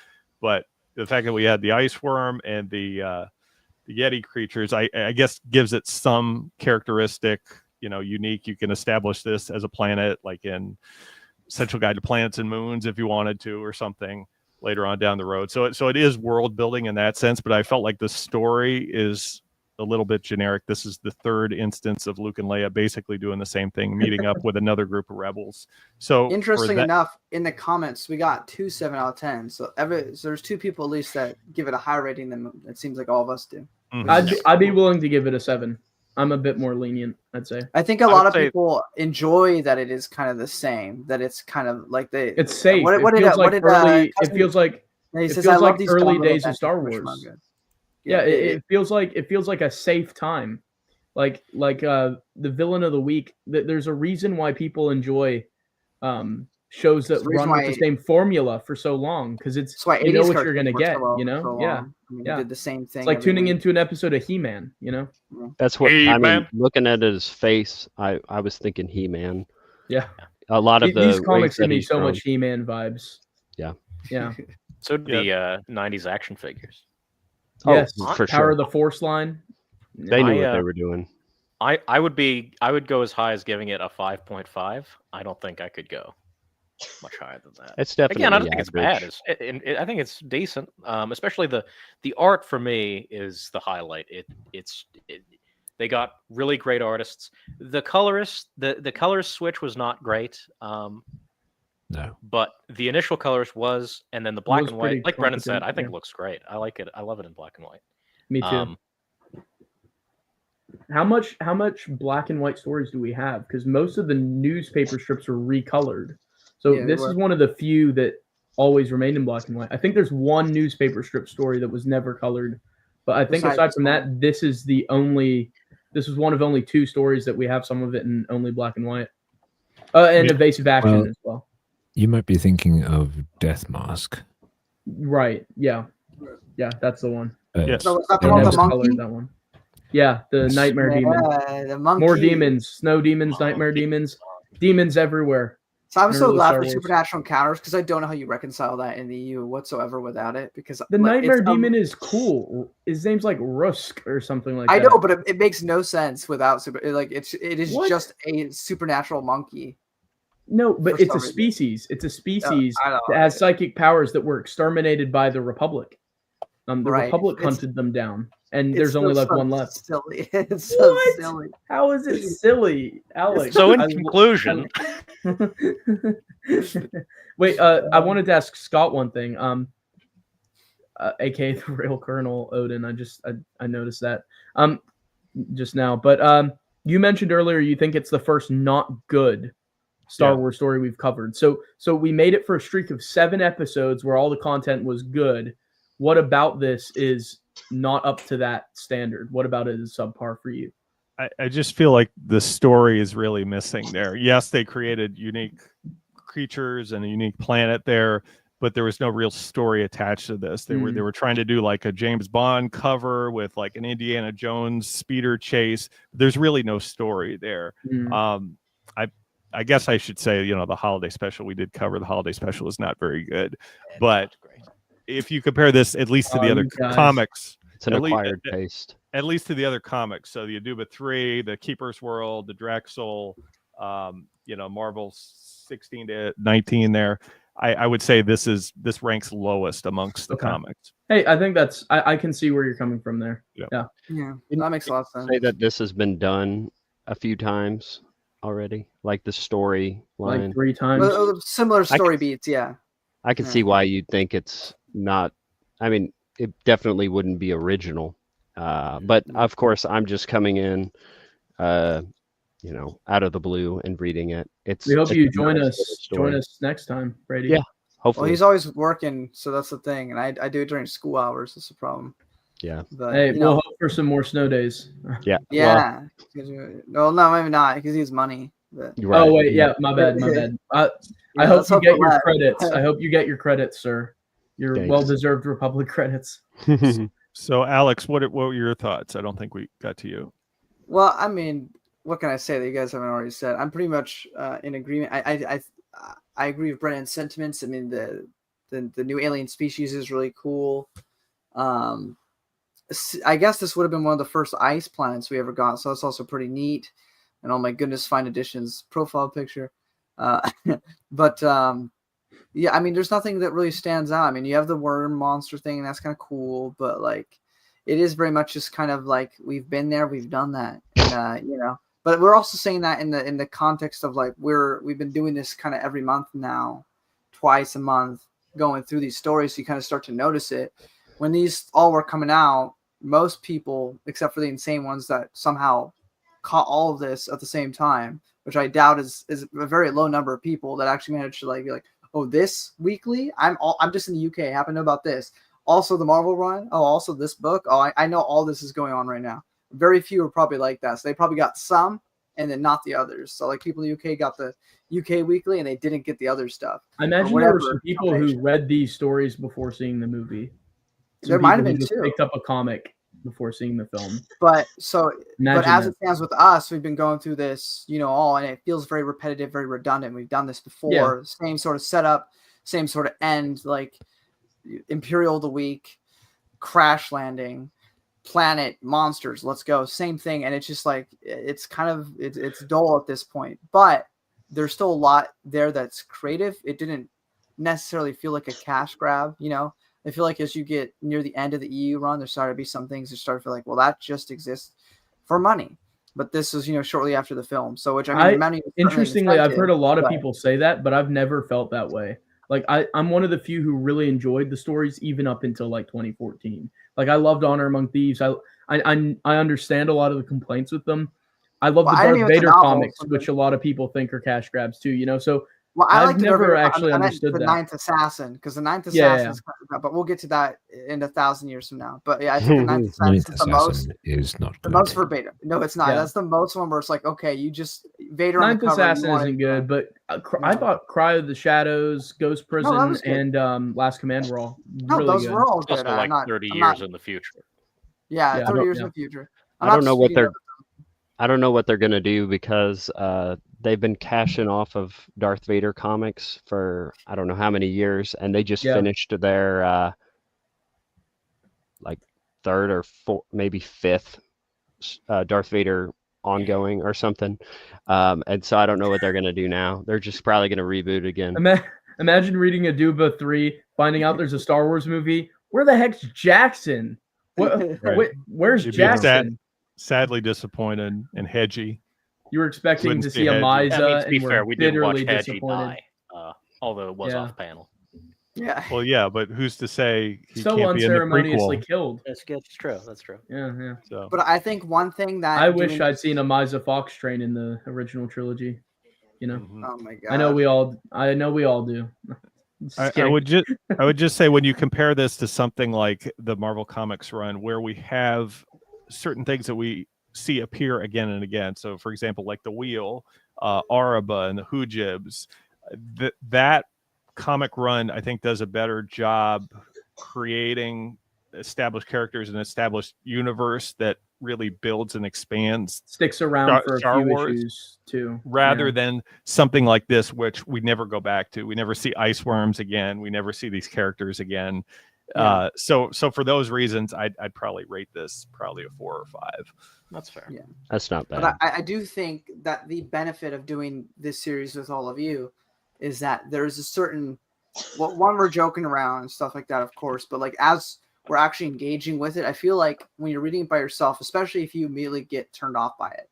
But the fact that we had the ice worm and the Yeti creatures, I guess gives it some characteristic, unique. You can establish this as a planet, like in Essential Guide to Planets and Moons if you wanted to, or something later on down the road. So it is world building in that sense, but I felt like the story is a little bit generic. This is the third instance of Luke and Leia basically doing the same thing, meeting up with another group of rebels. So interesting enough, in the comments we got 2 7 out of 10. So there's 2 people at least that give it a higher rating than it seems like all of us do. Mm-hmm. I'd be willing to give it a 7. I'm a bit more lenient, I'd say. I think a lot of people enjoy that it is kind of the same. That it's kind of like it's safe. It feels like early days of Star Wars. Yeah, it feels like a safe time. Like the villain of the week. There's a reason why people enjoy shows that run with the same formula for so long, because it's you know what you're gonna get. You know, yeah. We did the same thing. It's like tuning into an episode of He-Man, you know? That's what I mean. Looking at his face, I was thinking He-Man. Yeah. A lot of these comics give me so much He-Man vibes. Yeah. Yeah. So did the 90s action figures. Yes, for Power of the Force line. They knew what they were doing. I would go as high as giving it a 5.5. I don't think I could go much higher than that. It's definitely I don't think it's bad. I think it's decent. Especially the art for me is the highlight. They got really great artists. The colorist switch was not great. No. But the initial colors was, and then the black and white, like Brennan said, I think yeah. looks great. I like it. I love it in black and white. Me too. How much black and white stories do we have? Because most of the newspaper strips were recolored. So this is one of the few that always remained in black and white. I think there's one newspaper strip story that was never colored. But I think aside from that, this is one of only 2 stories that we have some of it in only black and white. And Evasive Action as well. You might be thinking of Death Mask. Right. Yeah. Yeah, that's the one. Yes. So was that the one with the monkey? That one. Yeah, the Nightmare Demon. The monkey. More demons. Snow demons, nightmare demons. Demons everywhere. So I'm so glad for supernatural encounters, because I don't know how you reconcile that in the EU whatsoever without it. Because the Nightmare Demon is cool. His name's like Rusk or something like that. I know, but it makes no sense without it is just a supernatural monkey. No, but it's a species. It's a species that has psychic powers that were exterminated by the Republic. The Republic hunted them down, and there's only like one left. Silly. It's so silly. How is it silly, Alex? So in conclusion, wait. I wanted to ask Scott one thing. AKA the real Colonel Odin. I noticed that just now. But you mentioned earlier you think it's the first not good Star Wars story we've covered. So we made it for a streak of 7 episodes where all the content was good. What about this is not up to that standard? What about it is subpar for you? I just feel like the story is really missing there. Yes, they created unique creatures and a unique planet there, but there was no real story attached to this. They were trying to do like a James Bond cover with like an Indiana Jones speeder chase. There's really no story there. I guess I should say, the holiday special we did cover. The holiday special is not very good, but if you compare this at least to the other comics, it's an acquired taste. At least to the other comics. So the Aduba 3, the Keeper's World, the Drexel, Marvel 16 to 19 there. I would say this ranks lowest amongst the comics. Hey, I think I can see where you're coming from there. Yeah. That makes a lot of sense. Say that this has been done a few times already, like the story line. Like 3 times. Similar story beats, yeah. I can see why you'd think it's not. I mean, it definitely wouldn't be original. But of course, I'm just coming in, out of the blue and reading it. We hope you join us next time, Brady. Yeah, hopefully. Well, he's always working, so that's the thing, and I do it during school hours. That's the problem. Yeah. But, hey, we'll hope for some more snow days. Yeah. Yeah. Well, no, maybe not, because he has money. But... Right. Oh wait, yeah, my bad. I hope you get your credits. I hope you get your credits, sir. Your well-deserved Republic credits. So, Alex, what were your thoughts? I don't think we got to you. Well, I mean, what can I say that you guys haven't already said? I'm pretty much in agreement. I agree with Brennan's sentiments. I mean, the new alien species is really cool. I guess this would have been one of the first ice planets we ever got, so that's also pretty neat. And oh my goodness, Fine Edition's profile picture. But yeah, I mean, there's nothing that really stands out. I mean, you have the worm monster thing, and that's kind of cool, but like, it is very much just kind of like we've been there, we've done that, and you know. But we're also saying that in the context of like we've been doing this kind of every month now, twice a month, going through these stories. So you kind of start to notice it when these all were coming out. Most people, except for the insane ones that somehow caught all of this at the same time, which I doubt is a very low number of people that actually managed to like be like, oh, this weekly, I'm just in the UK, I happen to know about this. Also the Marvel run, oh, also this book, oh, I know all this is going on right now. Very few are probably like that, so they probably got some and then not the others. So like people in the UK got the UK weekly and they didn't get the other stuff. I imagine there were some people who read these stories before seeing the movie. There might have been just too. Picked up a comic before seeing the film. But as that. it stands with us, we've been going through this, you know, all, and it feels very repetitive, very redundant. We've done this before, same sort of setup, same sort of end, like Imperial of the Week, Crash Landing, Planet, Monsters, let's go, same thing. And it's just like it's kind of it's dull at this point, but there's still a lot there that's creative. It didn't necessarily feel like a cash grab, you know. I feel like as you get near the end of the EU run, there started to be some things that started to feel like, well, that just exists for money. But this is, you know, shortly after the film. So, which I mean, interestingly, I've heard a lot of people say that, but I've never felt that way. Like I'm one of the few who really enjoyed the stories even up until like 2014. Like I loved Honor Among Thieves. I understand a lot of the complaints with them. I love the Darth Vader comics, which a lot of people think are cash grabs too, you know. So I've never actually understood the that. Ninth Assassin, because the Ninth Assassin is kind of, but we'll get to that in 1,000 years from now. But yeah, I think the Ninth Assassin is the most verbatim. No, it's not. Yeah. That's the most one where it's like, okay, you just Vader. Ninth Assassin isn't good, but I thought Cry of the Shadows, Ghost Prison, and Last Command were all really those good. were all good. Like 30 years in the future. Yeah, 30 years in the future. I don't know what they're gonna do because they've been cashing off of Darth Vader comics for I don't know how many years, and they just finished their like third or fourth, maybe fifth Darth Vader ongoing or something. And so I don't know what they're gonna do now. They're just probably gonna reboot again. Imagine reading Aduba 3, finding out there's a Star Wars movie. Where the heck's Jackson? Where's Jackson? Sadly disappointed and Hedgie. You were expecting to see a Miza, and we're we did watch Hedgie disappointed. die, although it was off panel. Yeah. Well, yeah, but who's to say he still can't be in the unceremoniously prequel? killed? That's true. That's true. Yeah. So. But I think one thing that I wish I'd seen a Miza Fox train in the original trilogy. You know. Oh my god. I know we all do. I would just say when you compare this to something like the Marvel Comics run, where we have certain things that we see appear again and again. So, for example, like the Wheel, Araba, and the Hoojibs, that comic run, I think, does a better job creating established characters and established universe that really builds and expands, sticks around for Star a few Wars, issues too, rather than something like this, which we never go back to. We never see Iceworms again. We never see these characters again. So for those reasons, I'd probably rate this probably a 4 or 5. That's fair. Yeah, that's not bad. But I do think that the benefit of doing this series with all of you is that there's a certain, well, one, we're joking around and stuff like that, of course, but like as we're actually engaging with it, I feel like when you're reading it by yourself, especially if you immediately get turned off by it,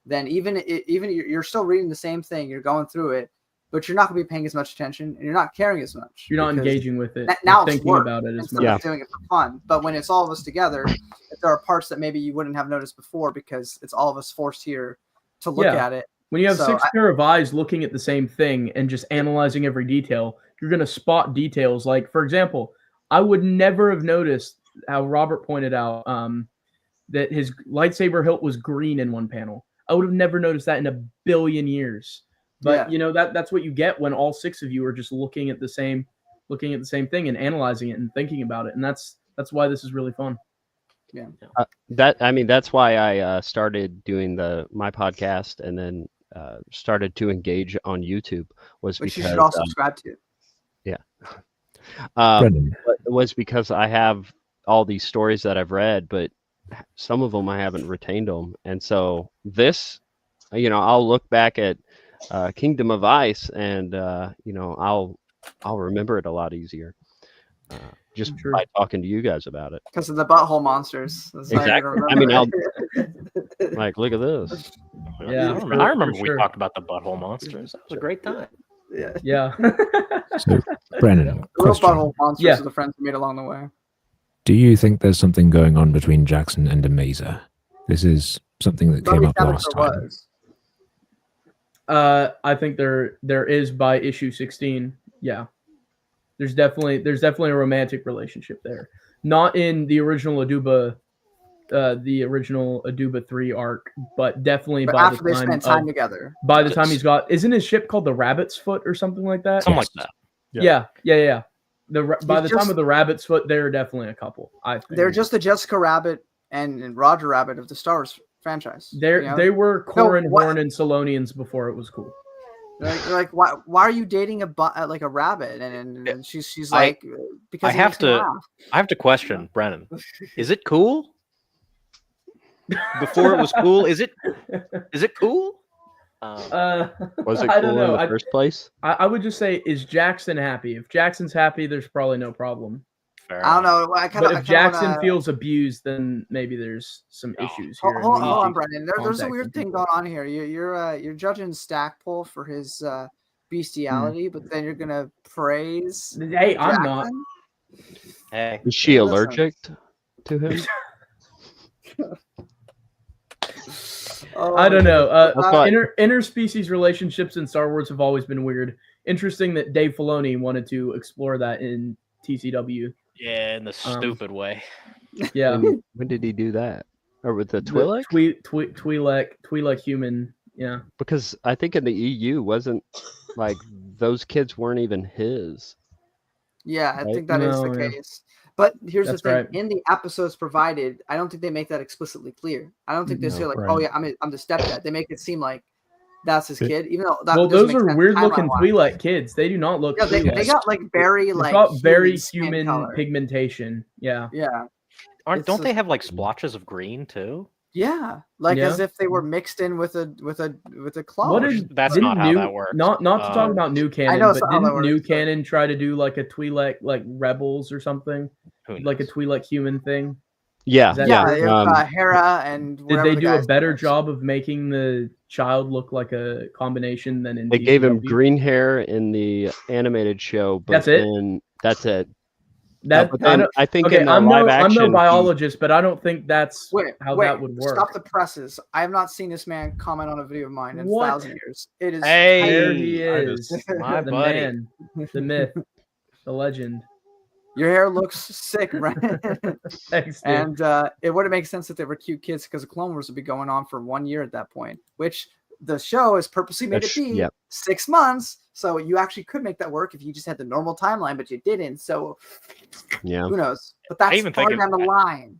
then even you're still reading the same thing, you're going through it, but you're not going to be paying as much attention and you're not caring as much. You're not engaging with it. Now it's thinking about it as much. Instead of doing it for fun. But when it's all of us together, if there are parts that maybe you wouldn't have noticed before because it's all of us forced here to look at it. When you have 6 pair of eyes looking at the same thing and just analyzing every detail, you're going to spot details. Like, for example, I would never have noticed how Robert pointed out that his lightsaber hilt was green in one panel. I would have never noticed that in a billion years. But you know, that's what you get when all 6 of you are just looking at the same thing and analyzing it and thinking about it. And that's why this is really fun. Yeah. That's why I started doing my podcast and then started to engage on YouTube Which you should all subscribe to. Yeah. Was because I have all these stories that I've read, but some of them I haven't retained them. And so this, you know, I'll look back at Kingdom of Ice, and I'll remember it a lot easier. Just by talking to you guys about it. Because of the butthole monsters. That's Exactly. I mean, like, look at this. Yeah, I remember we talked about the butthole monsters. That was a great time. Yeah. So, Brennan, the real butthole monsters are the friends we made along the way. Do you think there's something going on between Jackson and Amaza? This is something that came up last time. I think there is by issue 16. Yeah. There's definitely a romantic relationship there. Not in the original Aduba 3 arc, but definitely by after the they spent time together. By the time isn't his ship called the Rabbit's Foot or something like that? Something like that. Yeah. By the time of the Rabbit's Foot, they're definitely a couple. I think they're just the Jessica Rabbit and Roger Rabbit of the Star Wars franchise. They were Corran, Horn, and Solonians before it was cool. Like why are you dating a rabbit? And she's like, because I have to question Brennan. Is it cool? Before it was cool, is it cool? Was it cool in the first place? I would just say, is Jackson happy? If Jackson's happy, there's probably no problem. I don't know. But if Jackson feels abused, then maybe there's some issues here. Hold on, Brendan. There's a weird thing going on here. You're judging Stackpole for his bestiality, but then you're gonna praise. Hey, Jackson? I'm not. Hey, is she allergic to him? I don't know. Interspecies relationships in Star Wars have always been weird. Interesting that Dave Filoni wanted to explore that in TCW. Yeah, in the stupid way. Yeah. When did he do that? Or with the Twi'lek? Twi'lek human. Yeah. Because I think in the EU wasn't like those kids weren't even his. Yeah, I think that is the case. But here's the thing: right. In the episodes provided, I don't think they make that explicitly clear. I don't think they say like, "Oh yeah, I'm the stepdad." They make it seem like that's his kid, even though those are weird-looking Twi'lek kids. They do not look. Yeah, they got like very human pigmentation. Yeah. Yeah. Don't they have like splotches of green too? Yeah, as if they were mixed in with a clone. That's not how that works. Not to talk about new canon, but didn't new canon try to do like a Twi'lek like rebels or something, like a Twi'lek human thing? Yeah. Hera and did they do a better job of making the child look like a combination than in? They gave him green hair in the animated show, but that's it. I think in the live action, I'm no biologist, but I don't think that's how that would work. Stop the presses. I have not seen this man comment on a video of mine in 1,000 years. It is. There he is, my the buddy. man, the myth, the legend. Your hair looks sick, right? Thanks, dude. And it wouldn't make sense if they were cute kids because the Clone Wars would be going on for 1 year at that point, which the show has purposely made it be 6 months. So you actually could make that work if you just had the normal timeline, but you didn't. So who knows? But that's far down the line.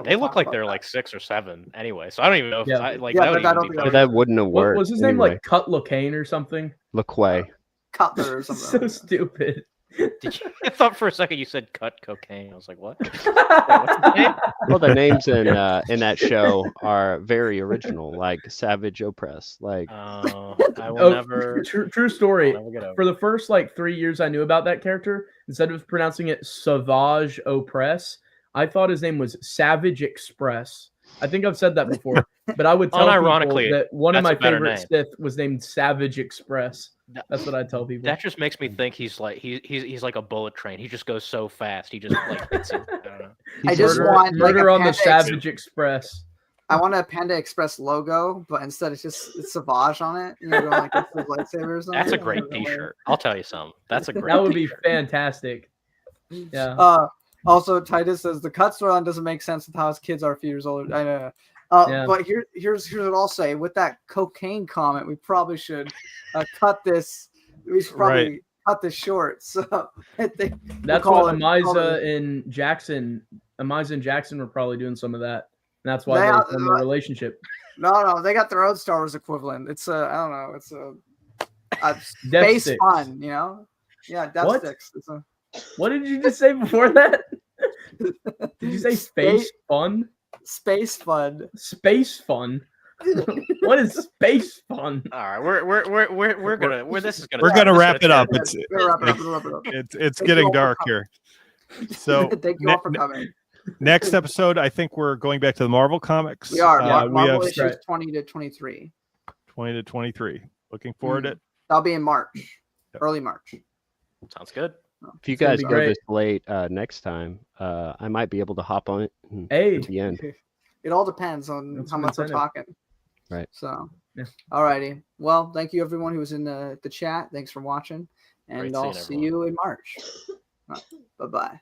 They look like they're like 6 or 7 anyway. So I don't even know if that wouldn't have worked. Was his name like Cut Locane or something? LaQuay. Cutler or something. So stupid. I thought for a second you said cut cocaine. I was like, what? What's the name? Well, the names in that show are very original, like Savage Opress. Like, I will never. True story. For the first 3 years I knew about that character, instead of pronouncing it Savage Opress, I thought his name was Savage Express. I think I've said that before, but I would tell people that one of my favorite Sith was named Savage Express. That's what I tell people. That just makes me think he's like a bullet train. He just goes so fast. He just hits it. I don't know. I just want murder on the Savage Express. I want a Panda Express logo, but instead it's Savage on it. You know, going like with lightsabers. That's a great T-shirt. I'll tell you something. That's a great. That would be fantastic. Yeah. Also, Titus says the cut storyline doesn't make sense with how his kids are a few years older. I know. But here's what I'll say. With that cocaine comment, we probably should cut this. We should probably cut this short. So I think that's what Amaza and Jackson. Amaza and Jackson were probably doing some of that. And that's why they formed the relationship. No, they got their own Star Wars equivalent. It's I don't know. It's a space fun, you know? Yeah, Death Sticks. What did you just say before that? Did you say space fun? Space fun. Space fun. What is space fun? All right, we're gonna wrap it up. We're gonna wrap it up. It's Thank you getting all for dark coming. here. So Thank you all for coming. next episode, I think we're going back to the Marvel comics. We are. We Marvel have issues 20 to 23. 20 to 23. Looking forward to it. That'll be in March, early March. Sounds good. If you It's gonna guys be go great. this late next time, I might be able to hop on it Hey. at the end. It all depends on That's how an much we're incentive. talking. Right. So, Yeah. alrighty. Well, thank you everyone who was in the chat. Thanks for watching, and Great I'll seeing see everyone. you in March. Bye bye.